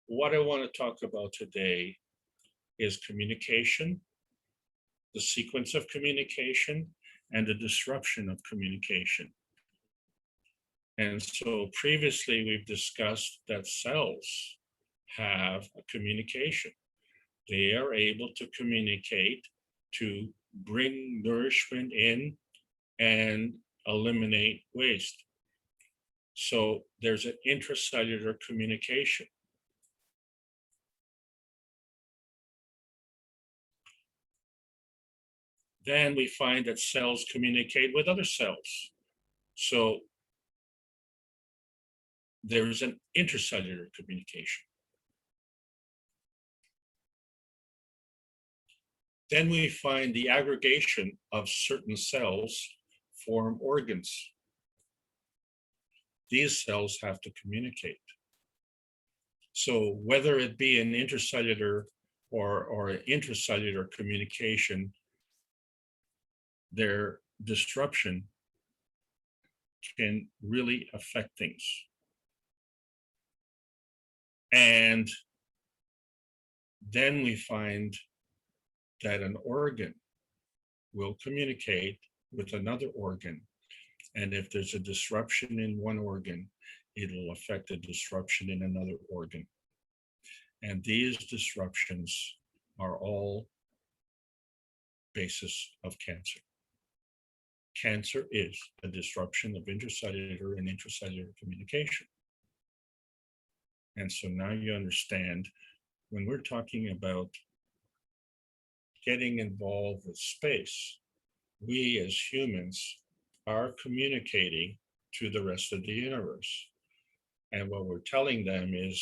What I want to talk about today is communication, the sequence of communication, and the disruption of communication. And so previously we've discussed that cells have a communication. They are able to communicate to bring nourishment in and eliminate waste. So there's an intracellular communication. Then we find that cells communicate with other cells. So there's an intercellular communication. Then we find the aggregation of certain cells form organs. These cells have to communicate. So whether it be an intercellular or an intracellular communication, their disruption can really affect things. And then we find that an organ will communicate with another organ. And if there's a disruption in one organ, it'll affect the disruption in another organ. And these disruptions are all basis of cancer. Cancer is a disruption of intercellular and intracellular communication. And so now you understand when we're talking about getting involved with space, we as humans are communicating to the rest of the universe. And what we're telling them is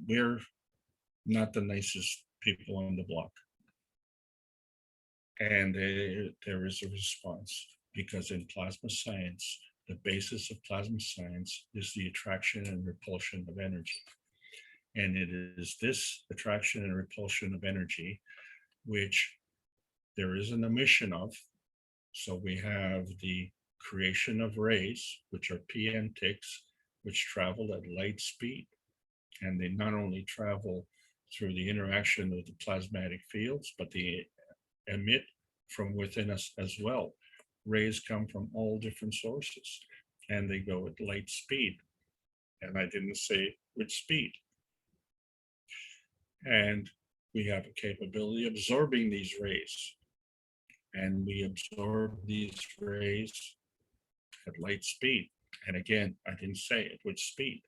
we're not the nicest people on the block. And there is a response, because in plasma science, the basis of plasma science is the attraction and repulsion of energy. And it is this attraction and repulsion of energy which there is an emission of. So we have the creation of rays, which are PM ticks, which travel at light speed. And they not only travel through the interaction of the plasmatic fields, but they emit from within us as well. Rays come from all different sources and they go at light speed. And I didn't say which speed. And we have a capability of absorbing these rays. And we absorb these rays at light speed. And again, I didn't say at which speed.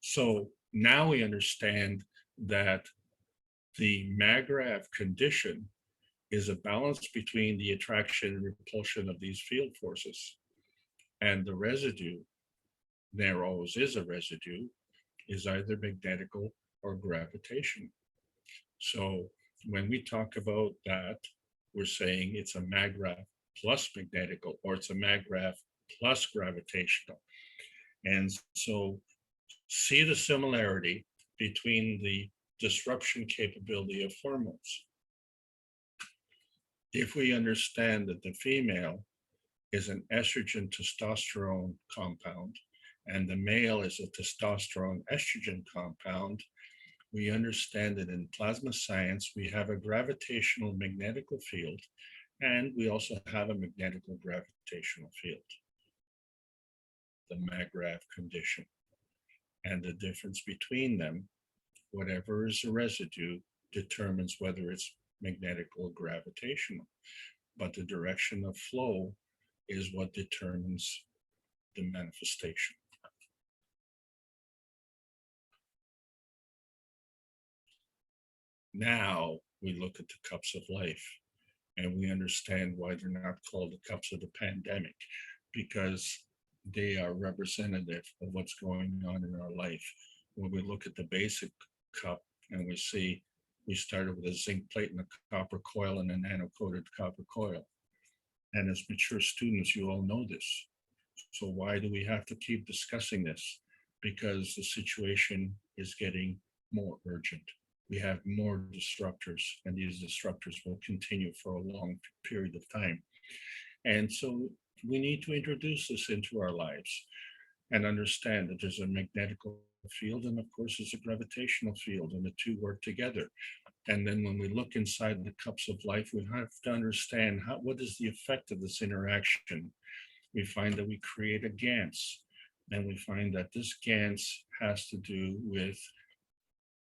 So now we understand that the MAGRAV condition is a balance between the attraction and repulsion of these field forces. And the residue, there always is a residue, is either magnetical or gravitational. So when we talk about that, we're saying it's a MAGRAV plus magnetical, or it's a MAGRAV plus gravitational. And so see the similarity between the disruption capability of hormones. If we understand that the female is an estrogen testosterone compound and the male is a testosterone estrogen compound, we understand that in plasma science, we have a gravitational magnetical field, and we also have a magnetical gravitational field, the MAGRAV condition. And the difference between them, whatever is the residue, determines whether it's magnetical or gravitational. But the direction of flow is what determines the manifestation. Now we look at the cups of life and we understand why they're not called the cups of the pandemic, because they are representative of what's going on in our life. When we look at the basic cup and we see we started with a zinc plate and a copper coil and a nano-coated copper coil. And as mature students, you all know this. So why do we have to keep discussing this? Because the situation is getting more urgent. We have more disruptors, and these disruptors will continue for a long period of time. And so we need to introduce this into our lives and understand that there's a magnetical field, and of course there's a gravitational field, and the two work together. And then when we look inside the cups of life, we have to understand what is the effect of this interaction. We find that we create a Gans, and we find that this Gans has to do with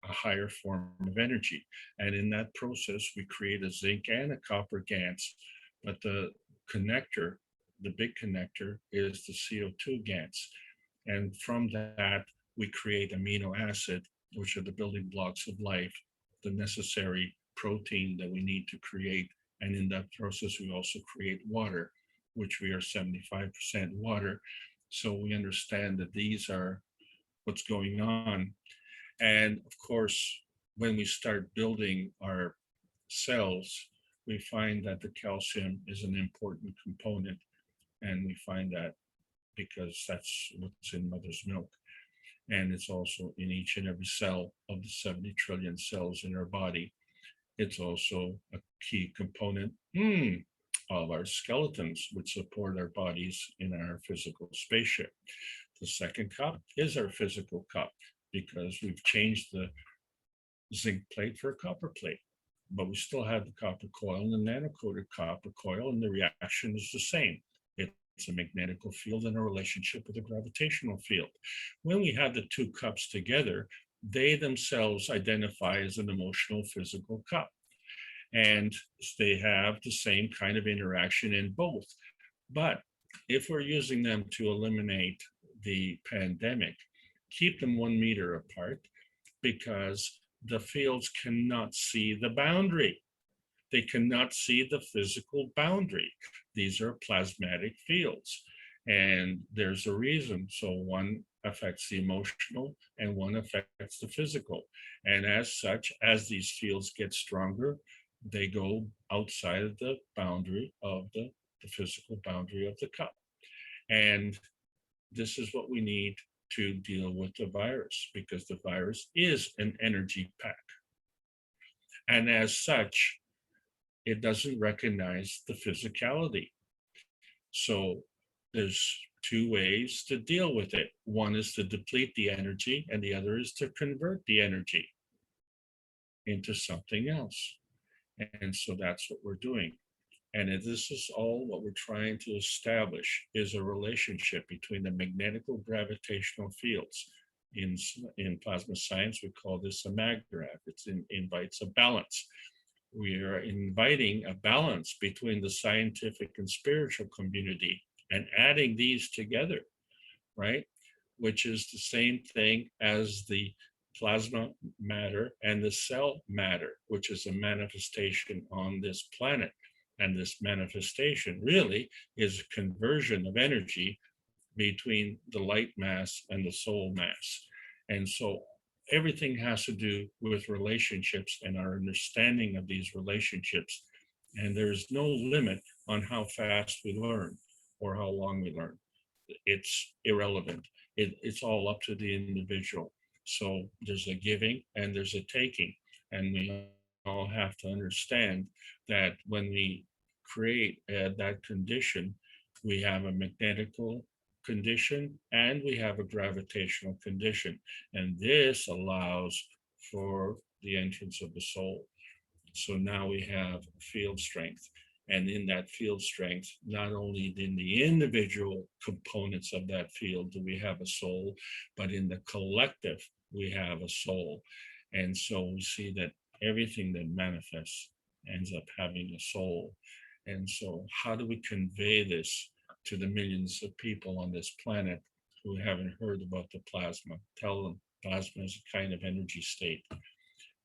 a higher form of energy. And in that process, we create a zinc and a copper Gans, but the connector, the big connector, is the CO2 Gans. And from that, we create amino acid, which are the building blocks of life, the necessary protein that we need to create. And in that process, we also create water, which we are 75% water. So we understand that these are what's going on. And of course, when we start building our cells, we find that the calcium is an important component. And we find that because that's what's in mother's milk. And it's also in each and every cell of the 70 trillion cells in our body. It's also a key component of our skeletons, which support our bodies in our physical spaceship. The second cup is our physical cup, because we've changed the zinc plate for a copper plate, but we still have the copper coil and the nano-coated copper coil, and the reaction is the same. It's a magnetical field in a relationship with a gravitational field. When we have the two cups together, they themselves identify as an emotional physical cup. And they have the same kind of interaction in both. But if we're using them to eliminate the pandemic, keep them 1 meter apart, because the fields cannot see the boundary. They cannot see the physical boundary. These are plasmatic fields, and there's a reason. So one affects the emotional and one affects the physical. And as such, as these fields get stronger, they go outside of the boundary of the physical boundary of the cup. And this is what we need to deal with the virus, because the virus is an energy pack. And as such, it doesn't recognize the physicality. So there's two ways to deal with it. One is to deplete the energy, and the other is to convert the energy into something else. And so that's what we're doing. And this is all what we're trying to establish, is a relationship between the magnetical gravitational fields. In plasma science, we call this a maggrav. It invites a balance. We are inviting a balance between the scientific and spiritual community and adding these together, right? Which is the same thing as the plasma matter and the cell matter, which is a manifestation on this planet. And this manifestation really is a conversion of energy between the light mass and the soul mass. And so everything has to do with relationships and our understanding of these relationships. And there's no limit on how fast we learn or how long we learn. It's irrelevant. It's all up to the individual. So there's a giving and there's a taking. And we all have to understand that when we create that condition, we have a magnetical condition and we have a gravitational condition. And this allows for the entrance of the soul. So now we have field strength. And in that field strength, not only in the individual components of that field do we have a soul, but in the collective, we have a soul. And so we see that everything that manifests ends up having a soul. And so how do we convey this to the millions of people on this planet who haven't heard about the plasma? Tell them plasma is a kind of energy state.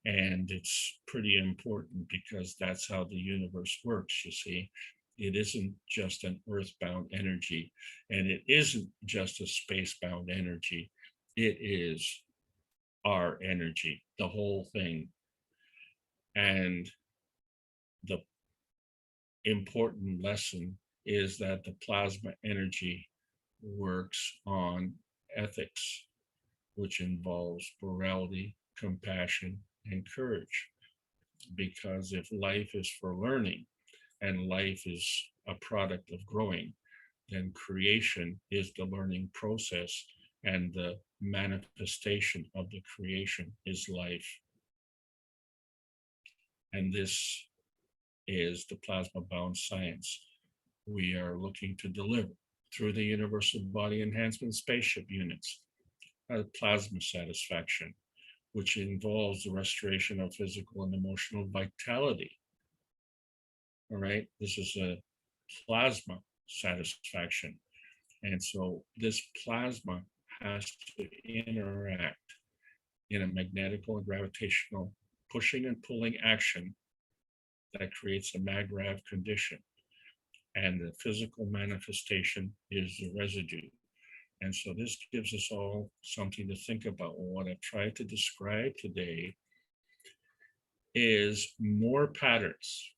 And it's pretty important because that's how the universe works, you see. It isn't just an earthbound energy, and it isn't just a spacebound energy. It is our energy, the whole thing. And the important lesson is that the plasma energy works on ethics, which involves morality, compassion, and courage. Because if life is for learning and life is a product of growing, then creation is the learning process, and the manifestation of the creation is life. And this is the plasma-bound science we are looking to deliver through the Universal Body Enhancement Spaceship units, plasma satisfaction, which involves the restoration of physical and emotional vitality. All right, this is a plasma satisfaction. And so this plasma has to interact in a magnetical and gravitational pushing and pulling action that creates a mag-rav condition. And the physical manifestation is the residue. And so this gives us all something to think about. What I've tried to describe today is more patterns.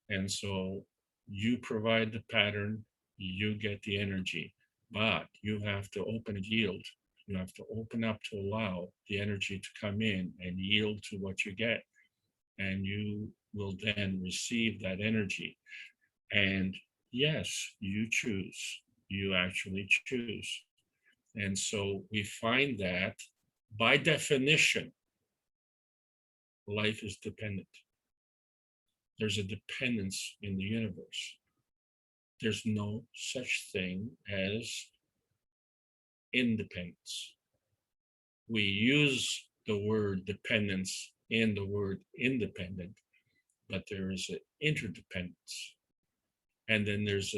And so you provide the pattern, you get the energy, but you have to open and yield. You have to open up to allow the energy to come in and yield to what you get. And you will then receive that energy. And yes, you choose. You actually choose. And so we find that by definition, life is dependent. There's a dependence in the universe. There's no such thing as independence. We use the word dependence in the word independent, but there is an interdependence. And then there's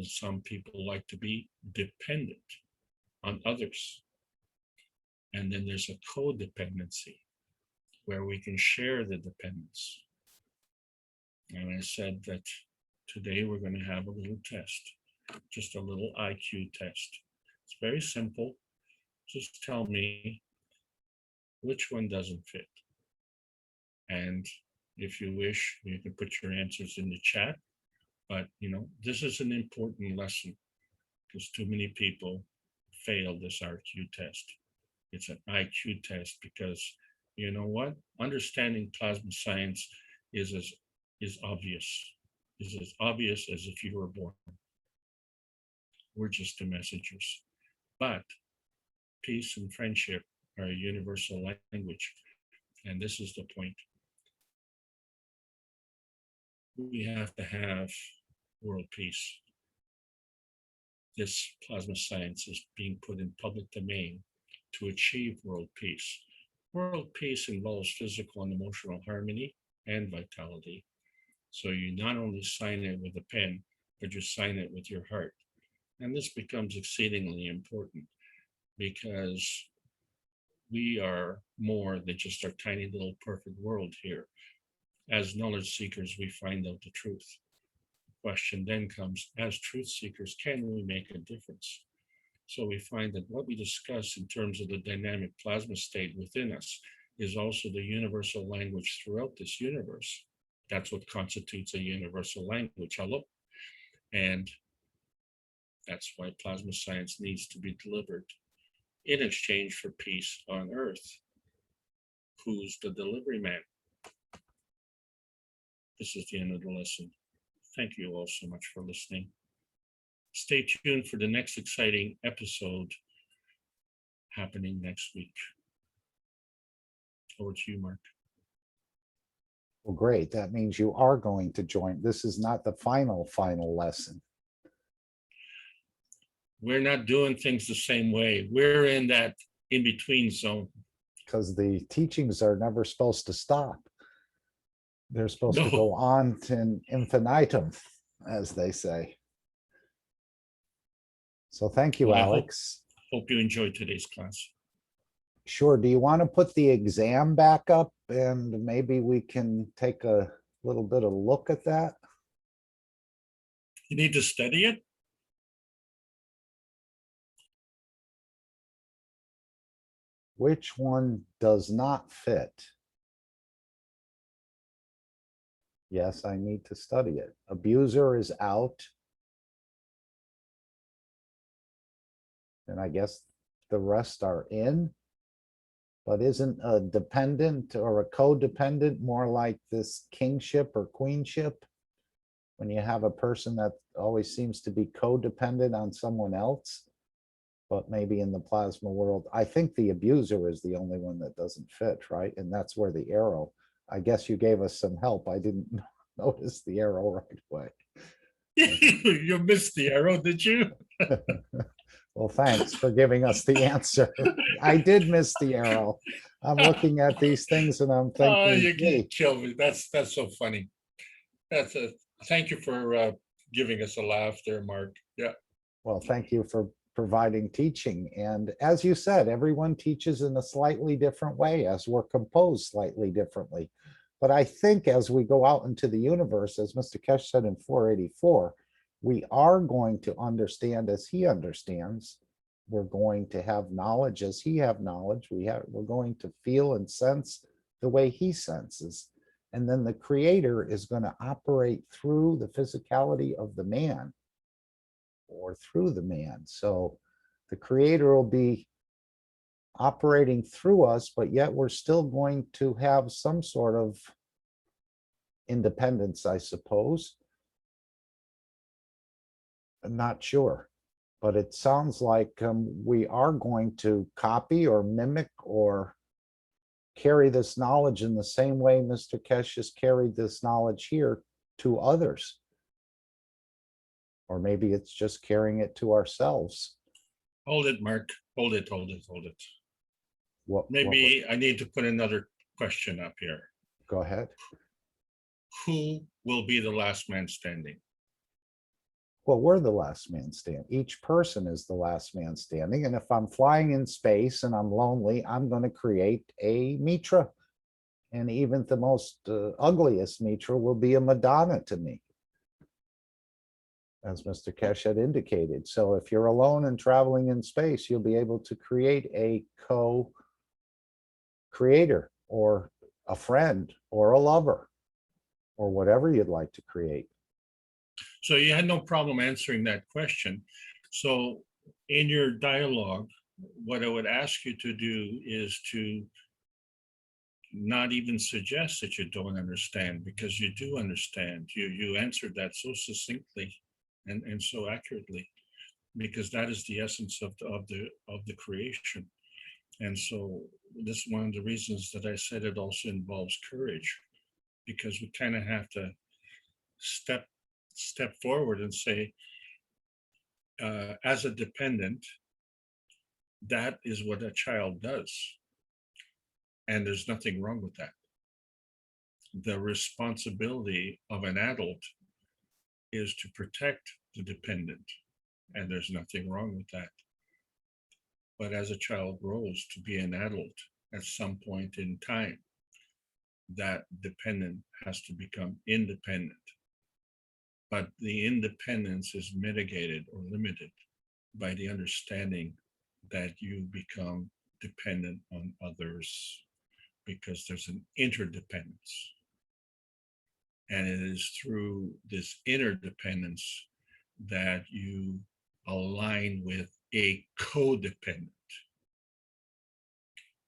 some people like to be dependent on others. And then there's a codependency where we can share the dependence. And I said that today we're going to have a little test, just a little IQ test. It's very simple. Just tell me which one doesn't fit. And if you wish, you can put your answers in the chat. But, this is an important lesson because too many people fail this IQ test. It's an IQ test because, you know what? Understanding plasma science is obvious. Is as obvious as if you were born. We're just the messengers. But peace and friendship are a universal language. And this is the point. We have to have world peace. This plasma science is being put in public domain to achieve world peace. World peace involves physical and emotional harmony and vitality. So you not only sign it with a pen, but you sign it with your heart. And this becomes exceedingly important because we are more than just our tiny little perfect world here. As knowledge seekers, we find out the truth. The question then comes, as truth seekers, can we make a difference? So we find that what we discuss in terms of the dynamic plasma state within us is also the universal language throughout this universe. That's what constitutes a universal language. Hello? And that's why plasma science needs to be delivered in exchange for peace on Earth. Who's the delivery man? This is the end of the lesson. Thank you all so much for listening. Stay tuned for the next exciting episode happening next week. Over to you, Mark. Well, great. That means you are going to join. This is not the final lesson. We're not doing things the same way. We're in that in-between zone. Because the teachings are never supposed to stop. They're supposed to go on to infinitum, as they say. So thank you, Well, Alex. Hope you enjoyed today's class. Sure. Do you want to put the exam back up and maybe we can take a little bit of a look at that? You need to study it? Which one does not fit? Yes, I need to study it. Abuser is out. And I guess the rest are in. But isn't a dependent or a codependent more like this kingship or queenship? When you have a person that always seems to be codependent on someone else? but maybe in the plasma world, I think the abuser is the only one that doesn't fit, right? And that's where the arrow, I guess you gave us some help. I didn't notice the arrow right away. You missed the arrow, did you? Well, thanks for giving us the answer. I did miss the arrow. I'm looking at these things and I'm Oh, thinking, you gee, kill me. That's so funny. Thank you for giving us a laugh there, Mark. Yeah. well, thank you for providing teaching. And as you said, everyone teaches in a slightly different way, as we're composed slightly differently. But I think as we go out into the universe, as Mr. Keshe said in 484, we are going to understand as he understands. We're going to have knowledge as he have knowledge. We're going to feel and sense the way he senses. And then the creator is going to operate through the physicality of the man or through the man. So the creator will be operating through us, but yet we're still going to have some sort of independence, I suppose. I'm not sure, but it sounds like we are going to copy or mimic or carry this knowledge in the same way Mr. Keshe has carried this knowledge here to others. Or maybe it's just carrying it to ourselves. Hold it, Mark. Hold it. What, Maybe I need to put another question up here. go ahead. Who will be the last man standing? Well, we're the last man standing. Each person is the last man standing. And if I'm flying in space and I'm lonely, I'm going to create a Mitra. And even the most ugliest Mitra will be a Madonna to me, as Mr. Keshe had indicated. So if you're alone and traveling in space, you'll be able to create a co-creator or a friend or a lover or whatever you'd like to create. So you had no problem answering that question. So in your dialogue, what I would ask you to do is to not even suggest that you don't understand, because you do understand. You answered that so succinctly and so accurately, because that is the essence of the creation. And so this is one of the reasons that I said it also involves courage, because we kind of have to step forward and say, as a dependent, that is what a child does. And there's nothing wrong with that. The responsibility of an adult is to protect the dependent, and there's nothing wrong with that. But as a child grows to be an adult, at some point in time, that dependent has to become independent. But the independence is mitigated or limited by the understanding that you become dependent on others, because there's an interdependence. And it is through this interdependence that you align with a codependent.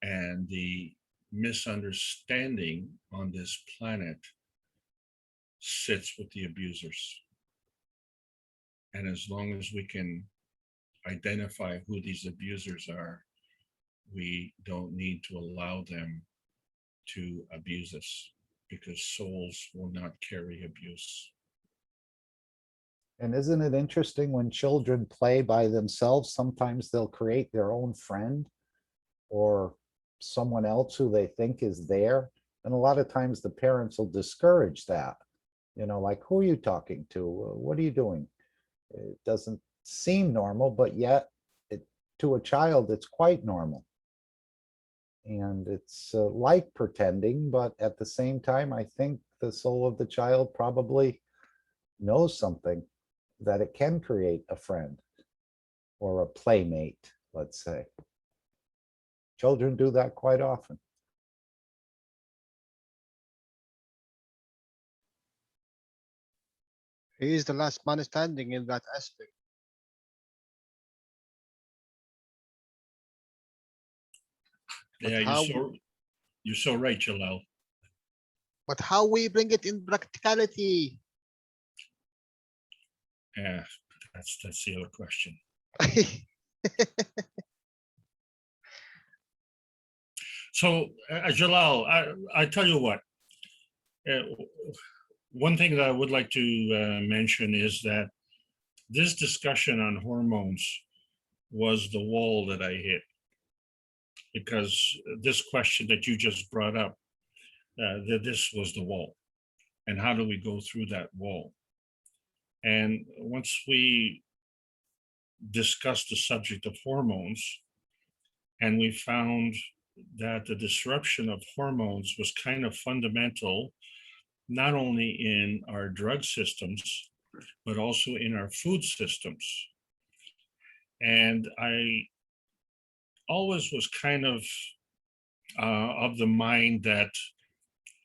And the misunderstanding on this planet sits with the abusers. And as long as we can identify who these abusers are, we don't need to allow them to abuse us, because souls will not carry abuse. And isn't it interesting when children play by themselves, sometimes they'll create their own friend or someone else who they think is there. And a lot of times the parents will discourage that, like, who are you talking to? What are you doing? It doesn't seem normal, but yet to a child, it's quite normal. And it's like pretending, but at the same time, I think the soul of the child probably knows something, that it can create a friend or a playmate, let's say. Children do that quite often. He is the last man standing in that aspect. But Yeah, how, you're so right, Jalal. but how we bring it in practicality? Yeah, that's the other question. So, Jalal, I tell you what, one thing that I would like to mention is that this discussion on hormones was the wall that I hit. Because this question that you just brought up, that this was the wall. And how do we go through that wall? And once we discussed the subject of hormones, and we found that the disruption of hormones was kind of fundamental, not only in our drug systems, but also in our food systems. And I always was kind of the mind that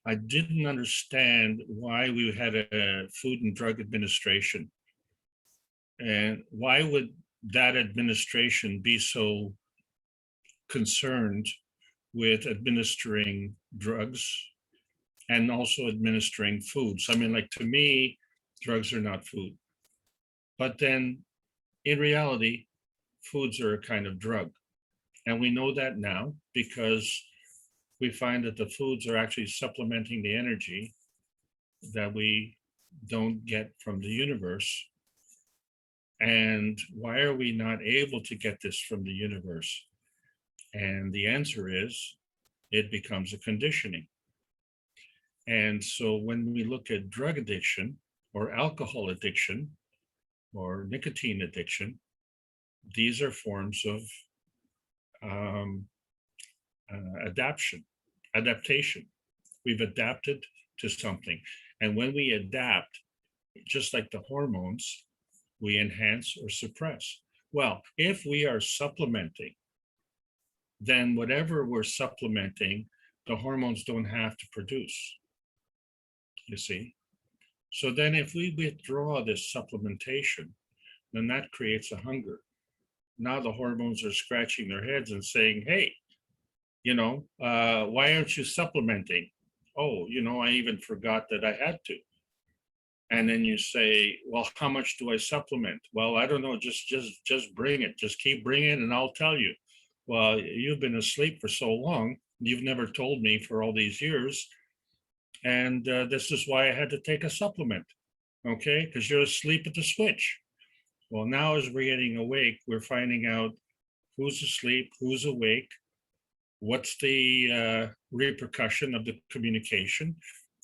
I didn't understand why we had a Food and Drug Administration. And why would that administration be so concerned with administering drugs and also administering foods? I mean, like, to me, drugs are not food. But then in reality, foods are a kind of drug. And we know that now because we find that the foods are actually supplementing the energy that we don't get from the universe. And why are we not able to get this from the universe? And the answer is, it becomes a conditioning. And so when we look at drug addiction or alcohol addiction or nicotine addiction, these are forms of adaptation. We've adapted to something. And when we adapt, just like the hormones, we enhance or suppress. Well, if we are supplementing, then whatever we're supplementing, the hormones don't have to produce, you see? So then if we withdraw this supplementation, then that creates a hunger. Now the hormones are scratching their heads and saying, hey, why aren't you supplementing? Oh, I even forgot that I had to. And then you say, well, how much do I supplement? Well, I don't know, just bring it. Just keep bringing it and I'll tell you. Well, you've been asleep for so long. You've never told me for all these years. And this is why I had to take a supplement, okay? Because you're asleep at the switch. Well, now as we're getting awake, we're finding out who's asleep, who's awake, what's the repercussion of the communication.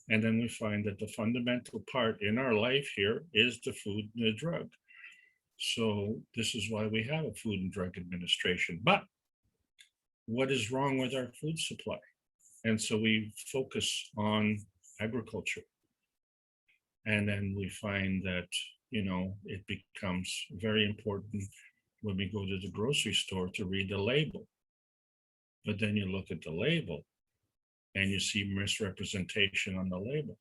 And then we find that the fundamental part in our life here is the food and the drug. So this is why we have a Food and Drug Administration. But what is wrong with our food supply? And so we focus on agriculture. And then we find that, it becomes very important when we go to the grocery store to read the label. But then you look at the label and you see misrepresentation on the label.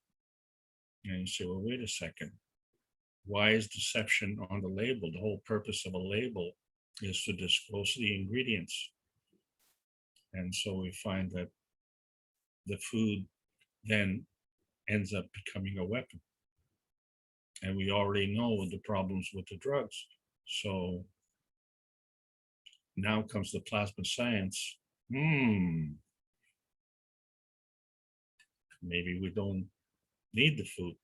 And you say, well, wait a second. Why is deception on the label? The whole purpose of a label is to disclose the ingredients. And so we find that the food then ends up becoming a weapon. And we already know the problems with the drugs. So now comes the plasma science. Maybe we don't need the food.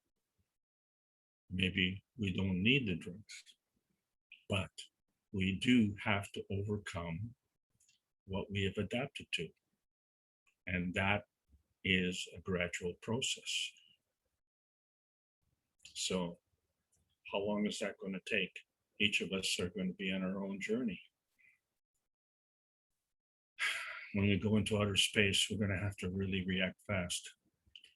Maybe we don't need the drugs. But we do have to overcome what we have adapted to. And that is a gradual process. So how long is that going to take? Each of us are going to be on our own journey. When we go into outer space, we're going to have to really react fast.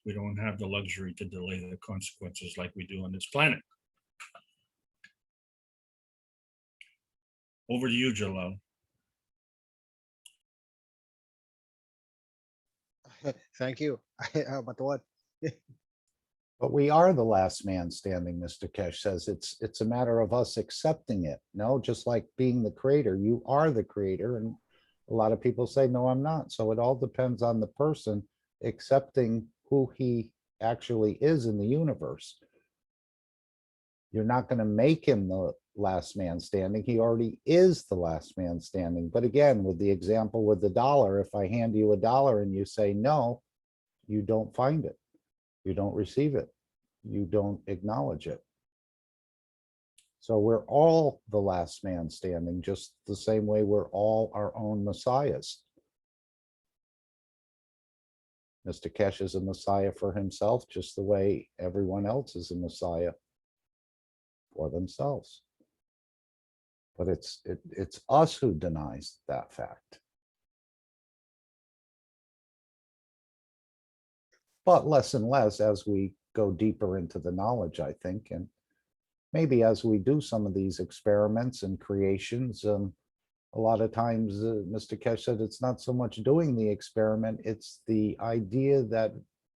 We don't have the luxury to delay the consequences like we do on this planet. Over to you, Jalal. Thank you. But what? But we are the last man standing, Mr. Keshe says. It's a matter of us accepting it. No, just like being the creator, you are the creator. And a lot of people say, no, I'm not. So it all depends on the person accepting who he actually is in the universe. You're not going to make him last man standing. He already is the last man standing. But again, with the example with the dollar, if I hand you a dollar and you say no, you don't find it. You don't receive it. You don't acknowledge it. So we're all the last man standing, just the same way we're all our own messiahs. Mr. Keshe is a messiah for himself, just the way everyone else is a messiah for themselves. But it's us who denies that fact. But less and less as we go deeper into the knowledge, I think, and maybe as we do some of these experiments and creations, a lot of times, Mr. Keshe said, it's not so much doing the experiment, it's the idea that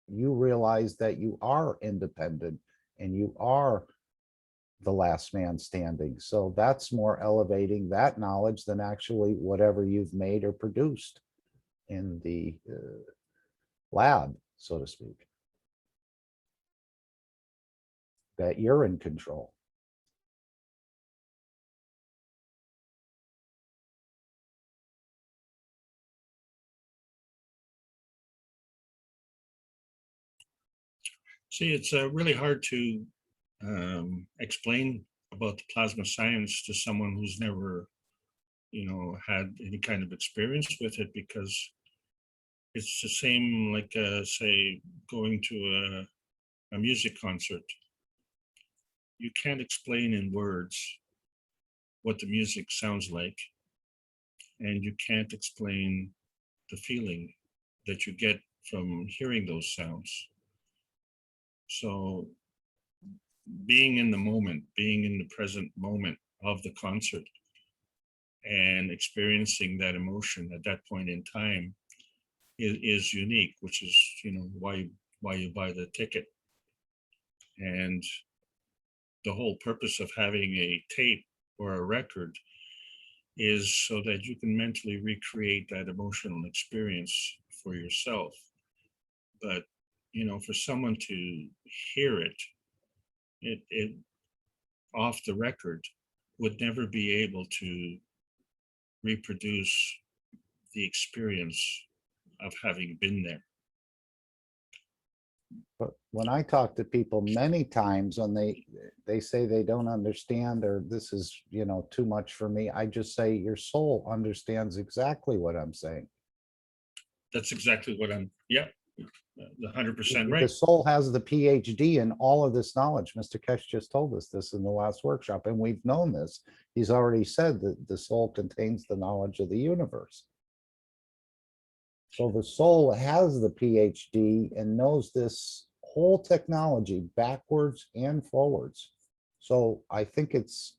you realize that you are independent and you are the last man standing. So that's more elevating that knowledge than actually whatever you've made or produced in the lab, so to speak. That you're in control. See, it's really hard to explain about the plasma science to someone who's never, had any kind of experience with it, because it's the same like, say, going to a music concert. You can't explain in words what the music sounds like, and you can't explain the feeling that you get from hearing those sounds. So being in the moment, being in the present moment of the concert and experiencing that emotion at that point in time is unique, which is, why you buy the ticket. And the whole purpose of having a tape or a record is so that you can mentally recreate that emotional experience for yourself. But, for someone to hear it off the record would never be able to reproduce the experience of having been there. But when I talk to people many times and they say they don't understand, or this is, too much for me, I just say your soul understands exactly what I'm saying. That's exactly what the 100% The right. soul has the PhD in all of this knowledge. Mr. Keshe just told us this in the last workshop, and we've known this. He's already said that the soul contains the knowledge of the universe. So the soul has the PhD and knows this whole technology backwards and forwards. So I think it's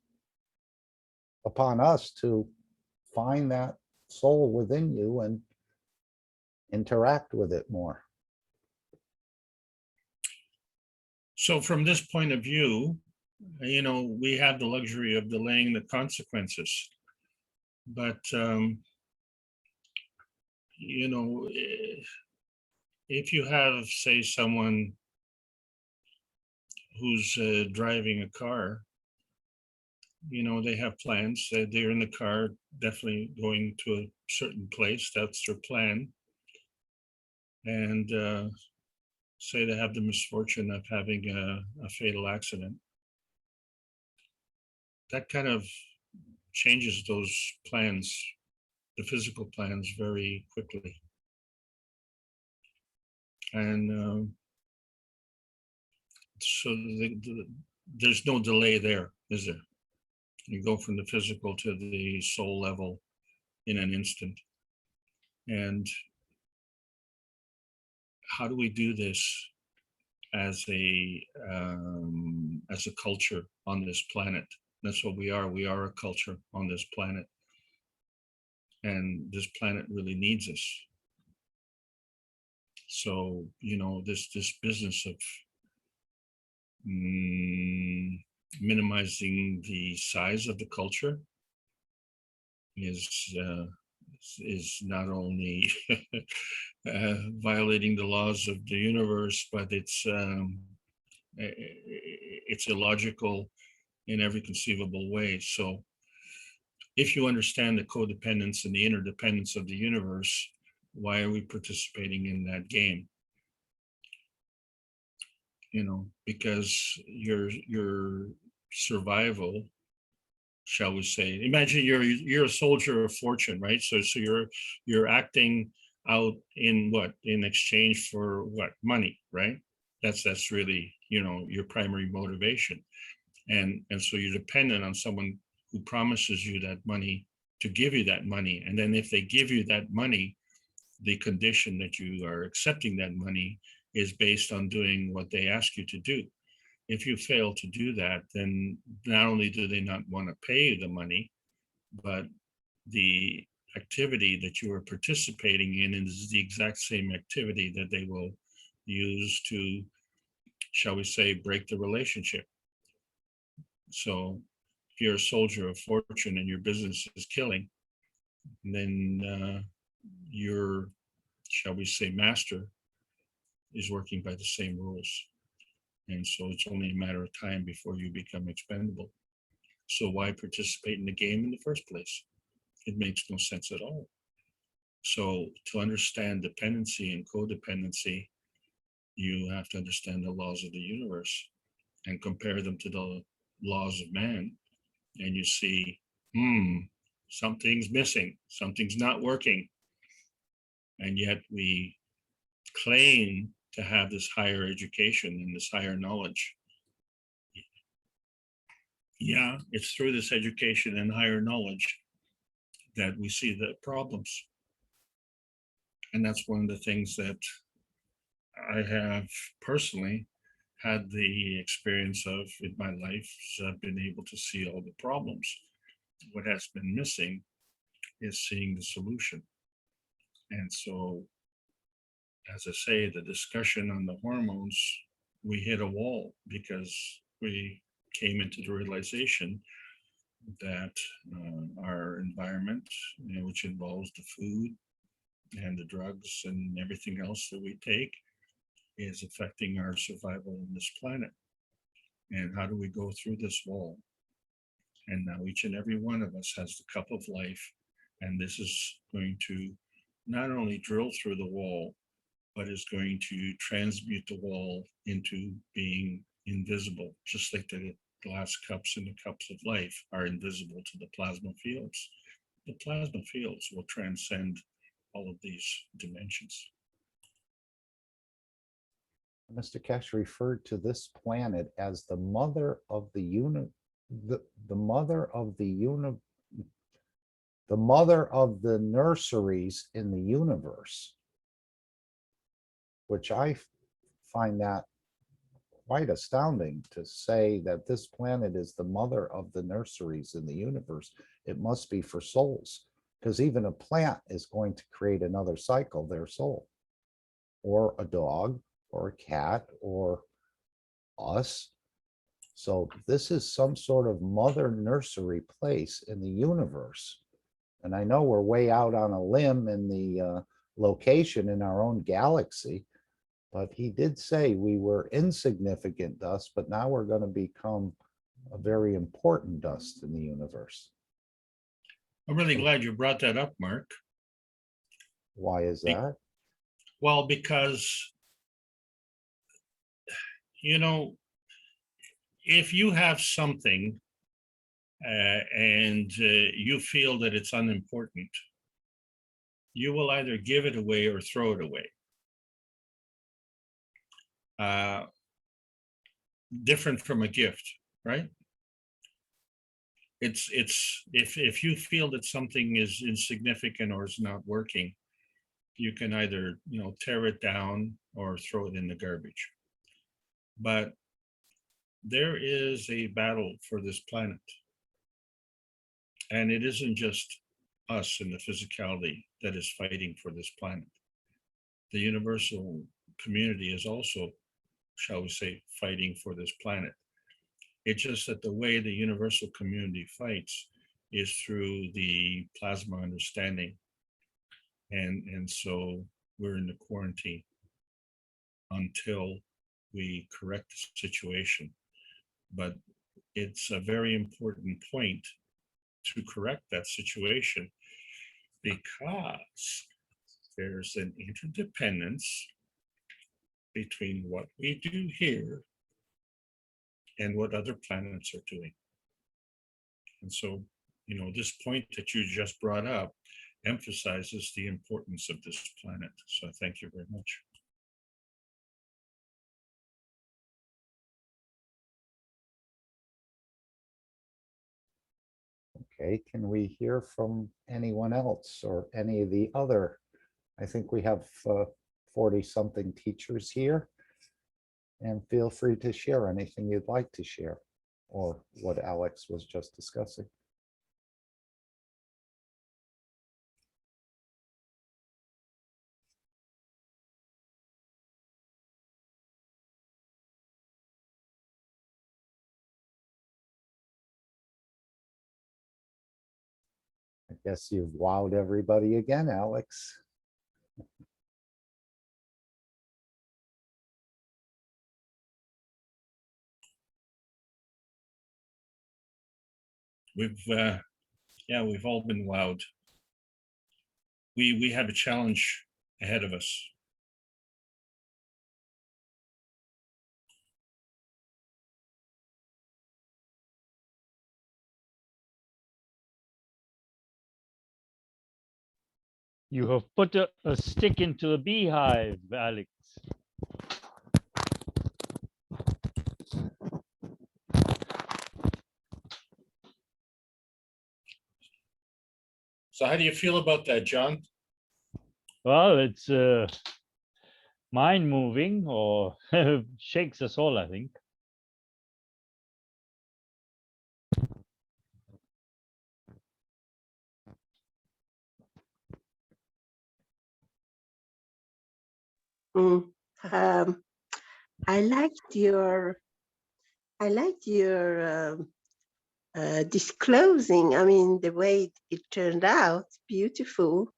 upon us to find that soul within you and interact with it more. So from this point of view, we have the luxury of delaying the consequences. But, if you have, say, someone who's driving a car, they have plans. They're in the car, definitely going to a certain place. That's their plan. And say they have the misfortune of having a fatal accident. That kind of changes those plans, the physical plans, very quickly. And so there's no delay there, is there? You go from the physical to the soul level in an instant. And how do we do this as a culture on this planet? That's what we are. We are a culture on this planet. And this planet really needs us. So, this business of minimizing the size of the culture is not only violating the laws of the universe, but it's illogical, in every conceivable way. So if you understand the codependence and the interdependence of the universe, why are we participating in that game? You know, because your survival, shall we say, imagine you're a soldier of fortune, right? So you're acting out in what? In exchange for what? Money, right? That's really, you know, your primary motivation. And so you're dependent on someone who promises you that money to give you that money. And then if they give you that money, the condition that you are accepting that money is based on doing what they ask you to do. If you fail to do that, then not only do they not want to pay you the money, but the activity that you are participating in is the exact same activity that they will use to, shall we say, break the relationship. So if you're a soldier of fortune and your business is killing, then your, shall we say, master is working by the same rules. And so it's only a matter of time before you become expendable. So why participate in the game in the first place? It makes no sense at all. So to understand dependency and codependency, you have to understand the laws of the universe and compare them to the laws of man. And you see, something's missing, something's not working. And yet we claim to have this higher education and this higher knowledge. Yeah, it's through this education and higher knowledge that we see the problems. And that's one of the things that I have personally had the experience of in my life. So I've been able to see all the problems. What has been missing is seeing the solution. And so, as I say, the discussion on the hormones, we hit a wall because we came into the realization that our environment, you know, which involves the food and the drugs and everything else that we take, is affecting our survival on this planet. And how do we go through this wall? And now each and every one of us has the cup of life, and this is going to not only drill through the wall, but is going to transmute the wall into being invisible, just like the glass cups and the cups of life are invisible to the plasma fields. The plasma fields will transcend all of these dimensions. Mr. Keshe referred to this planet as the mother of the the mother of the nurseries in the universe, which I find that quite astounding, to say that this planet is the mother of the nurseries in the universe. It must be for souls, because even a plant is going to create another cycle, their soul, or a dog, or a cat, or us. So this is some sort of mother nursery place in the universe. And I know we're way out on a limb in the location in our own galaxy, but he did say we were insignificant dust, but now we're going to become a very important dust in the universe. I'm really glad you brought that up, Mark. Why is that? Well, because, you know, if you have something and you feel that it's unimportant, you will either give it away or throw it away. Different from a gift, right? It's if you feel that something is insignificant or is not working, you can either, you know, tear it down or throw it in the garbage. But there is a battle for this planet, and it isn't just us in the physicality that is fighting for this planet. The universal community is also, shall we say, fighting for this planet. It's just that the way the universal community fights is through the plasma understanding. And so we're in the quarantine until we correct the situation. But it's a very important point to correct that situation, because there's an interdependence between what we do here and what other planets are doing. And so, this point that you just brought up emphasizes the importance of this planet. So thank you very much. Okay, can we hear from anyone else or any of the other? I think we have 40-something teachers here. And feel free to share anything you'd like to share, or what Alex was just discussing. I guess you've wowed everybody again, Alex. We've all been wowed. We have a challenge ahead of us. You have put a stick into a beehive, Alex. So how do you feel about that, John? Well, it's mind-moving, or shakes us all, I think. I liked your disclosing. I mean, the way it turned out, beautiful.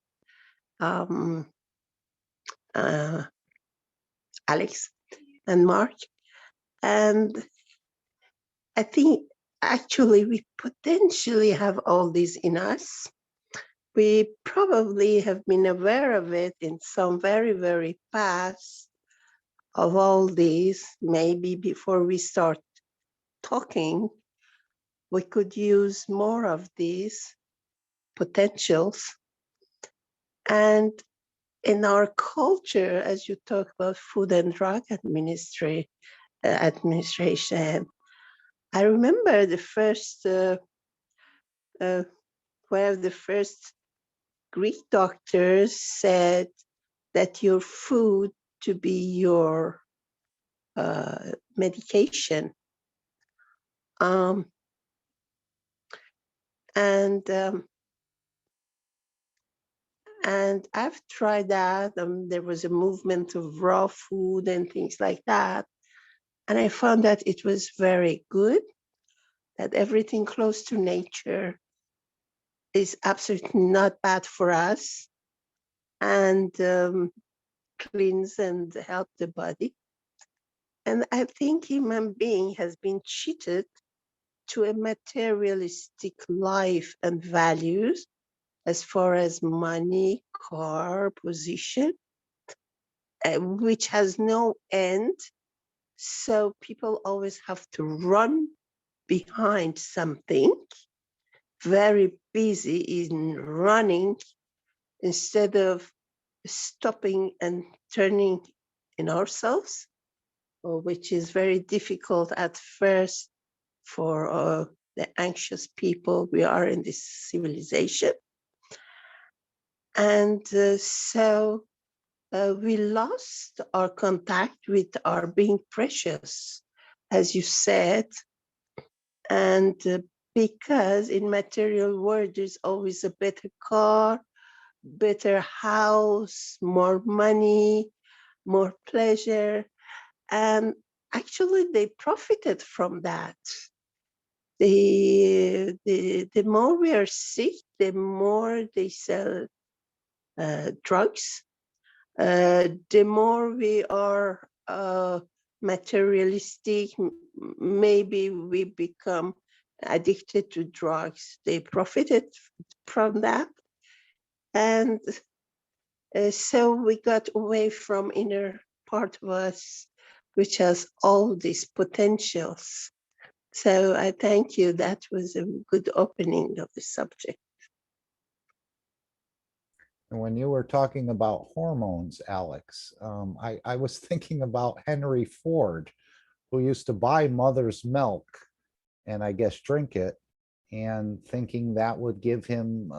Alex and Mark, and I think actually we potentially have all this in us. We probably have been aware of it in some very, very past of all these. Maybe before we start talking, we could use more of these potentials. And in our culture, as you talk about Food and Drug Administration, I remember the first, where the first Greek doctors said that your food to be your medication. And I've tried that. There was a movement of raw food and things like that. And I found that it was very good, that everything close to nature is absolutely not bad for us, and cleanse and help the body. And I think human being has been cheated to a materialistic life and values as far as money, car, position, which has no end. So people always have to run behind something, very busy in running instead of stopping and turning in ourselves, which is very difficult at first for the anxious people we are in this civilization. And so we lost our contact with our being precious, as you said. And because in material world, there's always a better car, better house, more money, more pleasure. And actually they profited from that. The more we are sick, the more they sell drugs, the more we are materialistic. Maybe we become addicted to drugs. They profited from that. And so we got away from inner part of us, which has all these potentials. So I thank you. That was a good opening of the subject. And when you were talking about hormones, Alex, I was thinking about Henry Ford, who used to buy mother's milk and I guess drink it, and thinking that would give him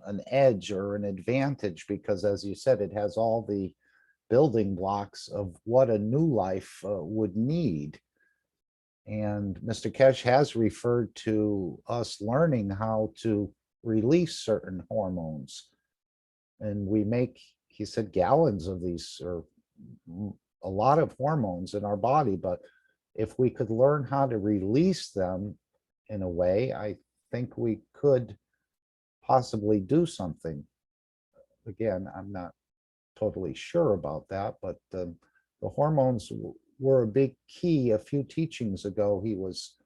an edge or an advantage because, as you said, it has all the building blocks of what a new life would need. And Mr. Keshe has referred to us learning how to release certain hormones. And we make, he said, gallons of these, or a lot of hormones in our body. But if we could learn how to release them in a way, I think we could possibly do something. Again, I'm not totally sure about that, but the hormones were a big key. A few teachings ago, he was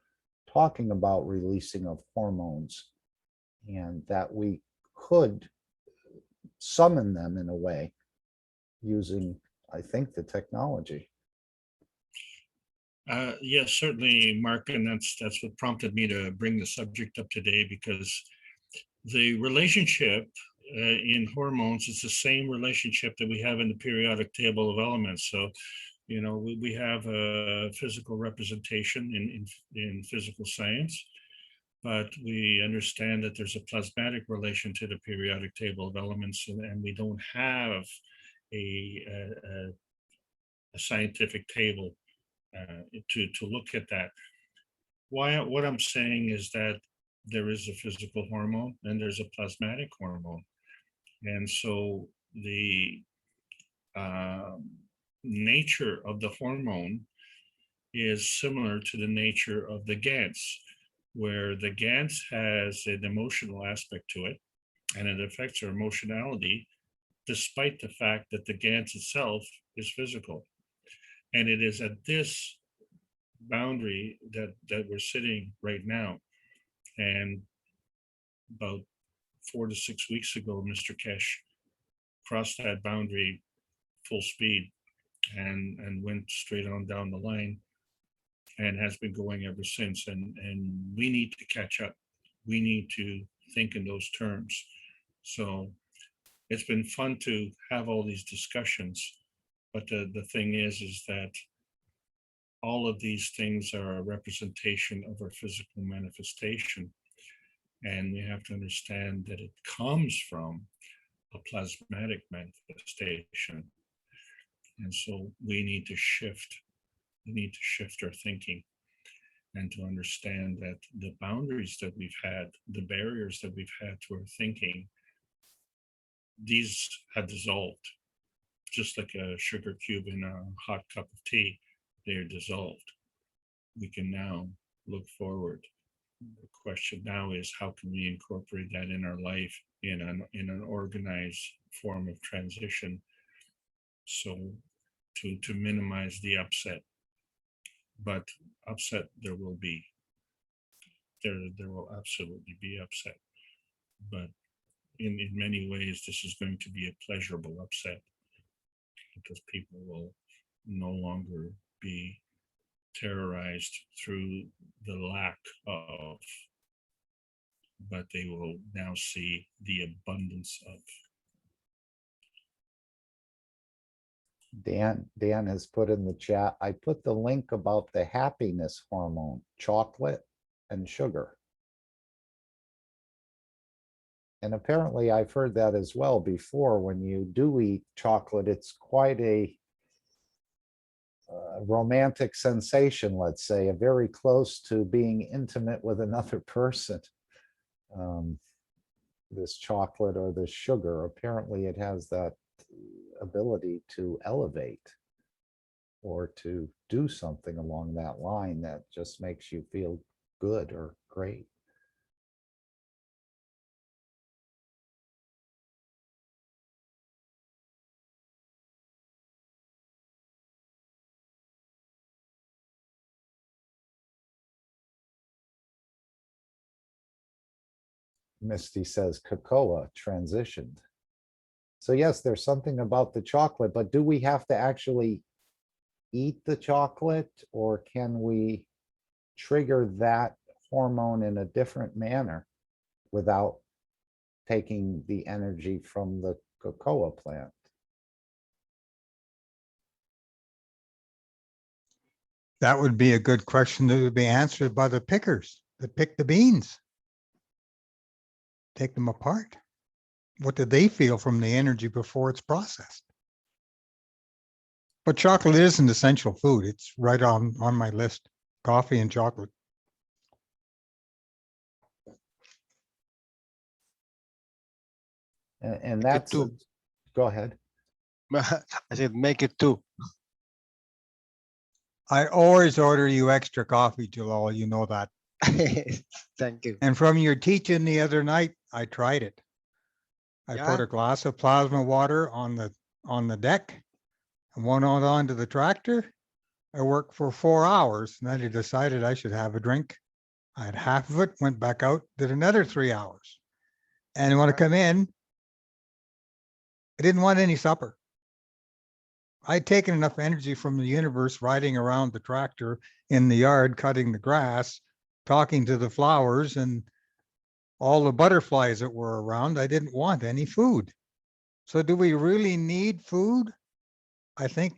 talking about releasing of hormones and that we could summon them in a way using, I think, the technology. Yes, certainly, Mark, and that's what prompted me to bring the subject up today, because the relationship in hormones is the same relationship that we have in the periodic table of elements. So, you know, we have a physical representation in physical science, but we understand that there's a plasmatic relation to the periodic table of elements, and we don't have a scientific table to look at that. What I'm saying is that there is a physical hormone and there's a plasmatic hormone, and so the nature of the hormone is similar to the nature of the GANS, where the GANS has an emotional aspect to it, and it affects our emotionality, despite the fact that the GANS itself is physical. And it is at this boundary that we're sitting right now. And about 4 to 6 weeks ago, Mr. Keshe crossed that boundary full speed and went straight on down the line and has been going ever since. And we need to catch up. We need to think in those terms. So it's been fun to have all these discussions, but the thing is that all of these things are a representation of our physical manifestation. And we have to understand that it comes from a plasmatic manifestation. And so we need to shift. We need to shift our thinking and to understand that the boundaries that we've had, the barriers that we've had to our thinking, these have dissolved. Just like a sugar cube in a hot cup of tea, they're dissolved. We can now look forward. The question now is, how can we incorporate that in our life in an organized form of transition, so to minimize the upset. But upset there will be. There will absolutely be upset. But in many ways, this is going to be a pleasurable upset, because people will no longer be terrorized through the lack of, but they will now see the abundance of. Dan has put in the chat, I put the link about the happiness hormone, chocolate and sugar. And apparently I've heard that as well before. When you do eat chocolate, it's quite a romantic sensation, let's say, a very close to being intimate with another person. This chocolate or this sugar, apparently it has that ability to elevate or to do something along that line that just makes you feel good or great. Misty says cocoa transitioned. So yes, there's something about the chocolate, but do we have to actually eat the chocolate, or can we trigger that hormone in a different manner without taking the energy from the cocoa plant? That would be a good question that would be answered by the pickers that pick the beans. Take them apart. What do they feel from the energy before it's processed? But chocolate is an essential food. It's right on my list, coffee and chocolate. And that's, too. go ahead. I said, make it two. I always order you extra coffee, Jalal, you know that. Thank you. And from your teaching the other night, I tried it. I Yeah? put a glass of plasma water on the deck and went on onto the tractor. I worked for 4 hours and then I decided I should have a drink. I had half of it, went back out, did another 3 hours. And when I come in, I didn't want any supper. I'd taken enough energy from the universe riding around the tractor in the yard, cutting the grass, talking to the flowers and all the butterflies that were around. I didn't want any food. So do we really need food? I think,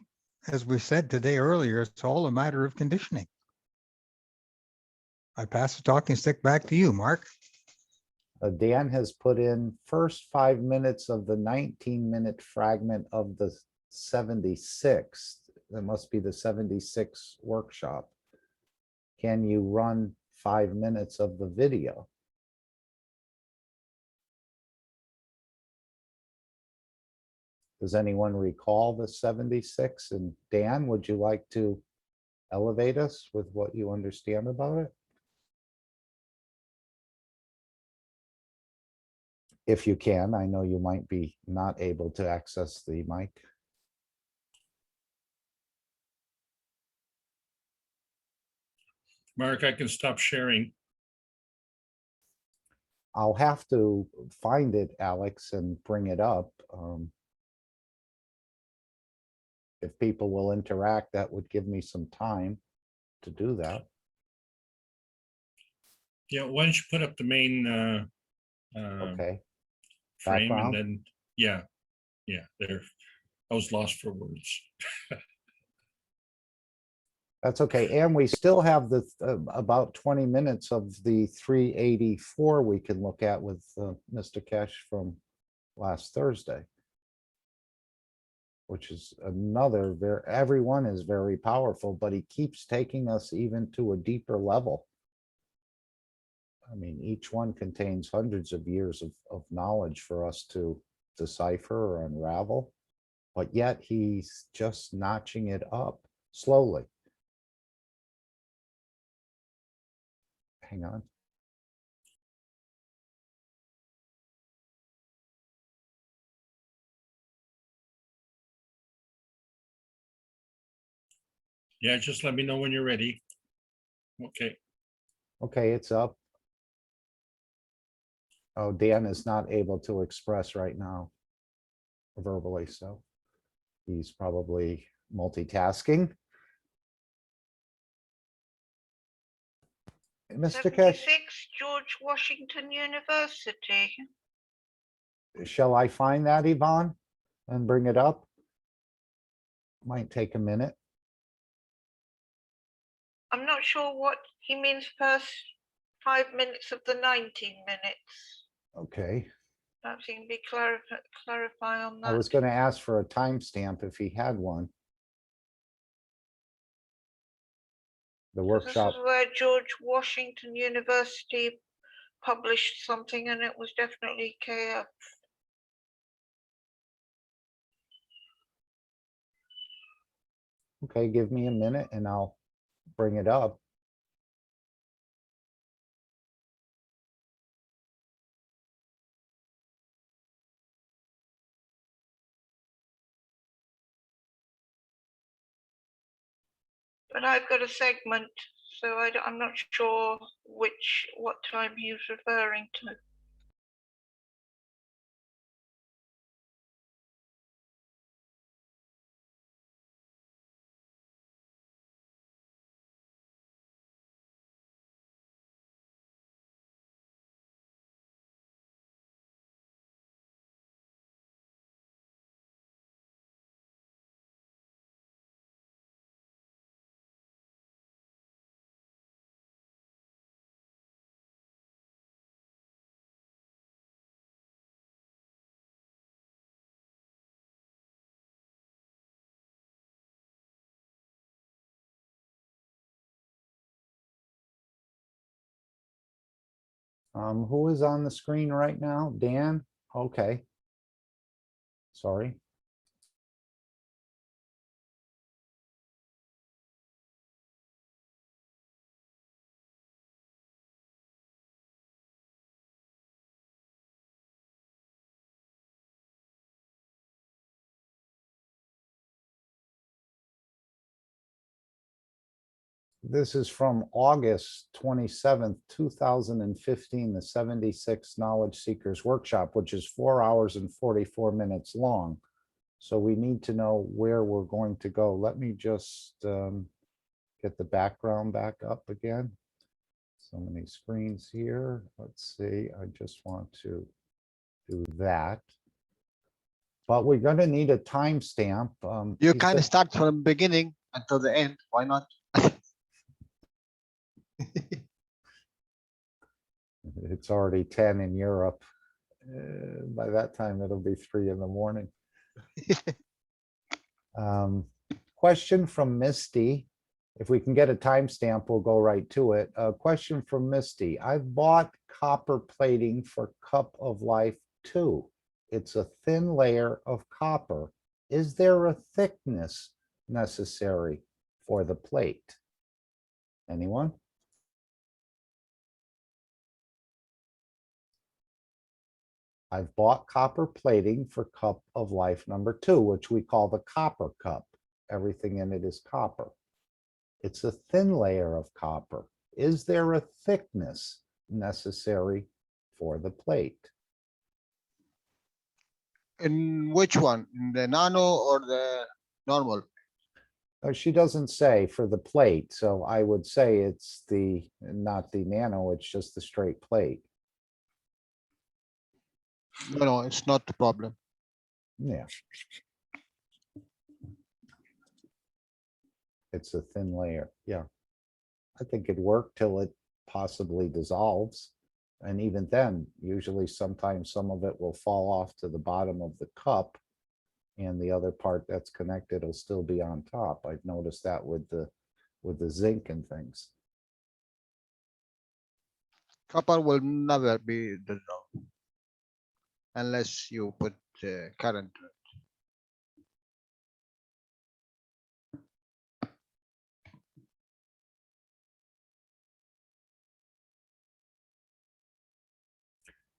as we said today earlier, it's all a matter of conditioning. I pass the talking stick back to you, Mark. Dan has put in first 5 minutes of the 19-minute fragment of the 76th. That must be the 76 workshop. Can you run 5 minutes of the video? Does anyone recall the 76? And Dan, would you like to elevate us with what you understand about it? If you can, I know you might be not able to access the mic. Mark, I can stop sharing. I'll have to find it, Alex, and bring it up. If people will interact, that would give me some time to do that. Yeah, why don't you put up the main Okay. frame Background. and then, yeah, there. I was lost for words. That's okay. And we still have the about 20 minutes of the 384 we can look at with Mr. Keshe from last Thursday, which is another everyone is very powerful, but he keeps taking us even to a deeper level. I mean, each one contains hundreds of years of knowledge for us to decipher or unravel, but yet he's just notching it up slowly. Hang on. Yeah, just let me know when you're ready. Okay. Okay, it's up. Oh, Dan is not able to express right now verbally, so he's probably multitasking. Mr. Keshe, 76 George Washington University. shall I find that, Yvonne, and bring it up? Might take a minute. I'm not sure what he means first 5 minutes of the 19 minutes. Okay. Perhaps he can be clarify on that. I was going to ask for a timestamp if he had one. The workshop. This is where George Washington University published something, and it was definitely KF. Okay, give me a minute and I'll bring it up. But I've got a segment, so I'm not sure what time he was referring to. Who is on the screen right now? Dan? Okay. Sorry. This is from August 27th, 2015, the 76 Knowledge Seekers Workshop, which is 4 hours and 44 minutes long. So we need to know where we're going to go. Let me just get the background back up again. So many screens here. Let's see, I just want to do that. But we're going to need a timestamp. You he can said- start from beginning until the end. Why not? It's already 10 in Europe. By that time, it'll be 3 in the morning. Question from Misty. If we can get a timestamp, we'll go right to it. A question from Misty. I've bought copper plating for Cup of Life 2. It's a thin layer of copper. Is there a thickness necessary for the plate? Anyone? I've bought copper plating for Cup of Life number 2, which we call the copper cup. Everything in it is copper. It's a thin layer of copper. Is there a thickness necessary for the plate? In which one? In the nano or the normal? She doesn't say for the plate, so I would say it's not the nano, it's just the straight plate. No, it's not the problem. Yeah. It's a thin layer, yeah. I think it'd work till it possibly dissolves. And even then, usually sometimes some of it will fall off to the bottom of the cup and the other part that's connected will still be on top. I've noticed that with the zinc and things. Copper will never be dissolved unless you put current.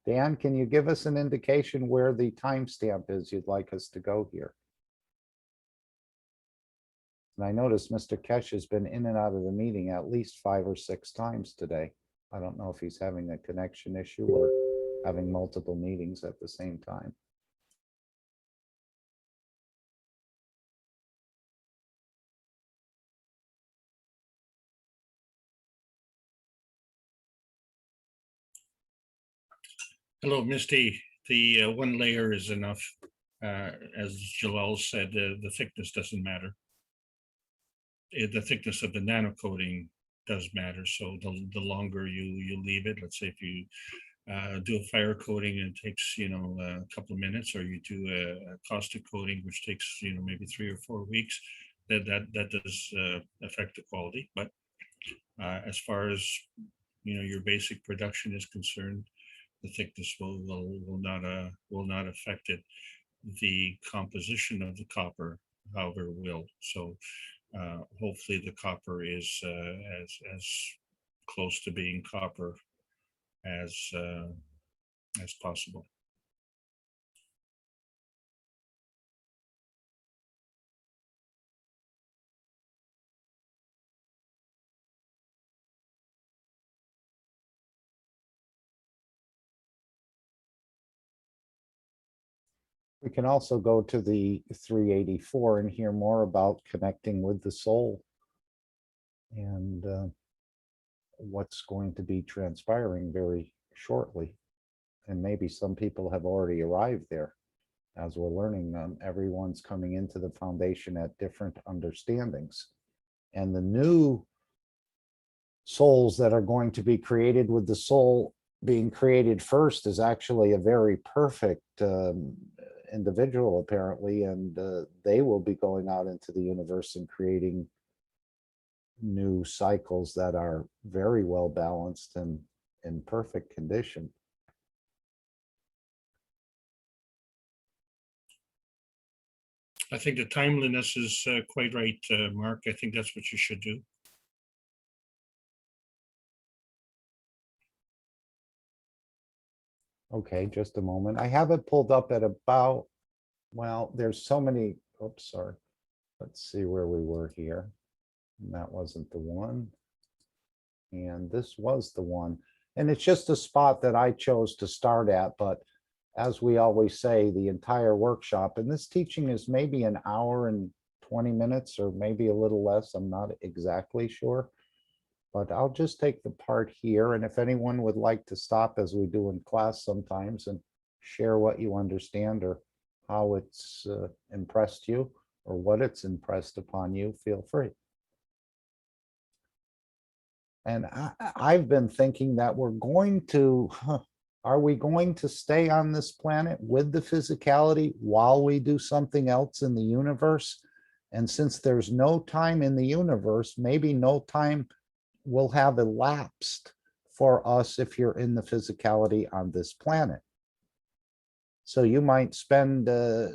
Dan, can you give us an indication where the timestamp is you'd like us to go here? And I noticed Mr. Keshe has been in and out of the meeting at least 5 or 6 times today. I don't know if he's having a connection issue or having multiple meetings at the same time. Hello, Misty. The one layer is enough. As Jalal said, the thickness doesn't matter. The thickness of the nano coating does matter. So the longer you leave it, let's say if you do a fire coating and it takes a couple of minutes, or you do a caustic coating which takes maybe 3 or 4 weeks, that does affect the quality. But as far as your basic production is concerned, the thickness will not affect it. The composition of the copper, however, will. So hopefully the copper is as close to being copper as possible. We can also go to the 384 and hear more about connecting with the soul and what's going to be transpiring very shortly. And maybe some people have already arrived there. As we're learning, everyone's coming into the foundation at different understandings. And the new souls that are going to be created with the soul being created first is actually a very perfect individual, apparently, and they will be going out into the universe and creating new cycles that are very well balanced and in perfect condition. I think the timeliness is quite right, Mark. I think that's what you should do. Okay, just a moment. I have it pulled up at about, well, there's so many, oops, sorry. Let's see where we were here. And that wasn't the one. And this was the one. And it's just a spot that I chose to start at, but as we always say, the entire workshop, and this teaching is maybe an hour and 20 minutes or maybe a little less, I'm not exactly sure. But I'll just take the part here, and if anyone would like to stop, as we do in class sometimes, and share what you understand or how it's impressed you or what it's impressed upon you, feel free. And I've been thinking that we're going to, are we going to stay on this planet with the physicality while we do something else in the universe? And since there's no time in the universe, maybe no time will have elapsed for us if you're in the physicality on this planet. So you might spend a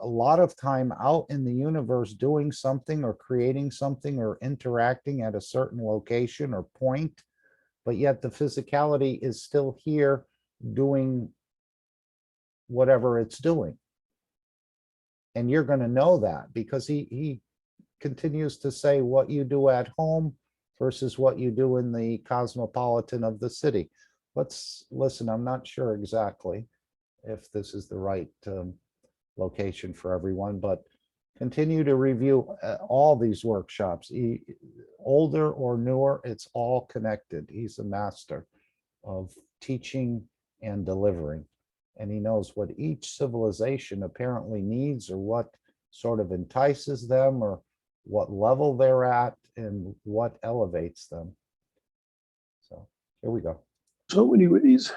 lot of time out in the universe doing something or creating something or interacting at a certain location or point, but yet the physicality is still here doing whatever it's doing. And you're going to know that because he continues to say what you do at home versus what you do in the cosmopolitan of the city. Let's listen, I'm not sure exactly if this is the right location for everyone, but continue to review all these workshops, older or newer, it's all connected. He's a master of teaching and delivering, and he knows what each civilization apparently needs or what sort of entices them or what level they're at and what elevates them. So here we go. So many ways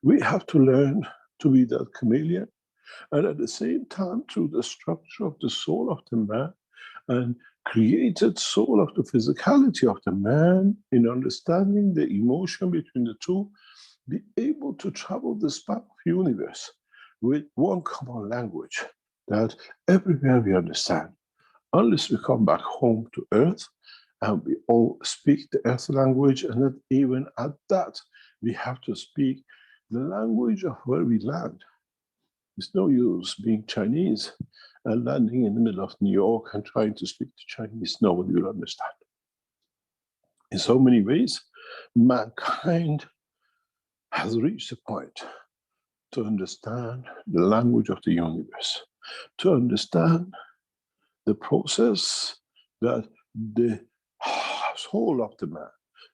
we have to learn to be that chameleon, and at the same time through the structure of the soul of the man and created soul of the physicality of the man, in understanding the emotion between the two, be able to travel the span of universe with one common language that everywhere we understand. Unless we come back home to Earth and we all speak the Earth language, and that even at that, we have to speak the language of where we land. It's no use being Chinese and landing in the middle of New York and trying to speak to Chinese. Nobody will understand. In so many ways, mankind has reached a point to understand the language of the universe, to understand the process that the soul of the man,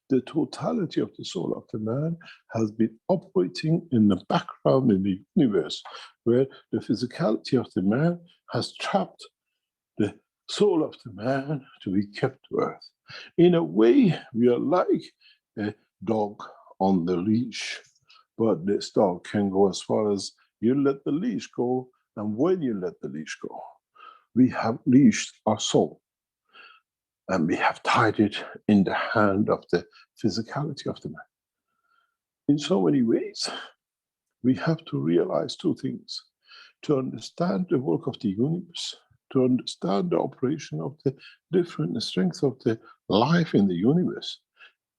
the totality of the soul of the man has been operating in the background in the universe, where the physicality of the man has trapped the soul of the man to be kept to earth. In a way, we are like a dog on the leash, but this dog can go as far as you let the leash go, and when you let the leash go. We have leashed our soul, and we have tied it in the hand of the physicality of the man. In so many ways, we have to realize two things: to understand the work of the universe, to understand the operation of the different strengths of the life in the universe,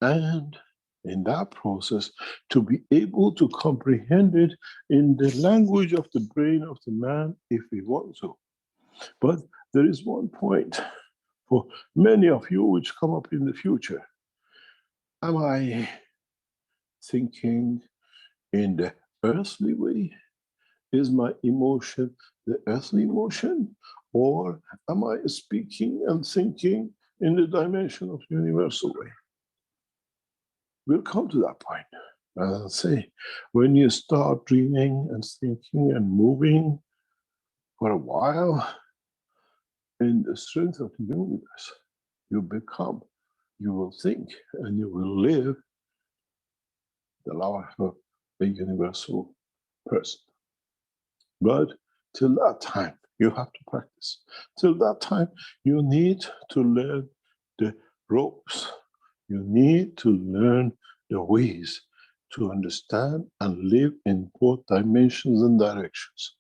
and in that process, to be able to comprehend it in the language of the brain of the man if we want to. But there is one point for many of you which come up in the future. Am I thinking in the earthly way? Is my emotion the earthly emotion? Or am I speaking and thinking in the dimension of the universal way? We'll come to that point. As I say, when you start dreaming and thinking and moving for a while, in the strength of the universe, you become, you will think, and you will live the life of a universal person. But till that time, you have to practice. Till that time, you need to learn the ropes. You need to learn the ways to understand and live in both dimensions and directions.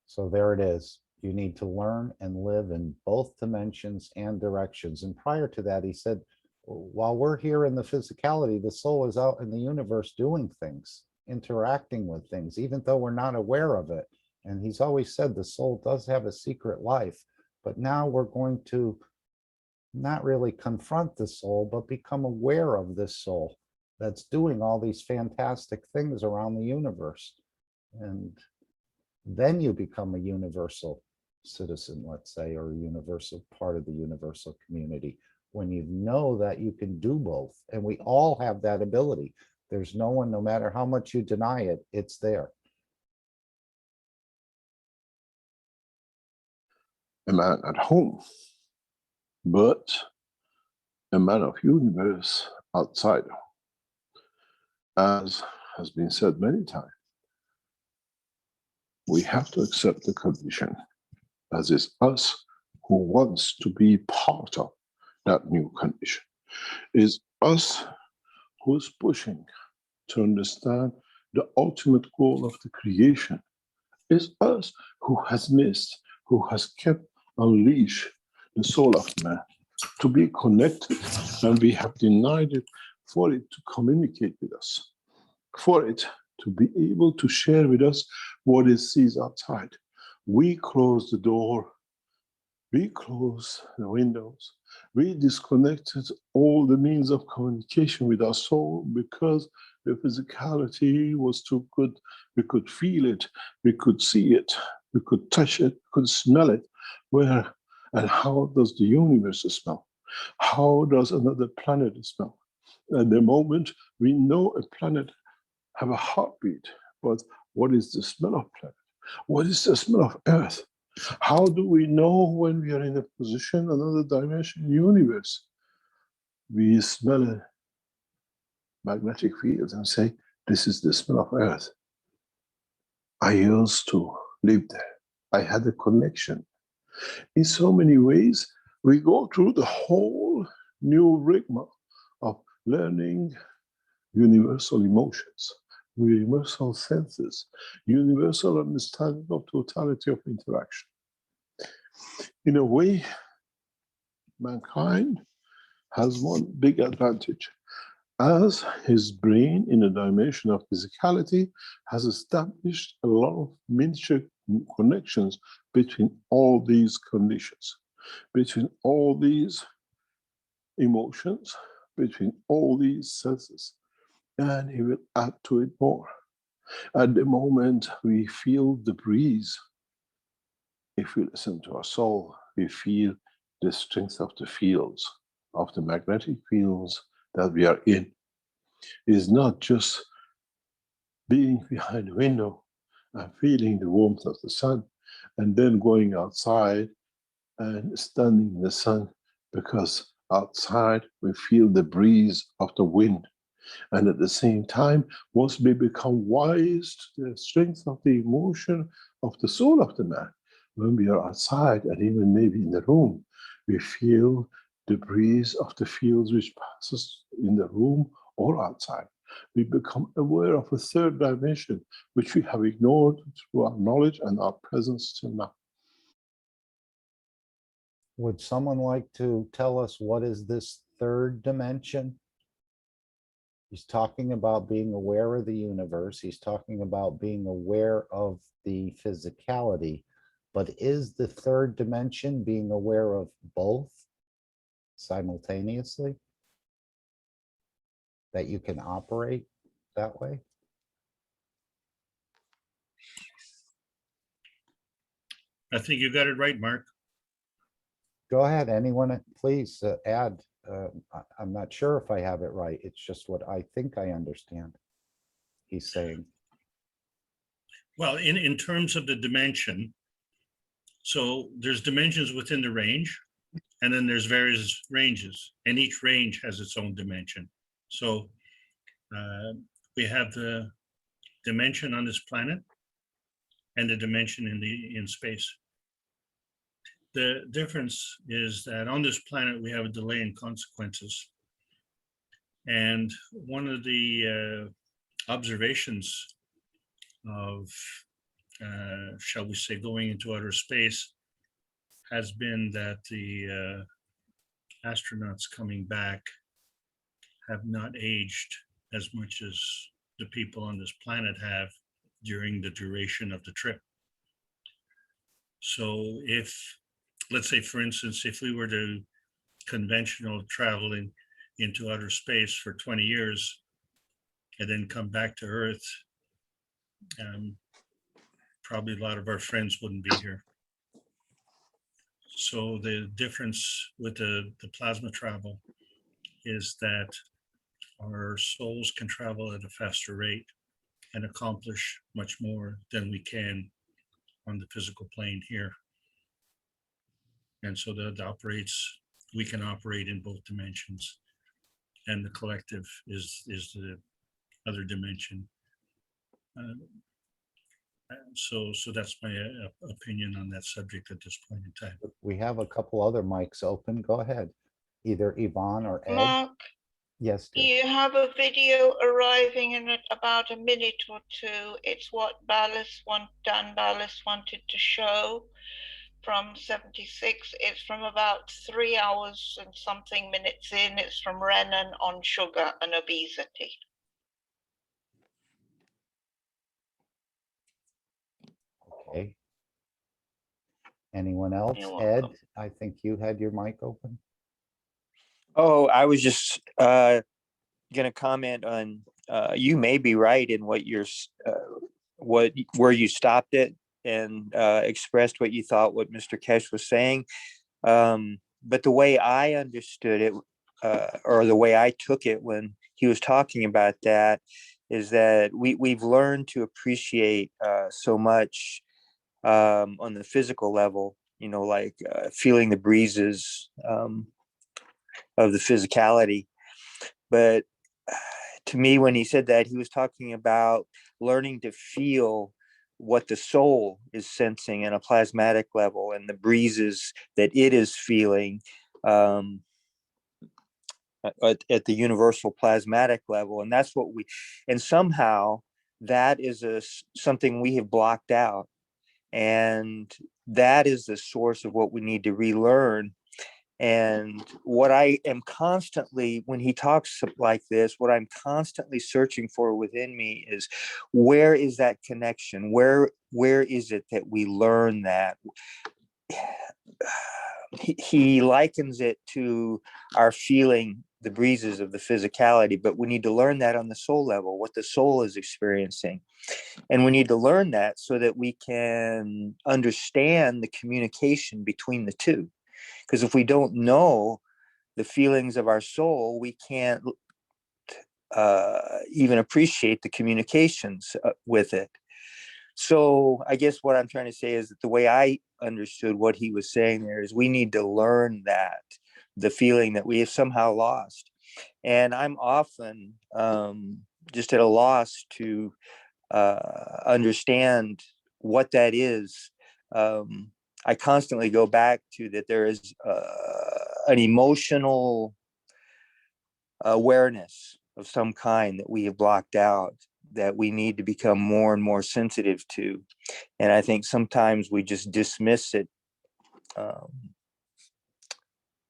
So there it is. You need to learn and live in both dimensions and directions. And prior to that, he said, while we're here in the physicality, the soul is out in the universe doing things, interacting with things, even though we're not aware of it. And he's always said the soul does have a secret life, but now we're going to not really confront the soul, but become aware of this soul that's doing all these fantastic things around the universe. And then you become a universal citizen, let's say, or a universal part of the universal community, when you know that you can do both. And we all have that ability. There's no one, no matter how much you deny it, it's there. A man at home, but a man of universe outside. As has been said many times, we have to accept the condition, as is us who wants to be part of that new condition. Is us who's pushing to understand the ultimate goal of the creation. Is us who has missed, who has kept unleashed the soul of man to be connected, and we have denied it for it to communicate with us, for it to be able to share with us what it sees outside. We close the door, we close the windows, we disconnected all the means of communication with our soul because the physicality was too good. We could feel it, we could see it, we could touch it, could smell it. Where and how does the universe smell? How does another planet smell? At the moment, we know a planet have a heartbeat, but what is the smell of planet? What is the smell of Earth? How do we know when we are in a position, another dimension, universe? We smell a magnetic field and say, this is the smell of Earth. I used to live there. I had a connection. In so many ways, we go through the whole new rigmarole of learning universal emotions, universal senses, universal understanding of totality of interaction. In a way, mankind has one big advantage. As his brain in a dimension of physicality has established a lot of miniature connections between all these conditions, between all these emotions, between all these senses, and he will add to it more. At the moment we feel the breeze, if we listen to our soul, we feel the strength of the fields, of the magnetic fields that we are in. It is not just being behind the window and feeling the warmth of the sun and then going outside and standing in the sun, because outside we feel the breeze of the wind. And at the same time, once we become wise to the strength of the emotion of the soul of the man, when we are outside and even maybe in the room, we feel the breeze of the fields which passes in the room or outside. We become aware of a third dimension, which we have ignored through our knowledge and our presence till now. Would someone like to tell us what is this third dimension? He's talking about being aware of the universe. He's talking about being aware of the physicality. But is the third dimension being aware of both simultaneously? That you can operate that way? I think you got it right, Mark. Go ahead, anyone, please add. I'm not sure if I have it right. It's just what I think I understand he's saying. Well, in terms of the dimension, so there's dimensions within the range, and then there's various ranges, and each range has its own dimension. So we have the dimension on this planet and the dimension in space. The difference is that on this planet, we have a delay in consequences. And one of the observations of, shall we say, going into outer space has been that the astronauts coming back have not aged as much as the people on this planet have during the duration of the trip. So if, let's say, for instance, if we were to conventional traveling into outer space for 20 years and then come back to Earth, probably a lot of our friends wouldn't be here. So the difference with the plasma travel is that our souls can travel at a faster rate and accomplish much more than we can on the physical plane here. And so that operates, we can operate in both dimensions, and the collective is the other dimension. So that's my opinion on that subject at this point in time. We have a couple other mics open. Go ahead. Either Yvonne or Ed. Mark, Yes, dear. you have a video arriving in about a minute or two. It's what Dan Ballas wanted to show from 76. It's from about 3 hours and something minutes in. It's from Renan on sugar and obesity. Okay. Anyone else? You're Ed, welcome. I think you had your mic open. Oh, I was just going to comment on, you may be right in what you're, where you stopped it and expressed what you thought what Mr. Keshe was saying. But the way I understood it, or the way I took it when he was talking about that, is that we've learned to appreciate so much on the physical level, you know, like feeling the breezes of the physicality. But to me, when he said that, he was talking about learning to feel what the soul is sensing at a plasmatic level and the breezes that it is feeling at the universal plasmatic level. And that's what and somehow that is something we have blocked out. And that is the source of what we need to relearn. And what I am constantly, when he talks like this, what I'm constantly searching for within me is, where is that connection? Where is it that we learn that? He likens it to our feeling the breezes of the physicality, but we need to learn that on the soul level, what the soul is experiencing. And we need to learn that so that we can understand the communication between the two. Because if we don't know the feelings of our soul, we can't even appreciate the communications with it. So I guess what I'm trying to say is that the way I understood what he was saying there is we need to learn that, the feeling that we have somehow lost. And I'm often just at a loss to understand what that is. I constantly go back to that there is an emotional awareness of some kind that we have blocked out, that we need to become more and more sensitive to. And I think sometimes we just dismiss it.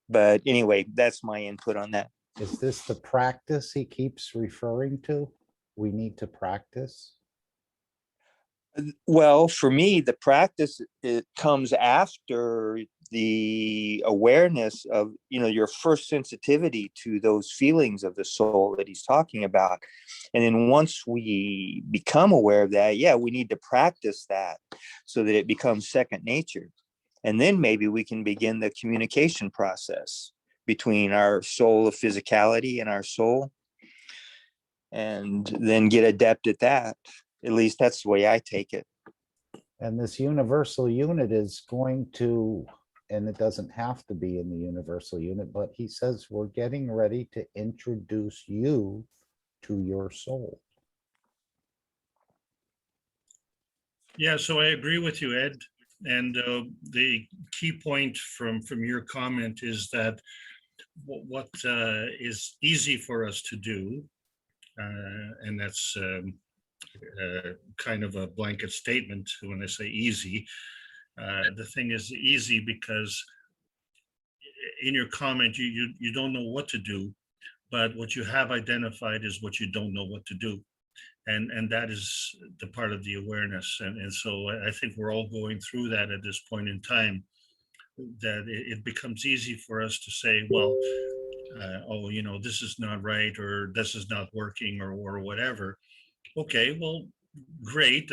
But anyway, that's my input on that. Is this the practice he keeps referring to? We need to practice? Well, for me, the practice, it comes after the awareness of, you know, your first sensitivity to those feelings of the soul that he's talking about. And then once we become aware of that, yeah, we need to practice that so that it becomes second nature. And then maybe we can begin the communication process between our soul of physicality and our soul, and then get adept at that. At least that's the way I take it. And this universal unit is going to, and it doesn't have to be in the universal unit, but he says we're getting ready to introduce you to your soul. Yeah, so I agree with you, Ed. And the key point from your comment is that what is easy for us to do, and that's kind of a blanket statement when I say easy. The thing is easy because in your comment, you don't know what to do, but what you have identified is what you don't know what to do. And that is the part of the awareness. And so I think we're all going through that at this point in time, that it becomes easy for us to say, well, oh, you know, this is not right, or this is not working, or whatever. Okay, well, great.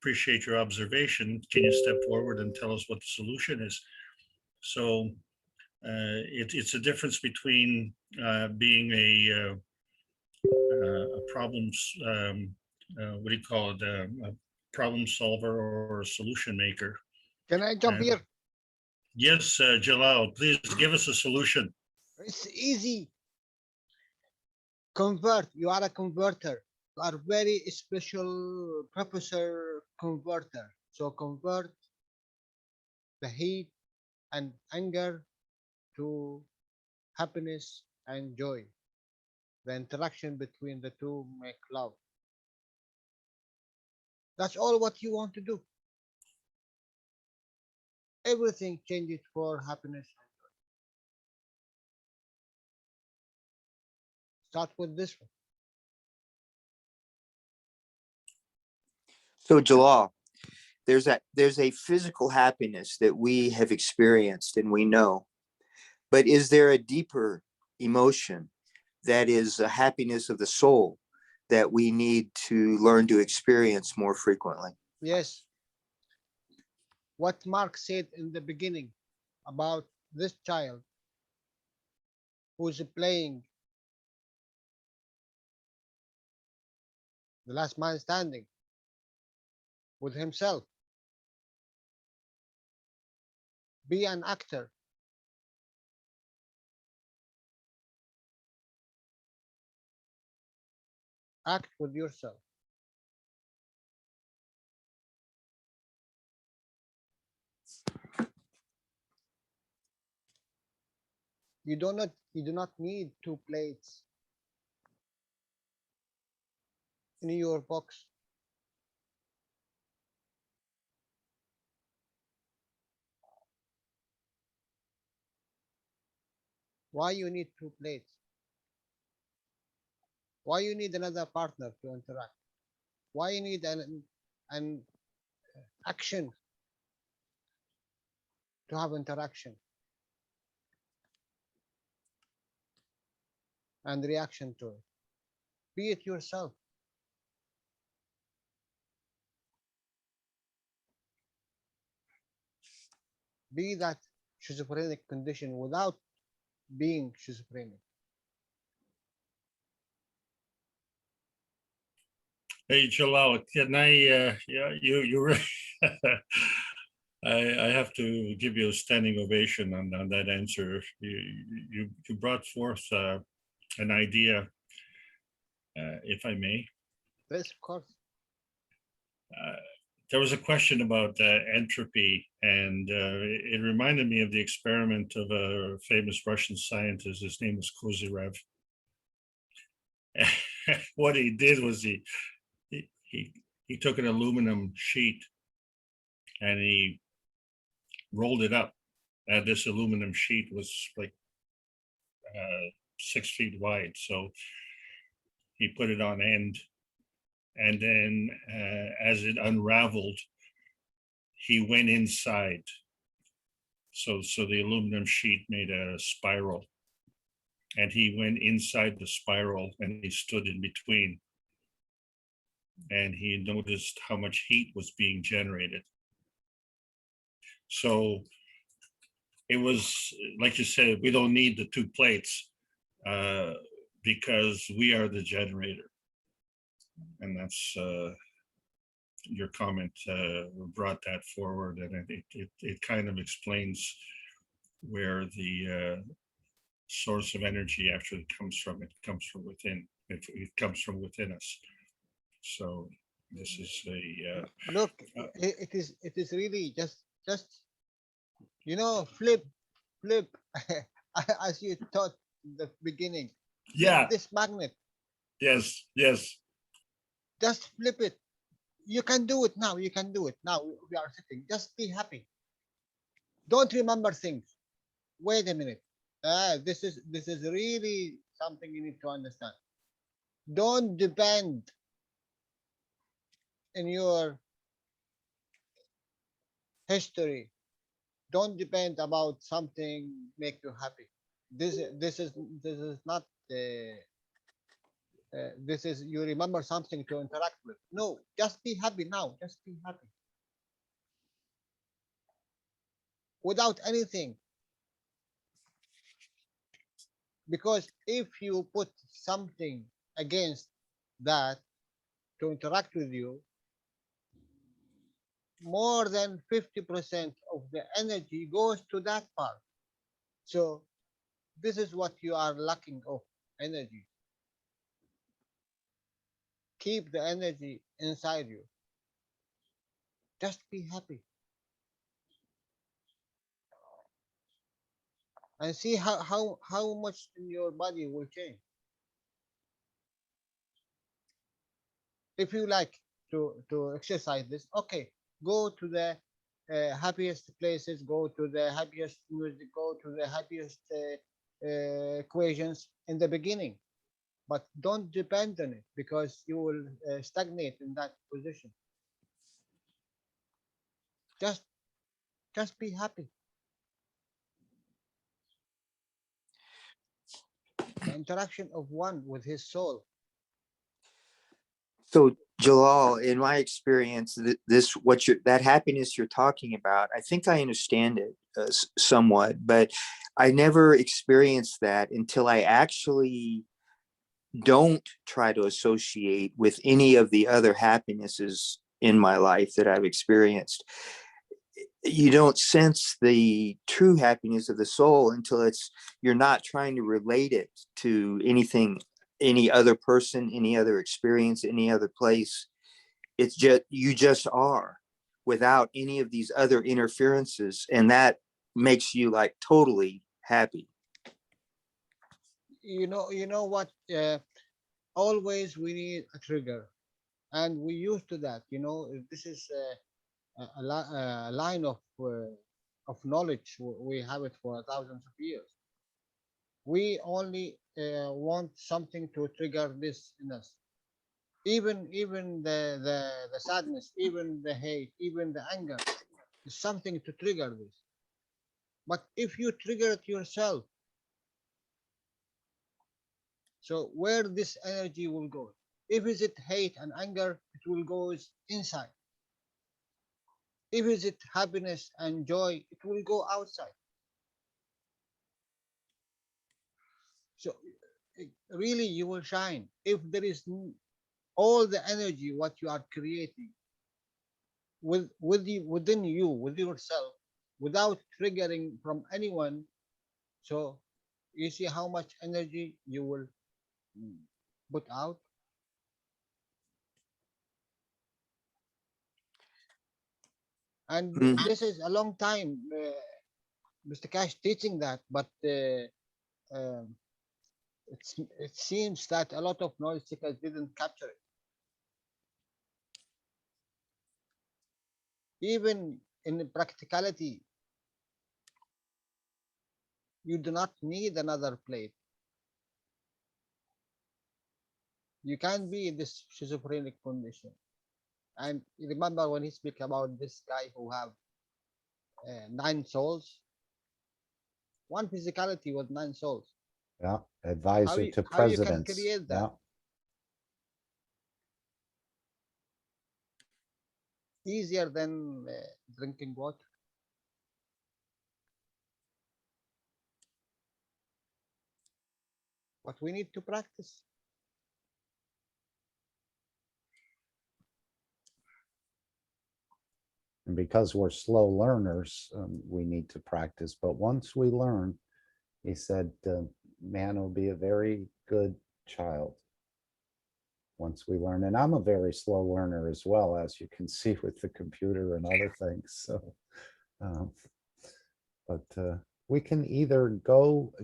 Appreciate your observation. Can you step forward and tell us what the solution is? So it's a difference between being a problems, what do you call it, a problem solver or a solution maker. Can I jump And- here? Yes, Jalal, please give us a solution. It's easy. Convert. You are a converter. You are very special professor converter. So convert the hate and anger to happiness and joy. The interaction between the two make love. That's all what you want to do. Everything changes for happiness. Start with this one. So Jalal, there's a physical happiness that we have experienced and we know, but is there a deeper emotion that is a happiness of the soul that we need to learn to experience more frequently? Yes. What Mark said in the beginning about this child who's playing the last man standing with himself. Be an actor. Act with yourself. You do not need 2 plates in your box. Why you need 2 plates? Why you need another partner to interact? Why you need an action to have interaction and reaction to it? Be it yourself. Be that schizophrenic condition without being schizophrenic. Hey, Jalal, can I, yeah, you really, I have to give you a standing ovation on that answer. You brought forth an idea, if I may. Yes, of course. There was a question about entropy, and it reminded me of the experiment of a famous Russian scientist. His name was Kozyrev. What he did was he took an aluminum sheet and he rolled it up, and this aluminum sheet was like 6 feet wide. So he put it on end, and then as it unraveled, he went inside. So the aluminum sheet made a spiral, and he went inside the spiral and he stood in between, and he noticed how much heat was being generated. So it was, like you said, we don't need the 2 plates because we are the generator. And that's your comment brought that forward, and it kind of explains where the source of energy actually comes from. It comes from within. It comes from within us. So this is a look. It is really just flip as you taught in the beginning. Yeah. This magnet, Yes. Yes. just flip it. You can do it now. You can do it now. We are sitting. Just be happy. Don't remember things. Wait a minute. This is really something you need to understand. Don't depend in your history. Don't depend about something make you happy. This is not this is you remember something to interact with. No, just be happy now. Just be happy without anything. Because if you put something against that to interact with you, more than 50% of the energy goes to that part. So this is what you are lacking of energy. Keep the energy inside you. Just be happy. And see how much in your body will change. If you like to exercise this, okay, go to the happiest places, go to the happiest music, go to the happiest equations in the beginning, but don't depend on it because you will stagnate in that position. Just be happy. The interaction of one with his soul. So Jalal, in my experience, that happiness you're talking about, I think I understand it somewhat, but I never experienced that until I actually don't try to associate with any of the other happinesses in my life that I've experienced. You don't sense the true happiness of the soul until you're not trying to relate it to anything, any other person, any other experience, any other place. It's just, you just are without any of these other interferences. And that makes you like totally happy. You know what? Always we need a trigger, and we used to that. This is a line of knowledge. We have it for thousands of years. We only want something to trigger this in us. Even the sadness, even the hate, even the anger is something to trigger this. But if you trigger it yourself, so where this energy will go? If is it hate and anger, it will go inside. If is it happiness and joy, it will go outside. So really you will shine if there is all the energy what you are creating within you, with yourself, without triggering from anyone. So you see how much energy you will put out. And this is a long time, Mr. Cash teaching that, but it seems that a lot of knowledge seekers didn't capture it. Even in practicality, you do not need another plate. You can't be in this schizophrenic condition. And remember when he speak about this guy who have 9 souls, one physicality with 9 souls. Yeah, advisor to how you can presidents. create that? Yeah. Easier than drinking water. But we need to practice. And because we're slow learners, we need to practice. But once we learn, he said, man will be a very good child. Once we learn, and I'm a very slow learner as well, as you can see with the computer and other things. So, but we can either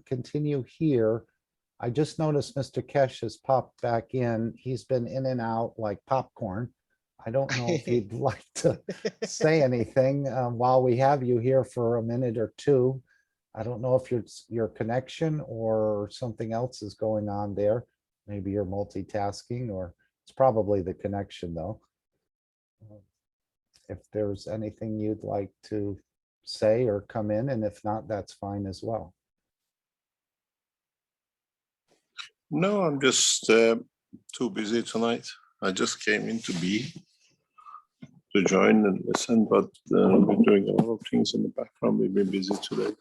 continue here. I just noticed Mr. Keshe has popped back in. He's been in and out like popcorn. I don't know if you'd like to say anything while we have you here for a minute or two. I don't know if your connection or something else is going on there. Maybe you're multitasking, or it's probably the connection though. If there's anything you'd like to say or come in, and if not, that's fine as well. No, I'm just too busy tonight. I just came in to join and listen, but we're doing a lot of things in the background. We've been busy today.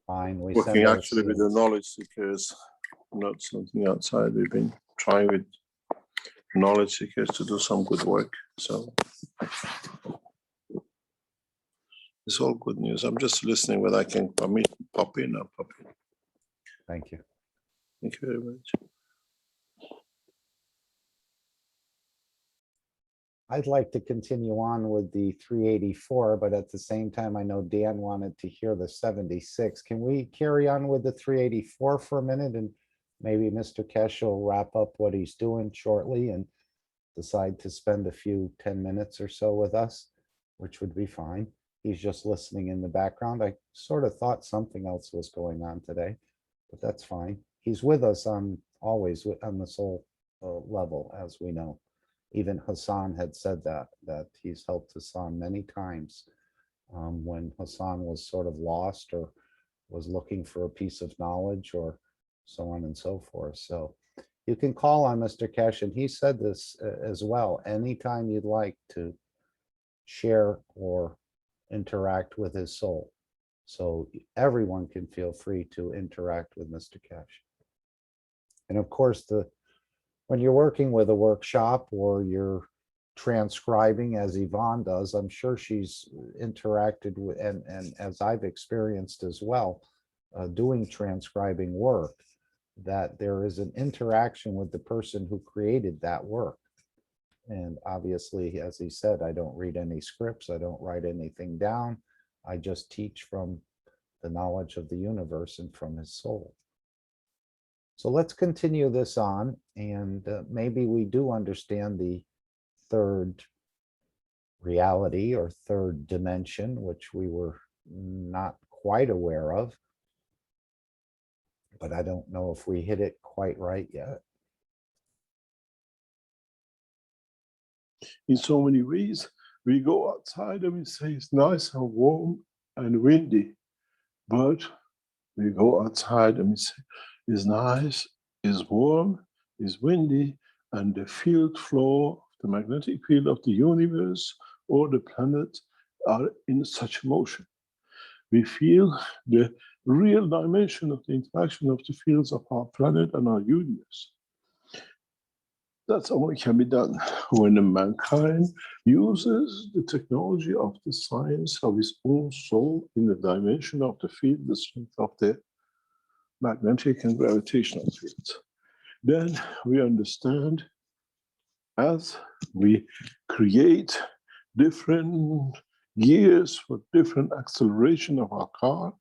Fine. Working actually with the knowledge seekers, not something outside. We've been trying with knowledge seekers to do some good work. So it's all good news. I'm just listening. When I can pop in, I'll pop in. Thank you. Thank you very much. I'd like to continue on with the 384, but at the same time, I know Dan wanted to hear the 76. Can we carry on with the 384 for a minute, and maybe Mr. Keshe will wrap up what he's doing shortly and decide to spend a few 10 minutes or so with us, which would be fine. He's just listening in the background. I sort of thought something else was going on today, but that's fine. He's with us always on the soul level, as we know. Even Hassan had said that he's helped Hassan many times when Hassan was sort of lost or was looking for a piece of knowledge or so on and so forth. So you can call on Mr. Keshe, and he said this as well. Anytime you'd like to share or interact with his soul. So everyone can feel free to interact with Mr. Keshe. And of course, when you're working with a workshop or you're transcribing, as Yvonne does, I'm sure she's interacted with, and as I've experienced as well, doing transcribing work, that there is an interaction with the person who created that work. And obviously, as he said, I don't read any scripts. I don't write anything down. I just teach from the knowledge of the universe and from his soul. So let's continue this on, and maybe we do understand the third reality or third dimension, which we were not quite aware of, but I don't know if we hit it quite right yet. In so many ways, we go outside and we say it's nice and warm and windy, but we go outside and we say it's nice, it's warm, it's windy, and the field flow, the magnetic field of the universe or the planet are in such motion. We feel the real dimension of the interaction of the fields of our planet and our universe. That's only can be done when mankind uses the technology of the science of his own soul in the dimension of the field, the strength of the magnetic and gravitational fields. Then we understand, as we create different gears for different acceleration of our car,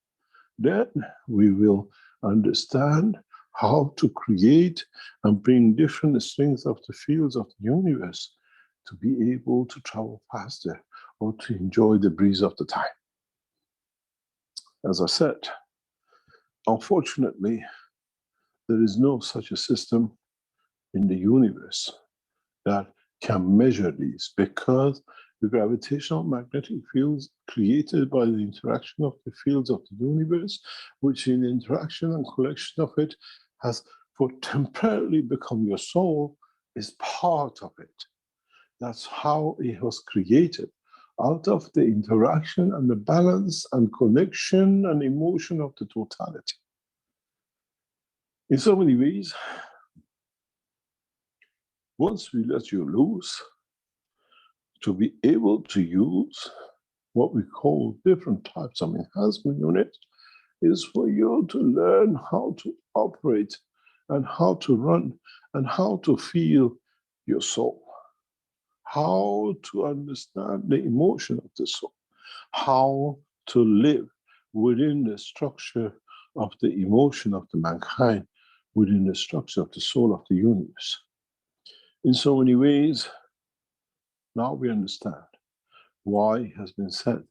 then we will understand how to create and bring different strengths of the fields of the universe to be able to travel faster or to enjoy the breeze of the time. As I said, unfortunately, there is no such a system in the universe that can measure these, because the gravitational magnetic fields created by the interaction of the fields of the universe, which in interaction and collection of it has for temporarily become your soul, is part of it. That's how it was created, out of the interaction and the balance and connection and emotion of the totality. In so many ways, once we let you loose, to be able to use what we call different types of enhancement units, is for you to learn how to operate and how to run and how to feel your soul, how to understand the emotion of the soul, how to live within the structure of the emotion of the mankind, within the structure of the soul of the universe. In so many ways, now we understand why it has been said,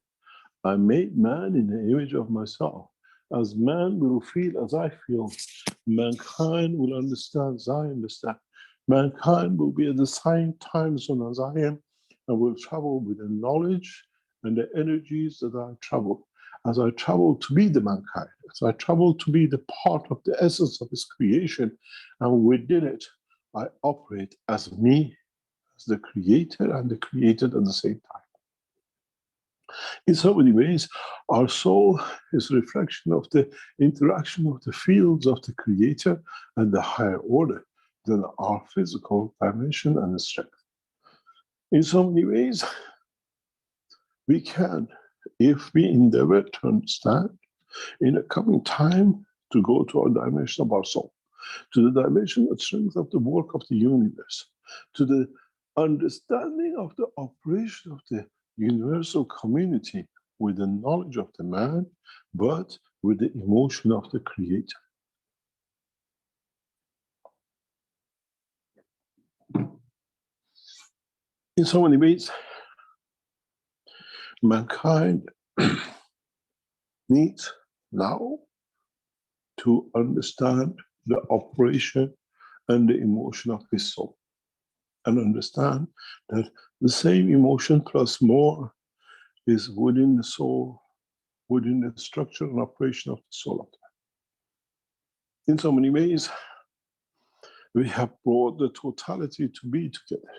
I made man in the image of myself. As man will feel as I feel, mankind will understand as I understand. Mankind will be at the same time zone as I am, and will travel with the knowledge and the energies that I travel. As I travel to be the mankind, as I travel to be the part of the essence of his creation, and within it, I operate as me, as the creator and the created at the same time. In so many ways, our soul is a reflection of the interaction of the fields of the creator and the higher order than our physical dimension and the strength. In so many ways, we can, if we endeavor to understand, in a coming time, to go to our dimension of our soul, to the dimension of strength of the work of the universe, to the understanding of the operation of the universal community with the knowledge of the man, but with the emotion of the creator. In so many ways, mankind needs now to understand the operation and the emotion of his soul, and understand that the same emotion plus more is within the soul, within the structure and operation of the soul of man. In so many ways, we have brought the totality to be together.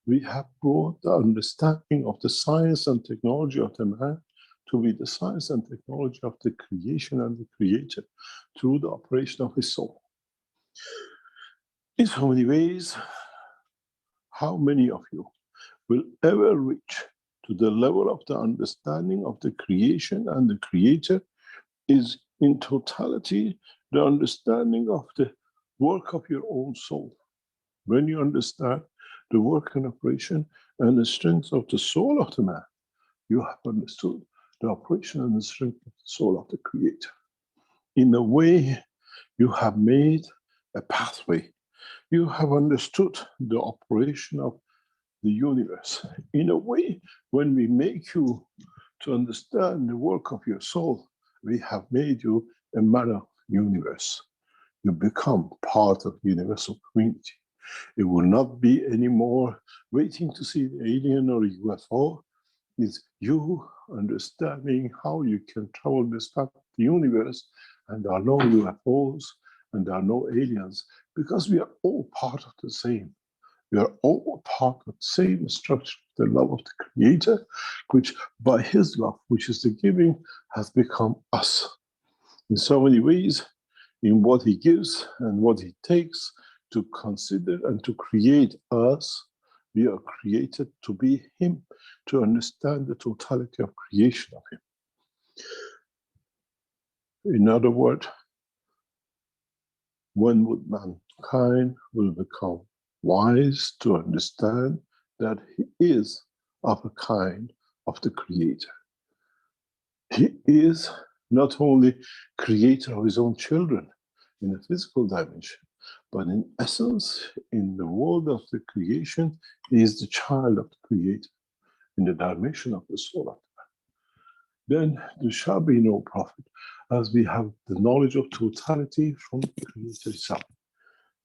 We have brought the understanding of the science and technology of the man to be the science and technology of the creation and the creator through the operation of his soul. In so many ways, how many of you will ever reach to the level of the understanding of the creation and the creator is in totality the understanding of the work of your own soul. When you understand the work and operation and the strength of the soul of the man, you have understood the operation and the strength of the soul of the creator. In a way, you have made a pathway. You have understood the operation of the universe. In a way, when we make you to understand the work of your soul, we have made you a man of the universe. You become part of the universal community. It will not be anymore waiting to see the alien or UFO. It's you understanding how you can travel this part of the universe, and there are no UFOs and there are no aliens, because we are all part of the same. We are all part of the same structure, the love of the Creator, which by His love, which is the giving, has become us. In so many ways, in what He gives and what He takes to consider and to create us, we are created to be Him, to understand the totality of creation of Him. In other words, when would mankind will become wise to understand that he is of a kind of the Creator. He is not only creator of his own children in a physical dimension, but in essence, in the world of the creation, he is the child of the Creator in the dimension of the soul of the man. Then there shall be no profit, as we have the knowledge of totality from the Creator itself.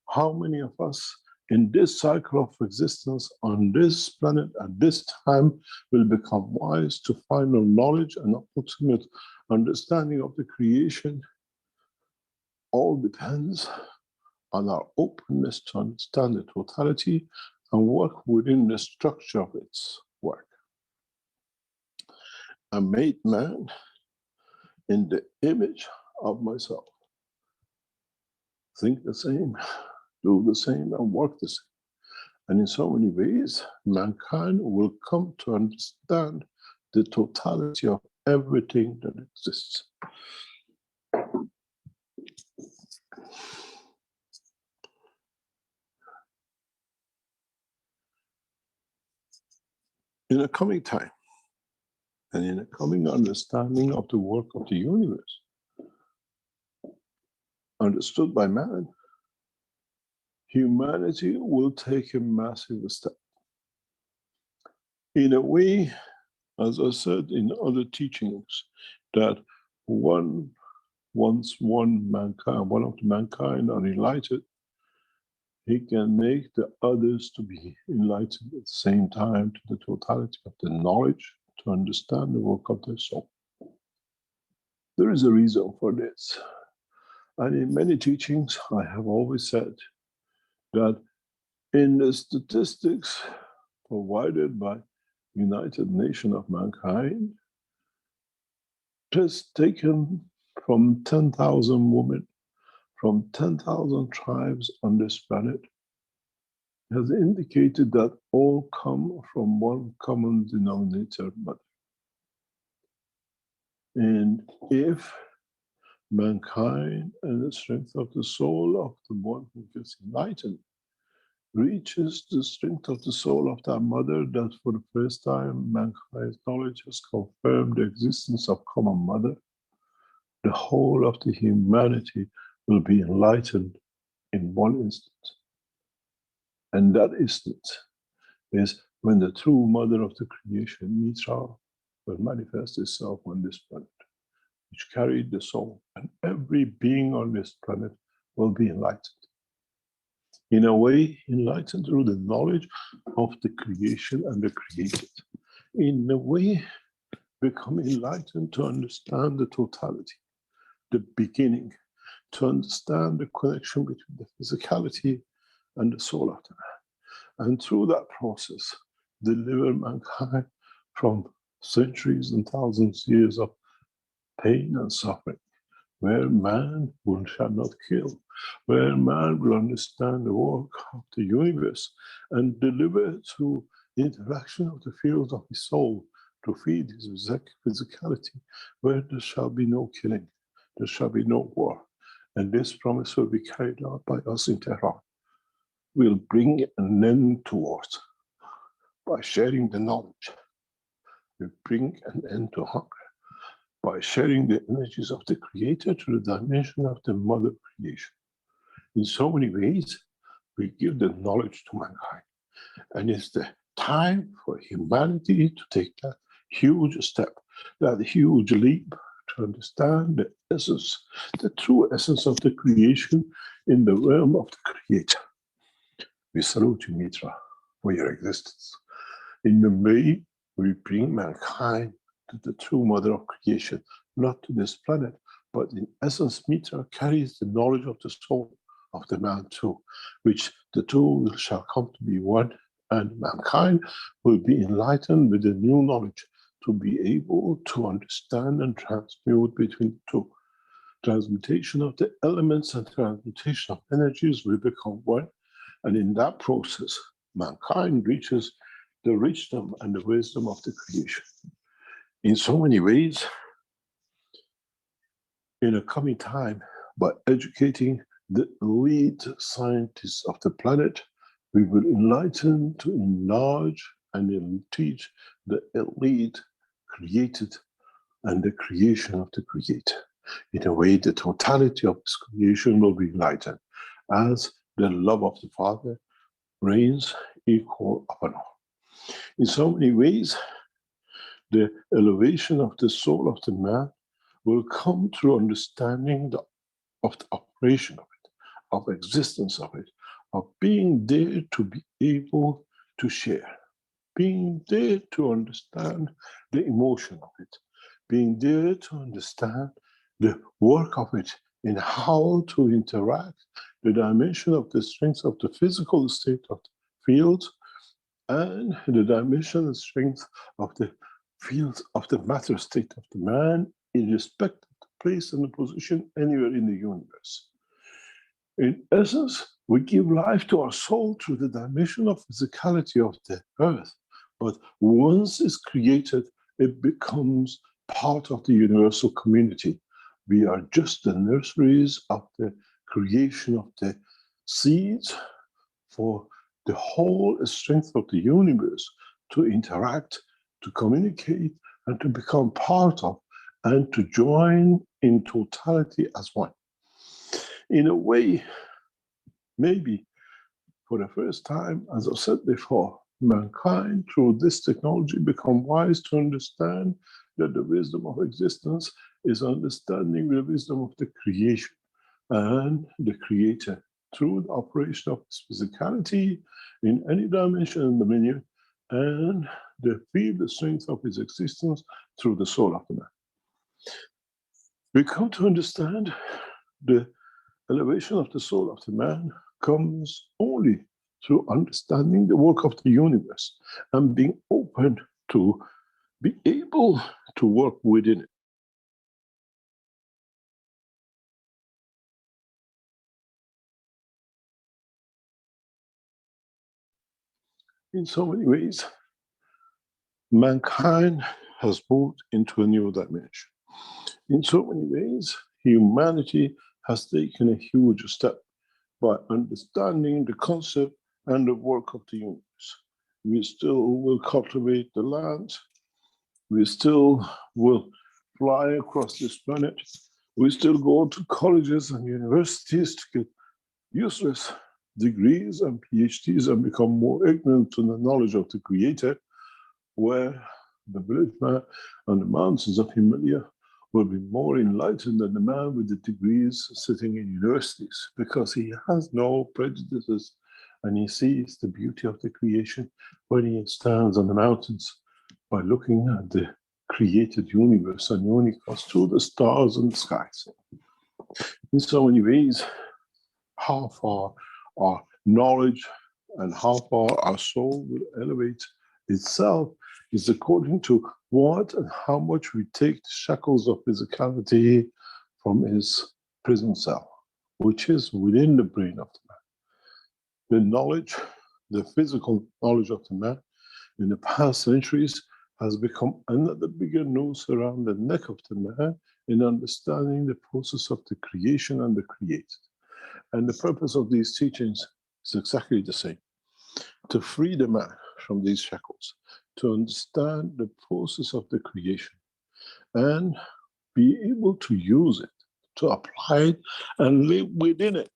How many of us in this cycle of existence on this planet at this time will become wise to final knowledge and ultimate understanding of the creation? All depends on our openness to understand the totality and work within the structure of its work. I made man in the image of myself. Think the same, do the same, and work the same. And in so many ways, mankind will come to understand the totality of everything that exists. In a coming time, and in a coming understanding of the work of the universe, understood by man, humanity will take a massive step. In a way, as I said in other teachings, that once one of the mankind are enlightened, he can make the others to be enlightened at the same time to the totality of the knowledge to understand the work of their soul. There is a reason for this. And in many teachings, I have always said that in the statistics provided by United Nations of Mankind, just taken from 10,000 women, from 10,000 tribes on this planet, has indicated that all come from one common denominator, mother. And if mankind and the strength of the soul of the one who gets enlightened reaches the strength of the soul of that mother, that for the first time mankind's knowledge has confirmed the existence of common mother, the whole of the humanity will be enlightened in one instant. And that instant is when the true mother of the creation, Mitra, will manifest itself on this planet, which carried the soul, and every being on this planet will be enlightened. In a way, enlightened through the knowledge of the creation and the created. In a way, become enlightened to understand the totality, the beginning, to understand the connection between the physicality and the soul of the man. And through that process, deliver mankind from centuries and thousands of years of pain and suffering, where man shall not kill, where man will understand the work of the universe and deliver through the interaction of the fields of his soul to feed his physicality, where there shall be no killing, there shall be no war. And this promise will be carried out by us in Tehran. We'll bring an end to wars by sharing the knowledge. We bring an end to hunger by sharing the energies of the Creator to the dimension of the Mother creation. In so many ways, we give the knowledge to mankind. And it's the time for humanity to take that huge step, that huge leap to understand the essence, the true essence of the creation in the realm of the Creator. We salute you, Mitra, for your existence. In the way we bring mankind to the true mother of creation, not to this planet, but in essence, Mitra carries the knowledge of the soul of the man too, which the two shall come to be one, and mankind will be enlightened with the new knowledge to be able to understand and transmute between the two. Transmutation of the elements and transmutation of energies will become one, and in that process, mankind reaches the wisdom and the wisdom of the creation. In so many ways, in a coming time, by educating the elite scientists of the planet, we will enlighten to enlarge and teach the elite created and the creation of the Creator. In a way, the totality of this creation will be enlightened as the love of the Father reigns equal upon all. In so many ways, the elevation of the soul of the man will come through understanding of the operation of it, of existence of it, of being there to be able to share, being there to understand the emotion of it, being there to understand the work of it in how to interact, the dimension of the strength of the physical state of the fields, and the dimension and strength of the fields of the matter state of the man in respect of the place and the position anywhere in the universe. In essence, we give life to our soul through the dimension of physicality of the earth. But once it's created, it becomes part of the universal community. We are just the nurseries of the creation of the seeds for the whole strength of the universe to interact, to communicate, and to become part of and to join in totality as one. In a way, maybe for the first time, as I've said before, mankind through this technology become wise to understand that the wisdom of existence is understanding the wisdom of the creation and the creator through the operation of his physicality in any dimension and dominion, and the strength of his existence through the soul of the man. We come to understand the elevation of the soul of the man comes only through understanding the work of the universe and being open to be able to work within it. In so many ways, mankind has moved into a new dimension. In so many ways, humanity has taken a huge step by understanding the concept and the work of the universe. We still will cultivate the land. We still will fly across this planet. We still go to colleges and universities to get useless degrees and PhDs and become more ignorant to the knowledge of the Creator, where the village man on the mountains of Himalaya will be more enlightened than the man with the degrees sitting in universities, because he has no prejudices and he sees the beauty of the creation when he stands on the mountains by looking at the created universe and universe through the stars and the skies. In so many ways, how far our knowledge and how far our soul will elevate itself is according to what and how much we take the shackles of physicality from his prison cell, which is within the brain of the man. The knowledge, the physical knowledge of the man in the past centuries has become another bigger noose around the neck of the man in understanding the process of the creation and the created. And the purpose of these teachings is exactly the same: to free the man from these shackles, to understand the process of the creation, and be able to use it, to apply it, and live within it,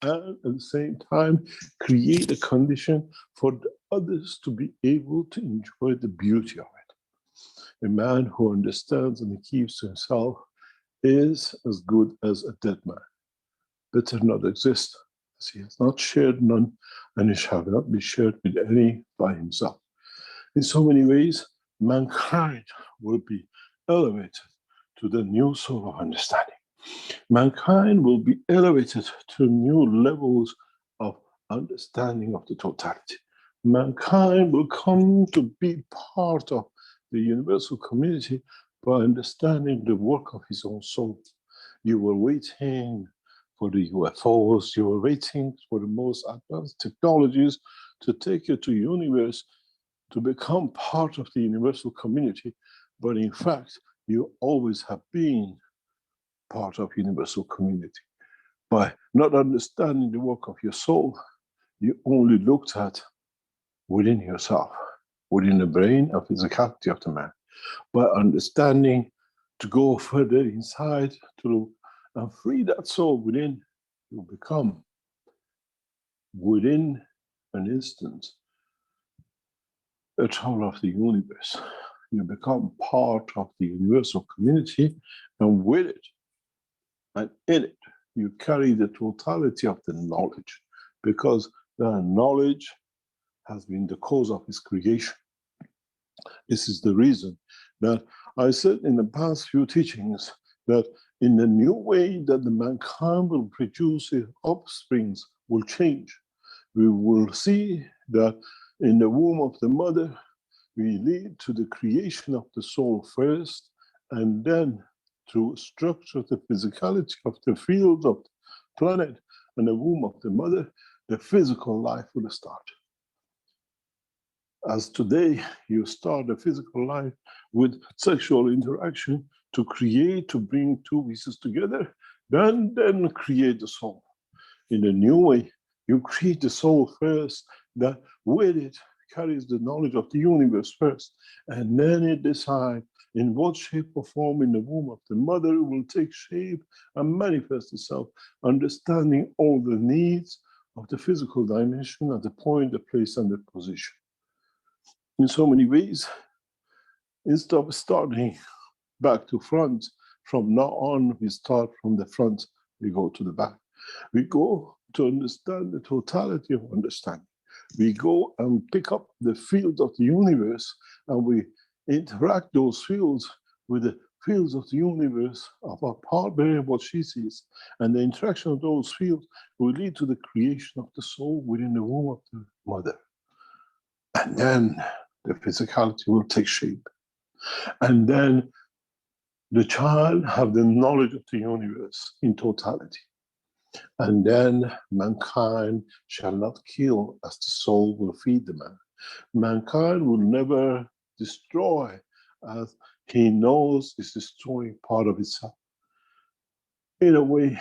and at the same time create a condition for the others to be able to enjoy the beauty of it. A man who understands and keeps to himself is as good as a dead man. Better not exist, as he has not shared none, and he shall not be shared with any by himself. In so many ways, mankind will be elevated to the new soul of understanding. Mankind will be elevated to new levels of understanding of the totality. Mankind will come to be part of the universal community by understanding the work of his own soul. You were waiting for the UFOs, you were waiting for the most advanced technologies to take you to the universe to become part of the universal community, but in fact, you always have been part of universal community. By not understanding the work of your soul, you only looked at within yourself, within the brain of physicality of the man. By understanding to go further inside to and free that soul within, you become within an instant a child of the universe. You become part of the universal community, and with it and in it, you carry the totality of the knowledge, because the knowledge has been the cause of his creation. This is the reason that I said in the past few teachings that in the new way that the mankind will produce his offsprings will change. We will see that in the womb of the mother, we lead to the creation of the soul first, and then through structure the physicality of the field of the planet and the womb of the mother, the physical life will start. As today, you start the physical life with sexual interaction to create, to bring two pieces together, then create the soul. In a new way, you create the soul first, that with it carries the knowledge of the universe first, and then it decides in what shape or form in the womb of the mother will take shape and manifest itself, understanding all the needs of the physical dimension at the point, the place, and the position. In so many ways, instead of starting back to front, from now on, we start from the front, we go to the back. We go to understand the totality of understanding. We go and pick up the field of the universe, and we interact those fields with the fields of the universe of our part bearing what she sees. And the interaction of those fields will lead to the creation of the soul within the womb of the mother. And then the physicality will take shape. And then the child have the knowledge of the universe in totality. And then mankind shall not kill, as the soul will feed the man. Mankind will never destroy, as he knows is destroying part of itself. In a way,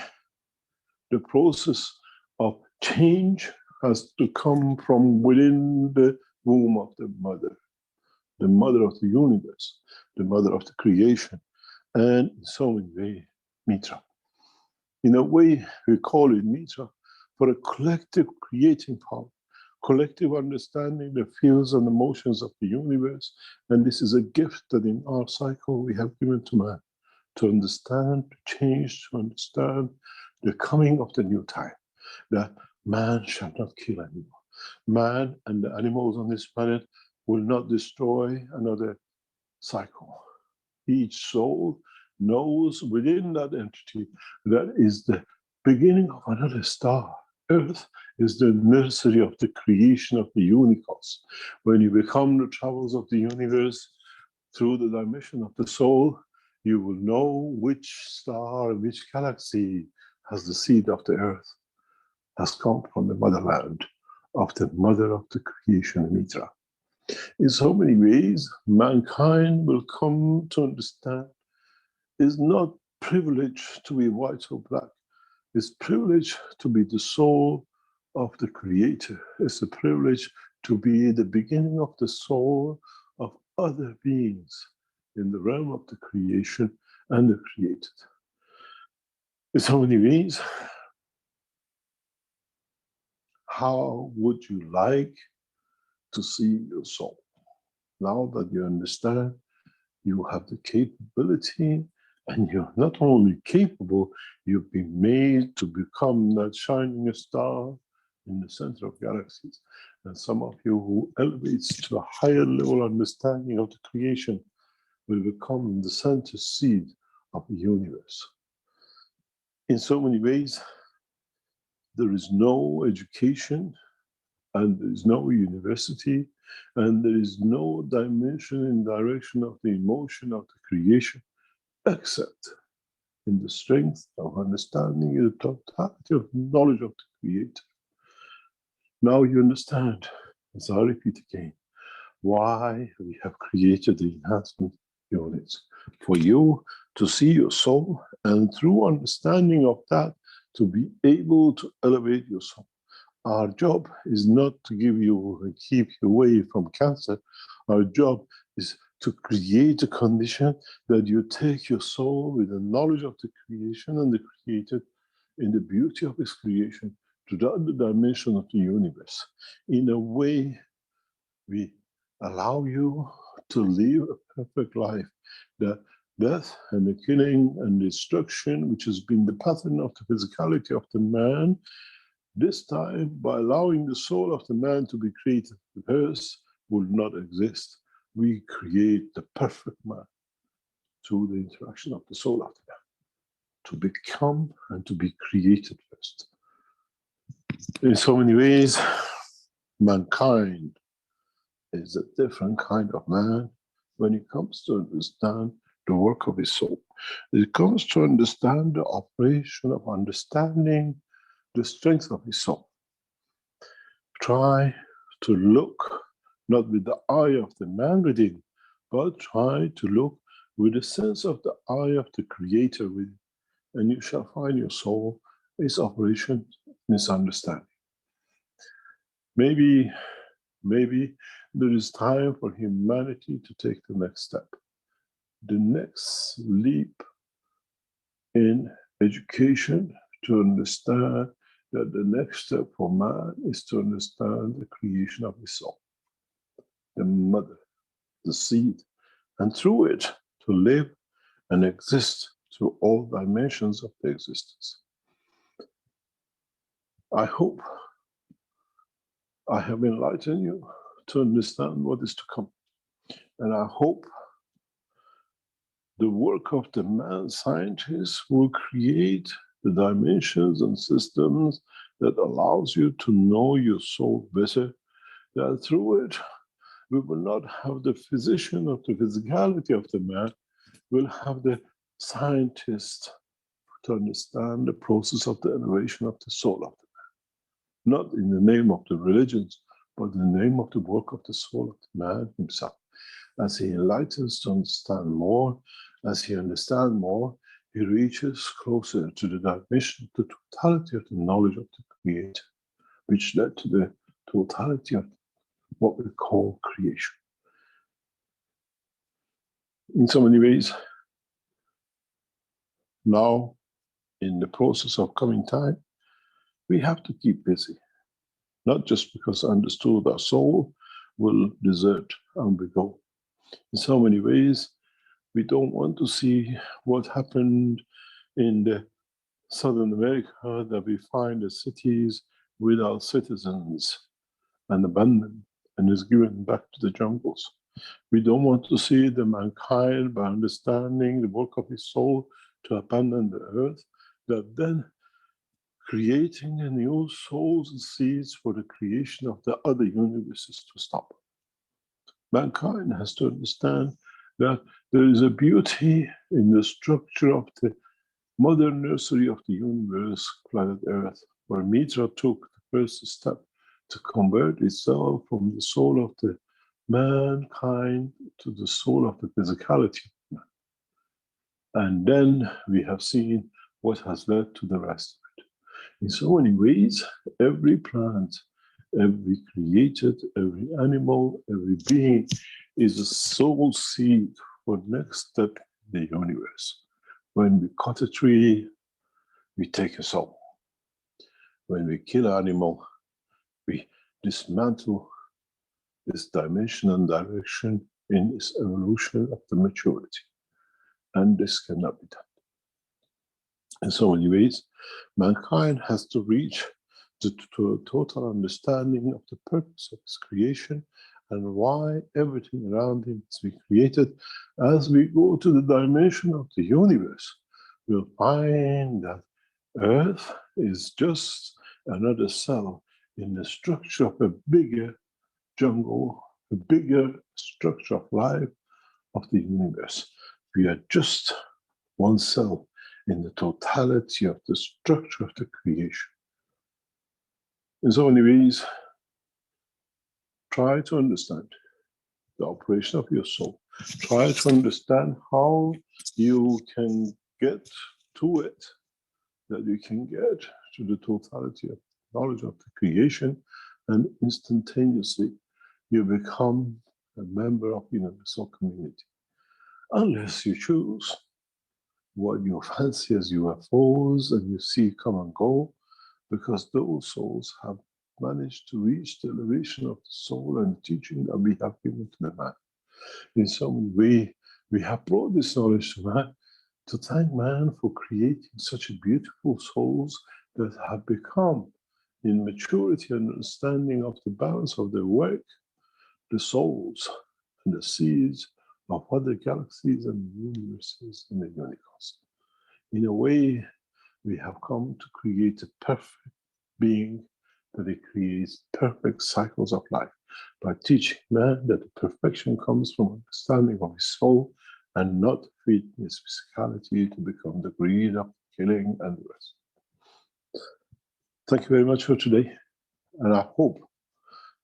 the process of change has to come from within the womb of the mother of the universe, the mother of the creation, and in so many ways, Mitra. In a way, we call it Mitra for a collective creating power, collective understanding the feels and emotions of the universe. And this is a gift that in our cycle we have given to man, to understand, to change, to understand the coming of the new time, that man shall not kill anymore. Man and the animals on this planet will not destroy another cycle. Each soul knows within that entity that is the beginning of another star. Earth is the nursery of the creation of the universe. When you become the travels of the universe through the dimension of the soul, you will know which star, which galaxy has the seed of the earth, has come from the motherland of the mother of the creation, Mitra. In so many ways, mankind will come to understand is not privileged to be white or black. It's privilege to be the soul of the creator. It's a privilege to be the beginning of the soul of other beings in the realm of the creation and the created. In so many ways, how would you like to see your soul? Now that you understand, you have the capability, and you're not only capable, you've been made to become that shining star in the center of galaxies. And some of you who elevates to a higher level understanding of the creation will become the center seed of the universe. In so many ways, there is no education, and there is no university, and there is no dimension and direction of the emotion of the creation, except in the strength of understanding the totality of knowledge of the Creator. Now you understand, as I repeat again, why we have created the enhancement units. For you to see your soul, and through understanding of that, to be able to elevate your soul. Our job is not to give you and keep you away from cancer. Our job is to create a condition that you take your soul with the knowledge of the creation and the created in the beauty of its creation to the other dimension of the universe. In a way, we allow you to live a perfect life. The death and the killing and destruction, which has been the pattern of the physicality of the man, this time, by allowing the soul of the man to be created first, will not exist. We create the perfect man through the interaction of the soul of the man, to become and to be created first. In so many ways, mankind is a different kind of man when it comes to understand the work of his soul. It comes to understand the operation of understanding the strength of his soul. Try to look not with the eye of the man within, but try to look with the sense of the eye of the Creator within, and you shall find your soul is operation misunderstanding. Maybe there is time for humanity to take the next step. the next leap in education to understand that the next step for man is to understand the creation of his soul, the mother, the seed, and through it to live and exist through all dimensions of the existence. I hope I have enlightened you to understand what is to come. And I hope the work of the man scientist will create the dimensions and systems that allows you to know your soul better, that through it, we will not have the physician of the physicality of the man, we'll have the scientist to understand the process of the elevation of the soul of the man. Not in the name of the religions, but in the name of the work of the soul of the man himself. As he enlightens to understand more, as he understands more, he reaches closer to the dimension, the totality of the knowledge of the Creator, which led to the totality of what we call creation. In so many ways, now, in the process of coming time, we have to keep busy. Not just because understood our soul will desert and we go. In so many ways, we don't want to see what happened in the Southern America, that we find the cities without citizens and abandoned and is given back to the jungles. We don't want to see the mankind, by understanding the work of his soul, to abandon the earth, that then creating a new souls and seeds for the creation of the other universes to stop. Mankind has to understand that there is a beauty in the structure of the mother nursery of the universe, planet Earth, where Mitra took the first step to convert itself from the soul of the mankind to the soul of the physicality. And then we have seen what has led to the rest of it. In so many ways, every plant, every created, every animal, every being is a soul seed for the next step in the universe. When we cut a tree, we take a soul. When we kill an animal, we dismantle this dimension and direction in its evolution of the maturity. And this cannot be done. In so many ways, mankind has to reach to a total understanding of the purpose of its creation and why everything around him is being created. As we go to the dimension of the universe, we'll find that Earth is just another cell in the structure of a bigger jungle, a bigger structure of life of the universe. We are just one cell in the totality of the structure of the creation. In so many ways, try to understand the operation of your soul. Try to understand how you can get to it, that you can get to the totality of knowledge of the creation, and instantaneously you become a member of the universal community. Unless you choose what you fancy as UFOs and you see come and go, because those souls have managed to reach the elevation of the soul and teaching that we have given to the man. In some way, we have brought this knowledge to man to thank man for creating such a beautiful souls that have become, in maturity and understanding of the balance of their work, the souls and the seeds of other galaxies and universes in the universe. In a way, we have come to create a perfect being that it creates perfect cycles of life by teaching man that the perfection comes from understanding of his soul and not feeding his physicality to become the greed of killing and the rest. Thank you very much for today, and I hope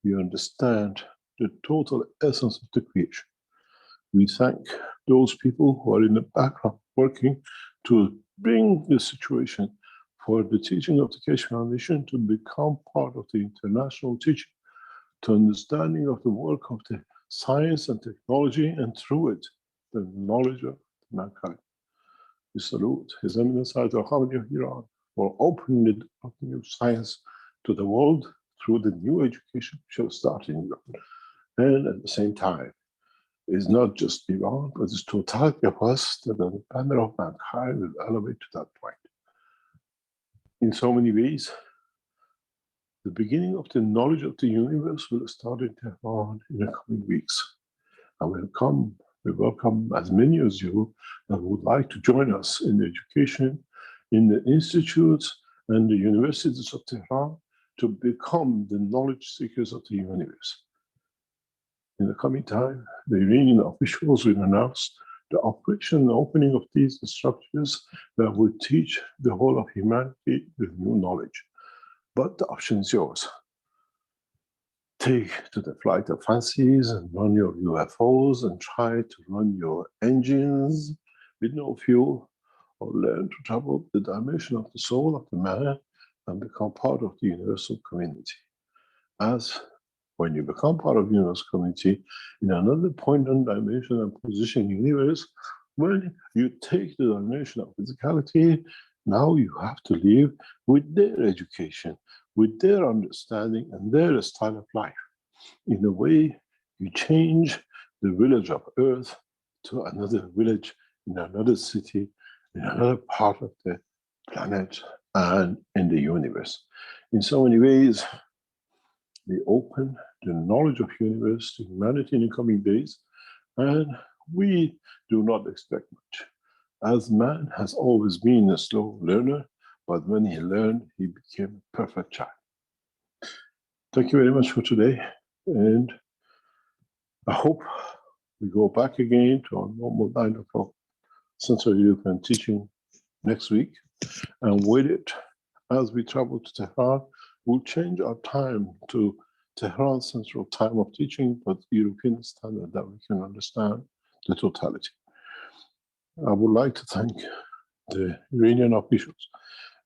you understand the total essence of the creation. We thank those people who are in the background working to bring the situation for the teaching of the Keshe Foundation to become part of the international teaching, to understanding of the work of the science and technology, and through it, the knowledge of mankind. We salute His Eminence Ayatollah Khamenei of Iran for opening up new science to the world through the new education which will start in Iran. And at the same time, it's not just Iran, but it's totality of us that the banner of mankind will elevate to that point. In so many ways, the beginning of the knowledge of the universe will start in Tehran in the coming weeks. And we welcome as many as you that would like to join us in the education, in the institutes and the universities of Tehran to become the knowledge seekers of the universe. In the coming time, the Iranian officials will announce the operation and opening of these structures that will teach the whole of humanity the new knowledge. But the option is yours. Take to the flight of fancies and run your UFOs and try to run your engines with no fuel, or learn to travel the dimension of the soul of the man and become part of the universal community. As when you become part of the universal community in another point and dimension and position in the universe, when you take the dimension of physicality, now you have to live with their education, with their understanding and their style of life. In a way, you change the village of Earth to another village in another city, in another part of the planet and in the universe. In so many ways, we open the knowledge of universe to humanity in the coming days, and we do not expect much. As man has always been a slow learner, but when he learned, he became a perfect child. Thank you very much for today, and I hope we go back again to our normal 9 o'clock Central European teaching next week, and with it, as we travel to Tehran, we'll change our time to Tehran Central Time of Teaching, but European standard that we can understand the totality. I would like to thank the Iranian officials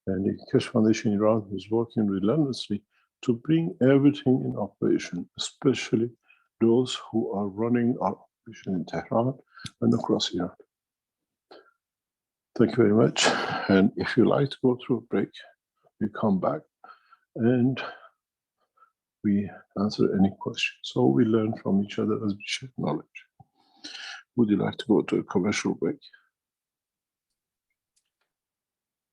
and the Keshe Foundation Iran, who's working relentlessly to bring everything in operation, especially those who are running our operation in Tehran and across Iran. Thank you very much. And if you like to go through a break, we come back and we answer any questions. So we learn from each other as we share knowledge. Would you like to go to a commercial break?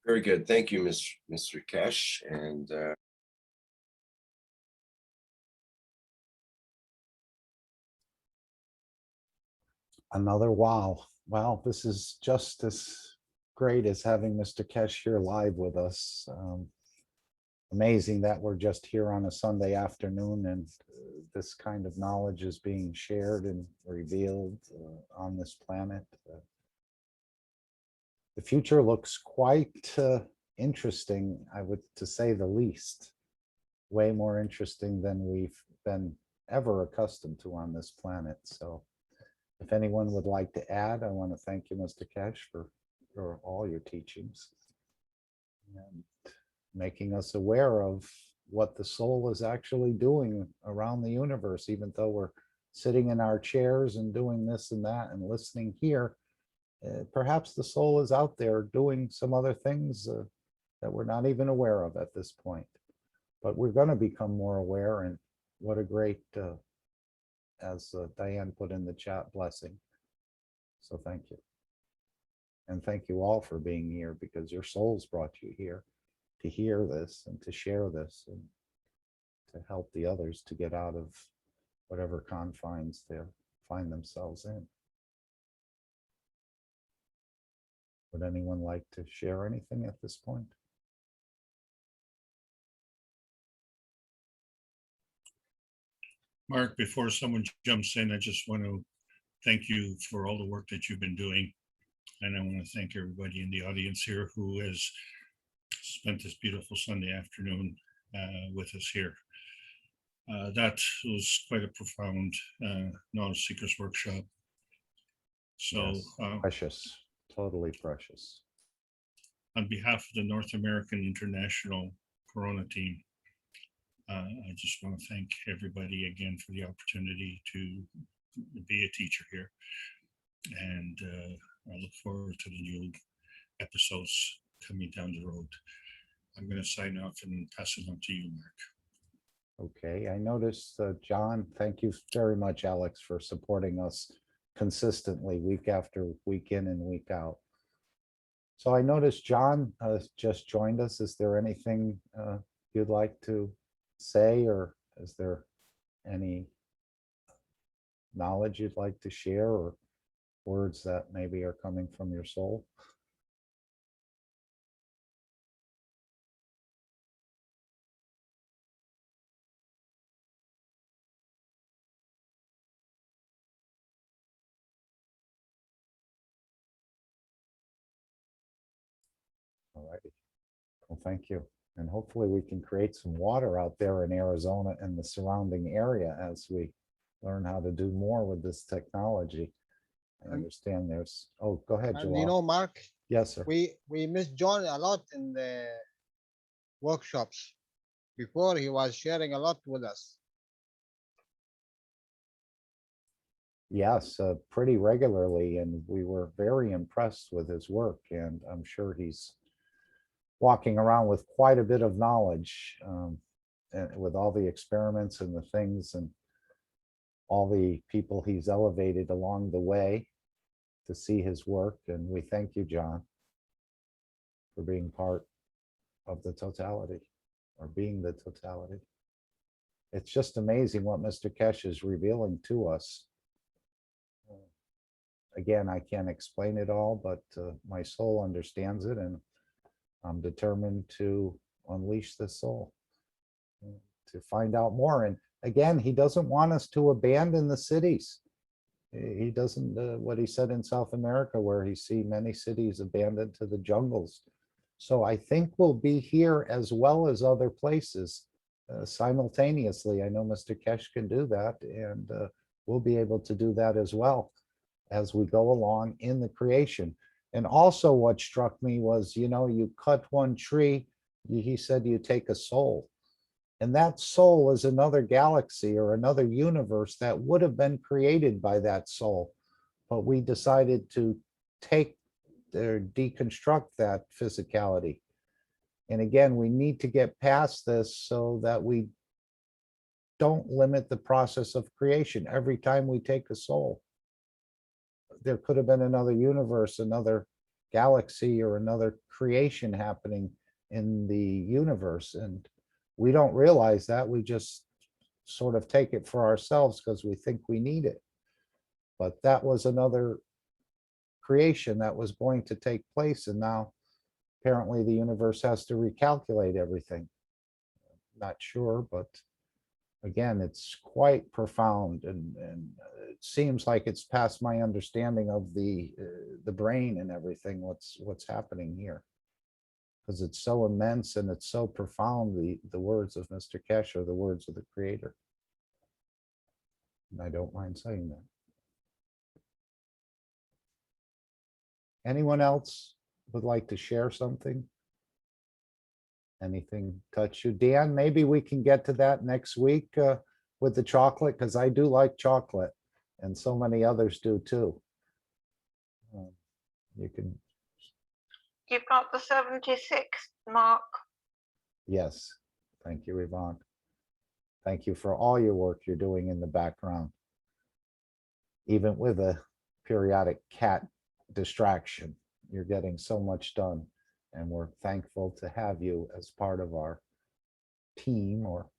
Very good. Thank you, Mr. Keshe. And Another wow. Wow, this is just as great as having Mr. Keshe here live with us. Amazing that we're just here on a Sunday afternoon and this kind of knowledge is being shared and revealed on this planet. The future looks quite interesting, to say the least. Way more interesting than we've been ever accustomed to on this planet. So if anyone would like to add, I want to thank you, Mr. Keshe, for all your teachings and making us aware of what the soul is actually doing around the universe, even though we're sitting in our chairs and doing this and that and listening here. Perhaps the soul is out there doing some other things that we're not even aware of at this point. But we're going to become more aware, and what a great, as Diane put in the chat, blessing. So thank you. And thank you all for being here, because your souls brought you here to hear this and to share this and to help the others to get out of whatever confines they find themselves in. Would anyone like to share anything at this point? Mark, before someone jumps in, I just want to thank you for all the work that you've been doing. And I want to thank everybody in the audience here who has spent this beautiful Sunday afternoon with us here. That was quite a profound knowledge seekers workshop. So yes, precious, totally precious. On behalf of the North American International Corona team, I just want to thank everybody again for the opportunity to be a teacher here. And I look forward to the new episodes coming down the road. I'm going to sign off and pass it on to you, Mark. Okay, I noticed, John, thank you very much, Alex, for supporting us consistently week after week in and week out. So I noticed John just joined us. Is there anything you'd like to say, or is there any knowledge you'd like to share, or words that maybe are coming from your soul? All righty. Well, thank you. And hopefully we can create some water out there in Arizona and the surrounding area as we learn how to do more with this technology. I understand there's, oh, go ahead, And Jalal. Mark, Yes, sir. we miss John a lot in the workshops. Before, he was sharing a lot with us. Yes, pretty regularly, and we were very impressed with his work, and I'm sure he's walking around with quite a bit of knowledge, and with all the experiments and the things and all the people he's elevated along the way to see his work. And we thank you, John, for being part of the totality, or being the totality. It's just amazing what Mr. Keshe is revealing to us. Again, I can't explain it all, but my soul understands it, and I'm determined to unleash the soul to find out more. And again, he doesn't want us to abandon the cities. He doesn't, what he said in South America, where he see many cities abandoned to the jungles. So I think we'll be here as well as other places simultaneously. I know Mr. Keshe can do that, and we'll be able to do that as well as we go along in the creation. And also what struck me was, you know, you cut one tree, he said you take a soul. And that soul is another galaxy or another universe that would have been created by that soul. But we decided to take or deconstruct that physicality. And again, we need to get past this so that we don't limit the process of creation. Every time we take a soul, there could have been another universe, another galaxy, or another creation happening in the universe. And we don't realize that. We just sort of take it for ourselves because we think we need it. But that was another creation that was going to take place. And now apparently the universe has to recalculate everything. Not sure, but again, it's quite profound, and it seems like it's past my understanding of the brain and everything, what's happening here, because it's so immense and it's so profound. The words of Mr. Keshe are the words of the Creator, and I don't mind saying that. Anyone else would like to share something? Anything touch you? Dan, maybe we can get to that next week with the chocolate, because I do like chocolate, and so many others do too. You can. You've got the 76th, Mark. Yes. Thank you, Yvonne. Thank you for all your work you're doing in the background, even with a periodic cat distraction. You're getting so much done. And we're thankful to have you as part of our team or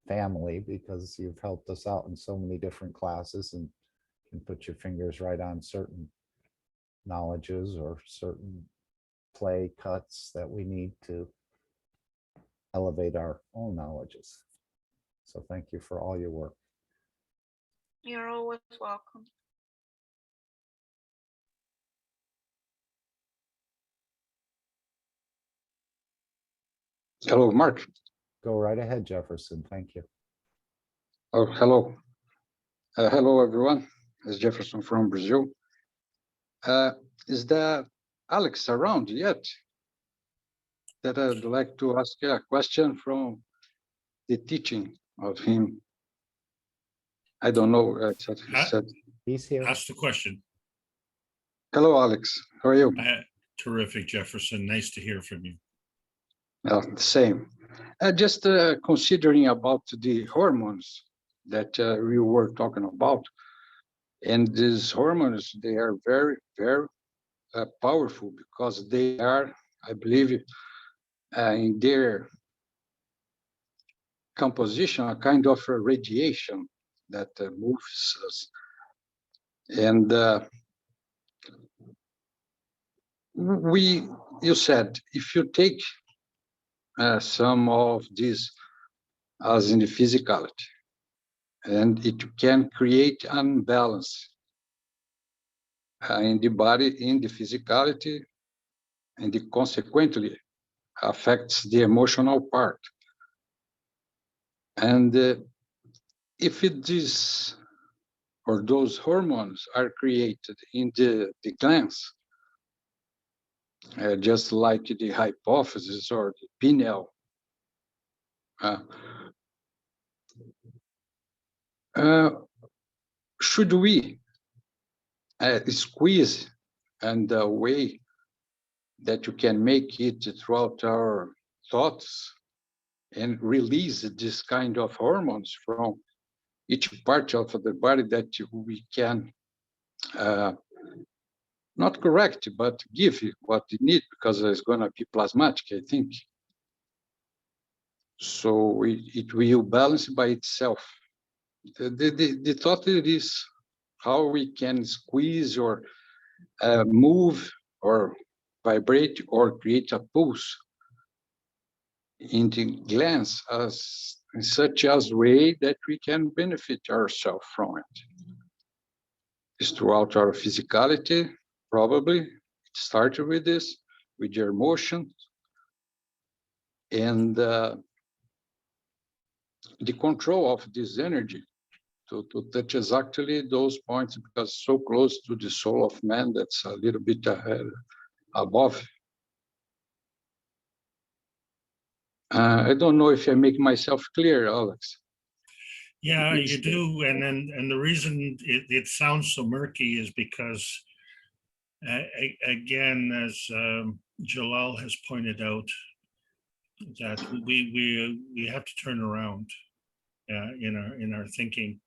family, because you've helped us out in so many different classes and can put your fingers right on certain knowledges or certain play cuts that we need to elevate our own knowledges. So thank you for all your work. You're always welcome. Hello, Mark. Go right ahead, Jefferson. Thank you. Oh, hello. Hello, everyone. It's Jefferson from Brazil. Is there Alex around yet? That I'd like to ask a question from the teaching of him. I don't know. He's here. Ask the question. Hello, Alex. How are you? Terrific, Jefferson. Nice to hear from you. The same. Just considering about the hormones that we were talking about, and these hormones, they are very, very powerful because they are, I believe, in their composition, a kind of a radiation that moves us. And you said, if you take some of these as in the physicality, and it can create unbalance in the body, in the physicality, and it consequently affects the emotional part. And if it is, or those hormones are created in the glands, just like the hypophysis or the pineal, should we squeeze and the way that you can make it throughout our thoughts and release this kind of hormones from each part of the body that we can not correct, but give what you need, because it's going to be plasmatic, I think. So it will balance by itself. The thought is how we can squeeze or move or vibrate or create a pulse in the glands as in such as way that we can benefit ourselves from it. It's throughout our physicality, probably. It started with this, with your emotions, and the control of this energy to touch exactly those points, because so close to the soul of man, that's a little bit ahead, above. I don't know if I make myself clear, Alex. Yeah, you do. And the reason it sounds so murky is because, again, as Jalal has pointed out, that we have to turn around in our thinking.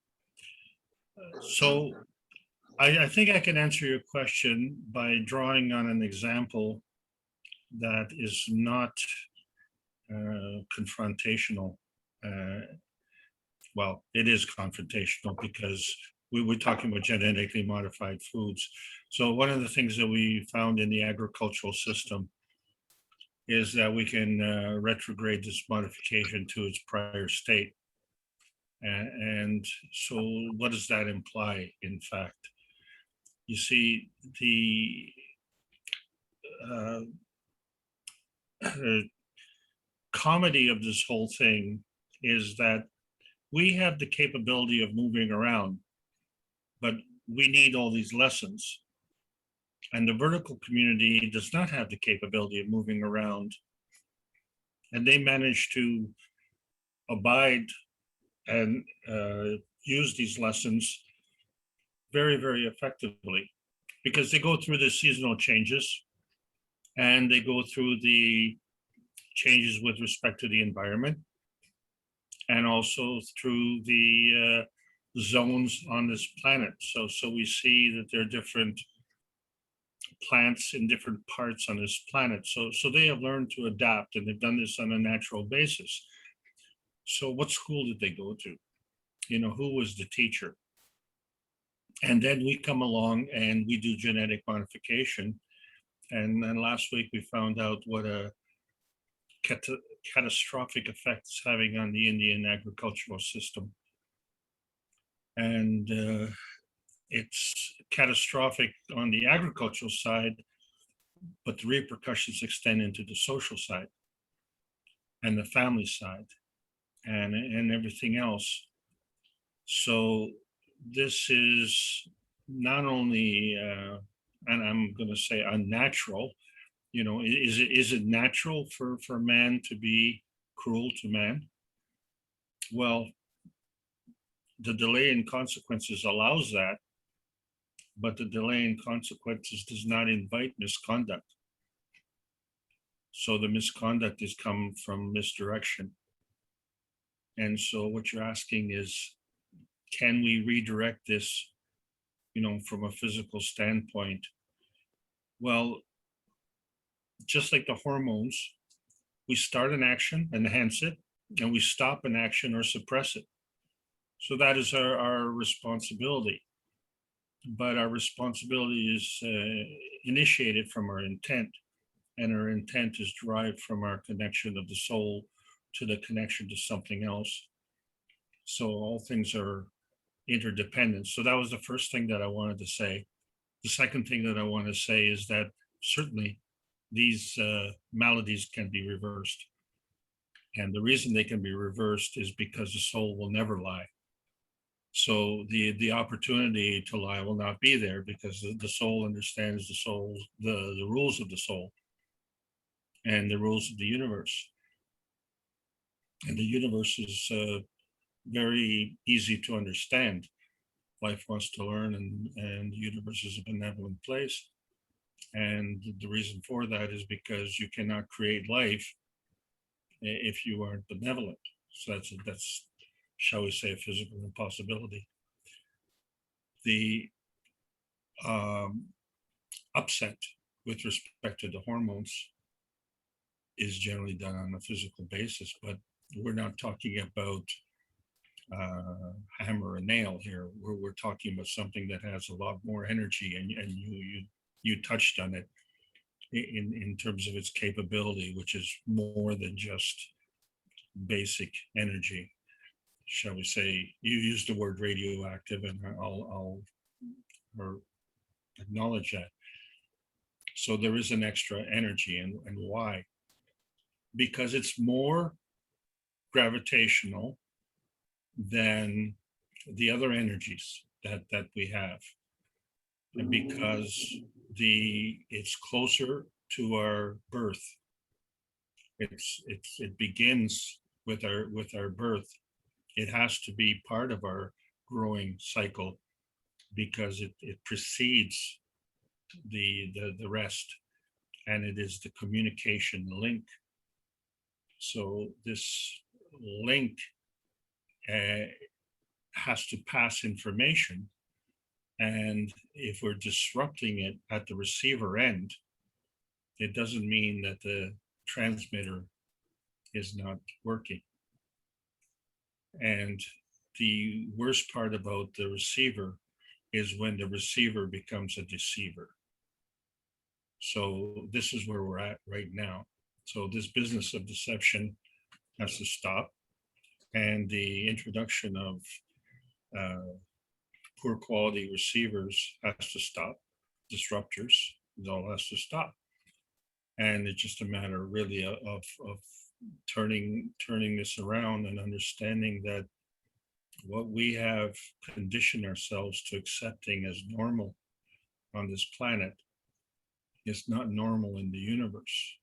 So I think I can answer your question by drawing on an example that is not confrontational. Well, it is confrontational because we were talking about genetically modified foods. So one of the things that we found in the agricultural system is that we can retrograde this modification to its prior state. And so what does that imply, in fact? You see, the comedy of this whole thing is that we have the capability of moving around, but we need all these lessons. And the vertical community does not have the capability of moving around. And they manage to abide and use these lessons very, very effectively, because they go through the seasonal changes and they go through the changes with respect to the environment, and also through the zones on this planet. So we see that there are different plants in different parts on this planet. So they have learned to adapt, and they've done this on a natural basis. So what school did they go to? You know, who was the teacher? And then we come along and we do genetic modification. And then last week we found out what a catastrophic effect it's having on the Indian agricultural system. And it's catastrophic on the agricultural side, but the repercussions extend into the social side and the family side and everything else. So this is not only, and I'm going to say unnatural, you know, is it natural for man to be cruel to man? Well, the delay in consequences allows that, but the delay in consequences does not invite misconduct. So the misconduct is come from misdirection. And so what you're asking is, can we redirect this, from a physical standpoint? Well, just like the hormones, we start an action, enhance it, and we stop an action or suppress it. So that is our responsibility. But our responsibility is initiated from our intent, and our intent is derived from our connection of the soul to the connection to something else. So all things are interdependent. So that was the first thing that I wanted to say. The second thing that I want to say is that certainly these maladies can be reversed. And the reason they can be reversed is because the soul will never lie. So the opportunity to lie will not be there, because the soul understands the rules of the soul and the rules of the universe. And the universe is very easy to understand. Life wants to learn, and the universe is a benevolent place. And the reason for that is because you cannot create life if you aren't benevolent. So that's, shall we say, a physical impossibility. The upset with respect to the hormones is generally done on a physical basis, but we're not talking about hammer and nail here. We're talking about something that has a lot more energy, and you touched on it in terms of its capability, which is more than just basic energy. Shall we say, you used the word radioactive, and I'll acknowledge that. So there is an extra energy, and why? Because it's more gravitational than the other energies that we have, and because it's closer to our birth. It begins with our birth. It has to be part of our growing cycle, because it precedes the rest, and it is the communication link. So this link has to pass information, and if we're disrupting it at the receiver end, it doesn't mean that the transmitter is not working. And the worst part about the receiver is when the receiver becomes a deceiver. So this is where we're at right now. So this business of deception has to stop, and the introduction of poor quality receivers has to stop. Disruptors, it all has to stop. And it's just a matter really of turning this around and understanding that what we have conditioned ourselves to accepting as normal on this planet is not normal in the universe.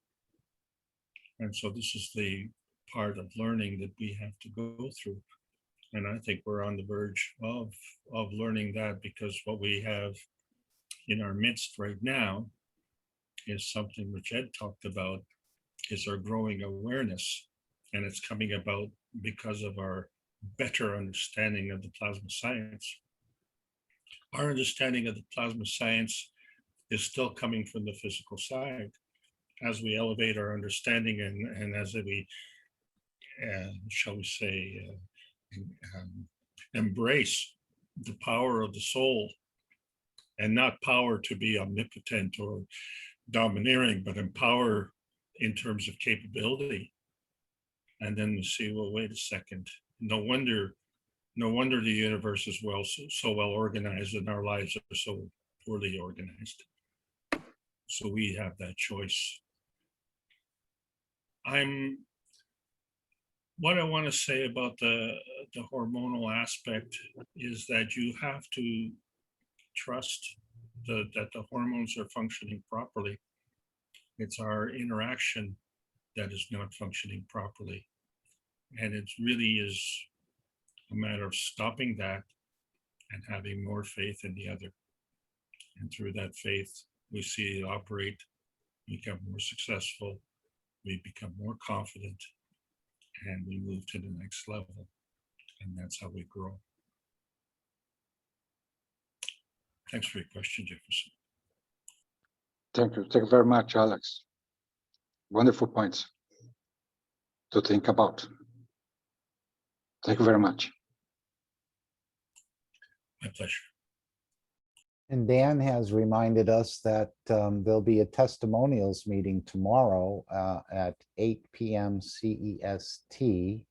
And so this is the part of learning that we have to go through. And I think we're on the verge of learning that, because what we have in our midst right now is something which Ed talked about, is our growing awareness. And it's coming about because of our better understanding of the plasma science. Our understanding of the plasma science is still coming from the physical side. As we elevate our understanding, and as we, shall we say, embrace the power of the soul, and not power to be omnipotent or domineering, but empower in terms of capability. And then we see, well, wait a second, no wonder the universe is so well organized, and our lives are so poorly organized. So we have that choice. What I want to say about the hormonal aspect is that you have to trust that the hormones are functioning properly. It's our interaction that is not functioning properly. And it really is a matter of stopping that and having more faith in the other. And through that faith, we see it operate, become more successful, we become more confident, and we move to the next level. And that's how we grow. Thanks for your question, Jefferson. Thank you. Thank you very much, Alex. Wonderful points to think about. Thank you very much. My pleasure. And Dan has reminded us that there'll be a testimonials meeting tomorrow at 8 p.m. CEST.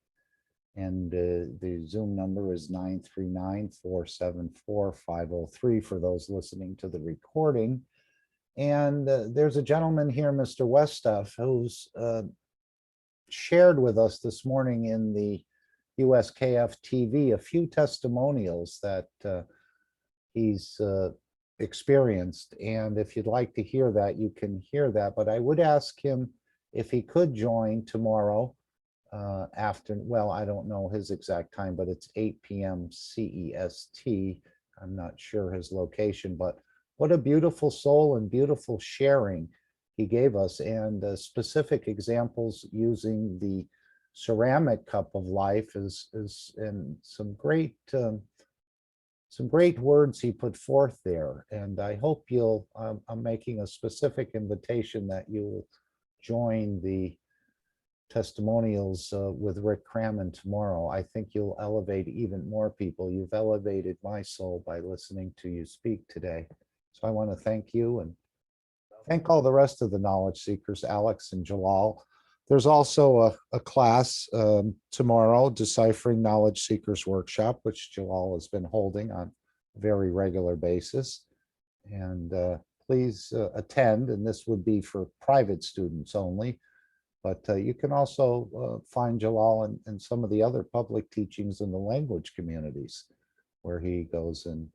And the Zoom number is 939-474-503 for those listening to the recording. And there's a gentleman here, Mr. Westhoff, who's shared with us this morning in the USKF TV a few testimonials that he's experienced. And if you'd like to hear that, you can hear that. But I would ask him if he could join tomorrow after, well, I don't know his exact time, but it's 8 p.m. CEST. I'm not sure his location, but what a beautiful soul and beautiful sharing he gave us, and specific examples using the ceramic cup of life is and some great words he put forth there. And I hope you'll, I'm making a specific invitation that you'll join the testimonials with Rick Crammond tomorrow. I think you'll elevate even more people. You've elevated my soul by listening to you speak today. So I want to thank you and thank all the rest of the knowledge seekers, Alex and Jalal. There's also a class tomorrow, Deciphering Knowledge Seekers Workshop, which Jalal has been holding on a very regular basis. And please attend, and this would be for private students only. But you can also find Jalal in some of the other public teachings in the language communities, where he goes and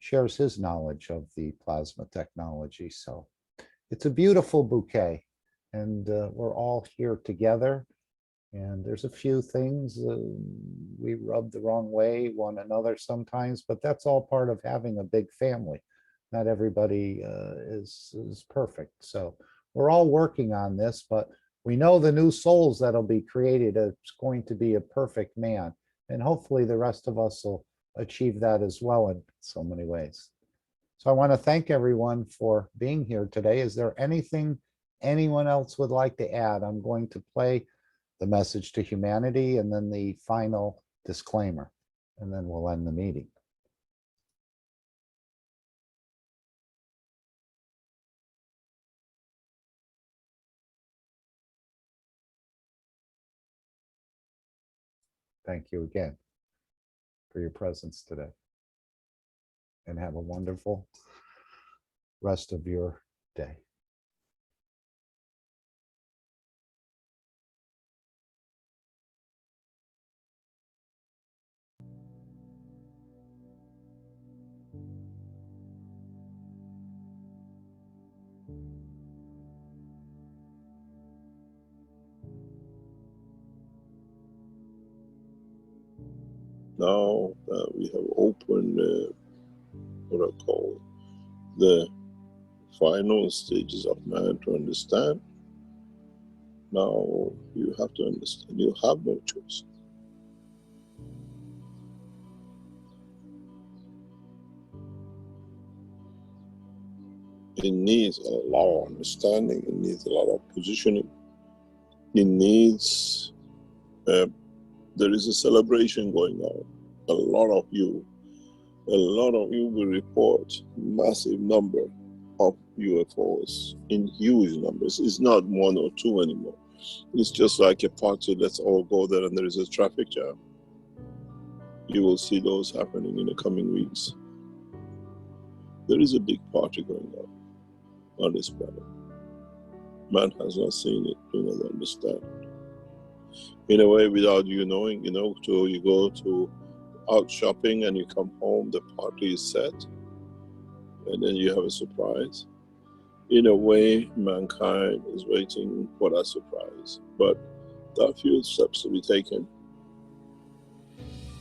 shares his knowledge of the plasma technology. So it's a beautiful bouquet, and we're all here together. And there's a few things we rub the wrong way one another sometimes, but that's all part of having a big family. Not everybody is perfect. So we're all working on this, but we know the new souls that'll be created is going to be a perfect man. And hopefully the rest of us will achieve that as well in so many ways. So I want to thank everyone for being here today. Is there anything anyone else would like to add? I'm going to play the message to humanity and then the final disclaimer, and then we'll end the meeting. Thank you again for your presence today, and have a wonderful rest of your day. Now that we have opened what I call the final stages of man to understand, now you have to understand you have no choice. It needs a lot of understanding, it needs a lot of positioning, it needs there is a celebration going on. A lot of you will report massive number of UFOs in huge numbers. It's not one or two anymore. It's just like a party, let's all go there and there is a traffic jam. You will see those happening in the coming weeks. There is a big party going on this planet. Man has not seen it, do not understand. In a way, without you knowing, so you go to out shopping and you come home, the party is set, and then you have a surprise. In a way, mankind is waiting for that surprise, but there are few steps to be taken.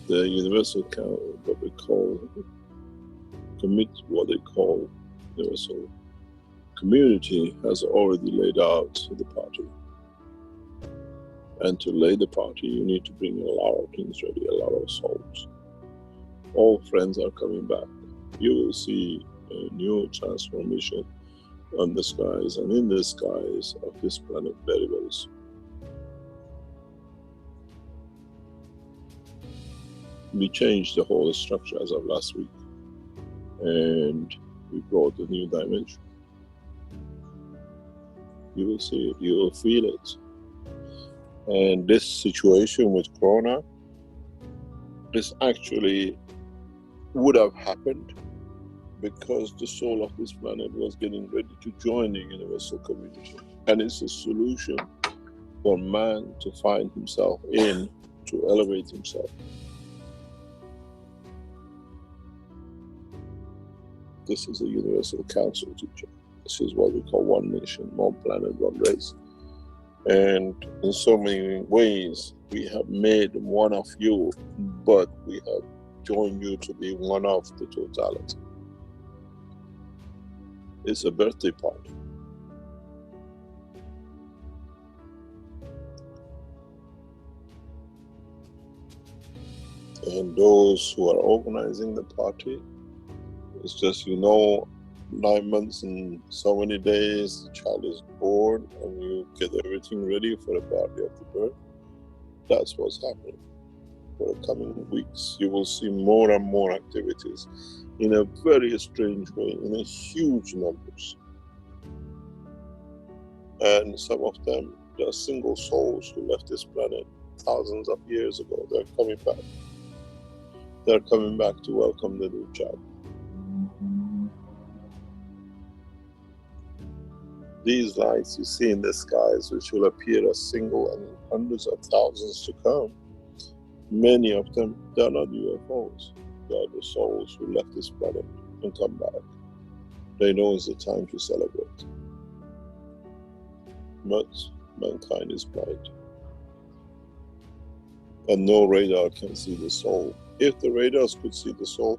The universal count, what we call what they call universal community has already laid out the party. And to lay the party, you need to bring a lot of things ready, a lot of souls. All friends are coming back. You will see a new transformation on the skies and in the skies of this planet very, very soon. We changed the whole structure as of last week, and we brought a new dimension. You will see it, you will feel it. And this situation with Corona, this actually would have happened because the soul of this planet was getting ready to join the universal community. And it's a solution for man to find himself in, to elevate himself. This is a universal council teaching. This is what we call one nation, one planet, one race. And in so many ways, we have made one of you, but we have joined you to be one of the totality. It's a birthday party. And those who are organizing the party, it's just, 9 months and so many days, the child is born and you get everything ready for the party of the birth. That's what's happening. For the coming weeks, you will see more and more activities in a very strange way, in a huge numbers. And some of them, they are single souls who left this planet thousands of years ago. They're coming back. They're coming back to welcome the new child. These lights you see in the skies, which will appear as single and in hundreds of thousands to come, many of them, they're not UFOs. They're the souls who left this planet and come back. They know it's the time to celebrate. But mankind is blind. And no radar can see the soul. If the radars could see the soul,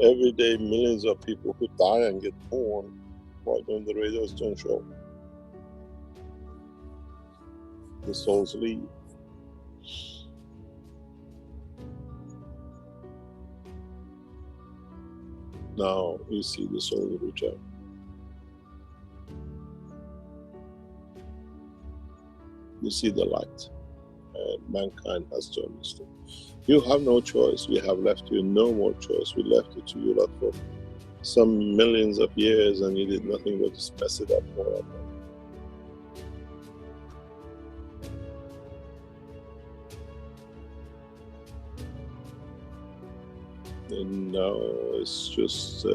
every day millions of people could die and get born. Why don't the radars don't show? The souls leave. Now you see the soul return. You see the light, and mankind has to understand. You have no choice. We have left you no more choice. We left it to you lot for some millions of years, and you did nothing but just mess it up more and more. And now it's just,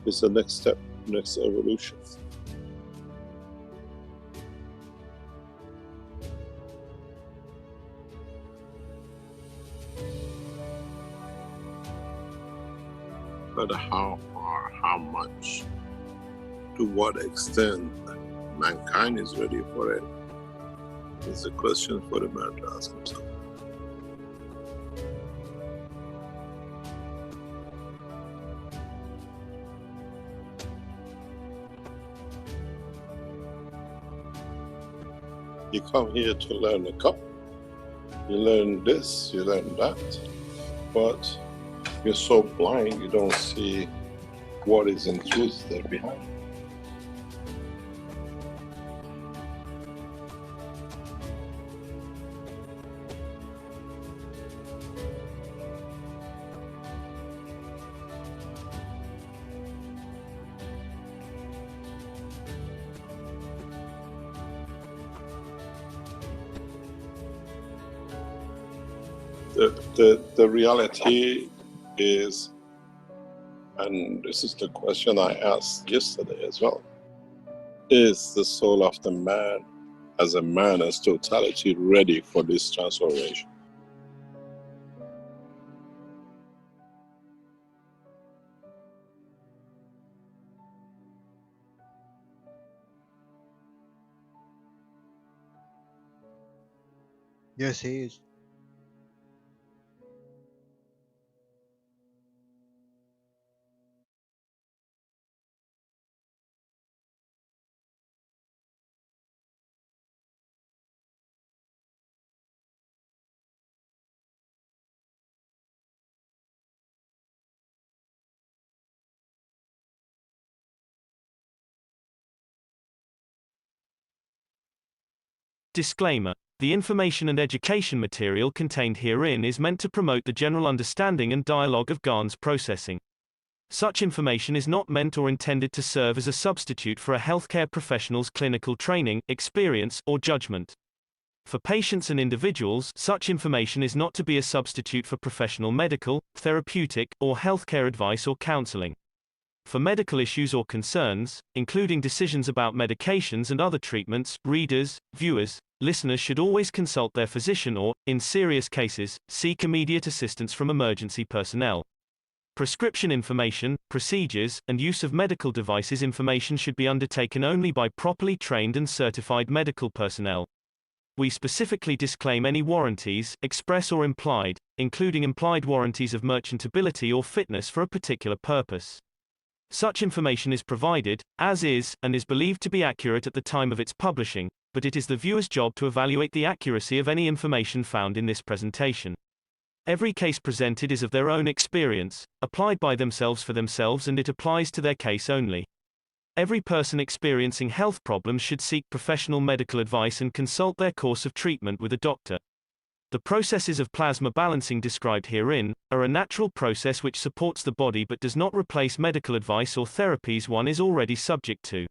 it's the next step, next evolution. But how far, how much, to what extent mankind is ready for it is a question for the man to ask himself. You come here to learn a cup, you learn this, you learn that, but you're so blind you don't see what is in truth there behind. The reality is, and this is the question I asked yesterday as well, is the soul of the man as totality ready for this transformation? Yes, he is. Disclaimer. The information and education material contained herein is meant to promote the general understanding and dialogue of GANs processing. Such information is not meant or intended to serve as a substitute for a healthcare professional's clinical training, experience, or judgment. For patients and individuals, such information is not to be a substitute for professional medical, therapeutic, or healthcare advice or counseling. For medical issues or concerns, including decisions about medications and other treatments, readers, viewers, listeners should always consult their physician or, in serious cases, seek immediate assistance from emergency personnel. Prescription information, procedures, and use of medical devices information should be undertaken only by properly trained and certified medical personnel. We specifically disclaim any warranties, express or implied, including implied warranties of merchantability or fitness for a particular purpose. Such information is provided, as is, and is believed to be accurate at the time of its publishing, but it is the viewer's job to evaluate the accuracy of any information found in this presentation. Every case presented is of their own experience, applied by themselves for themselves, and it applies to their case only. Every person experiencing health problems should seek professional medical advice and consult their course of treatment with a doctor. The processes of plasma balancing described herein are a natural process which supports the body but does not replace medical advice or therapies one is already subject to.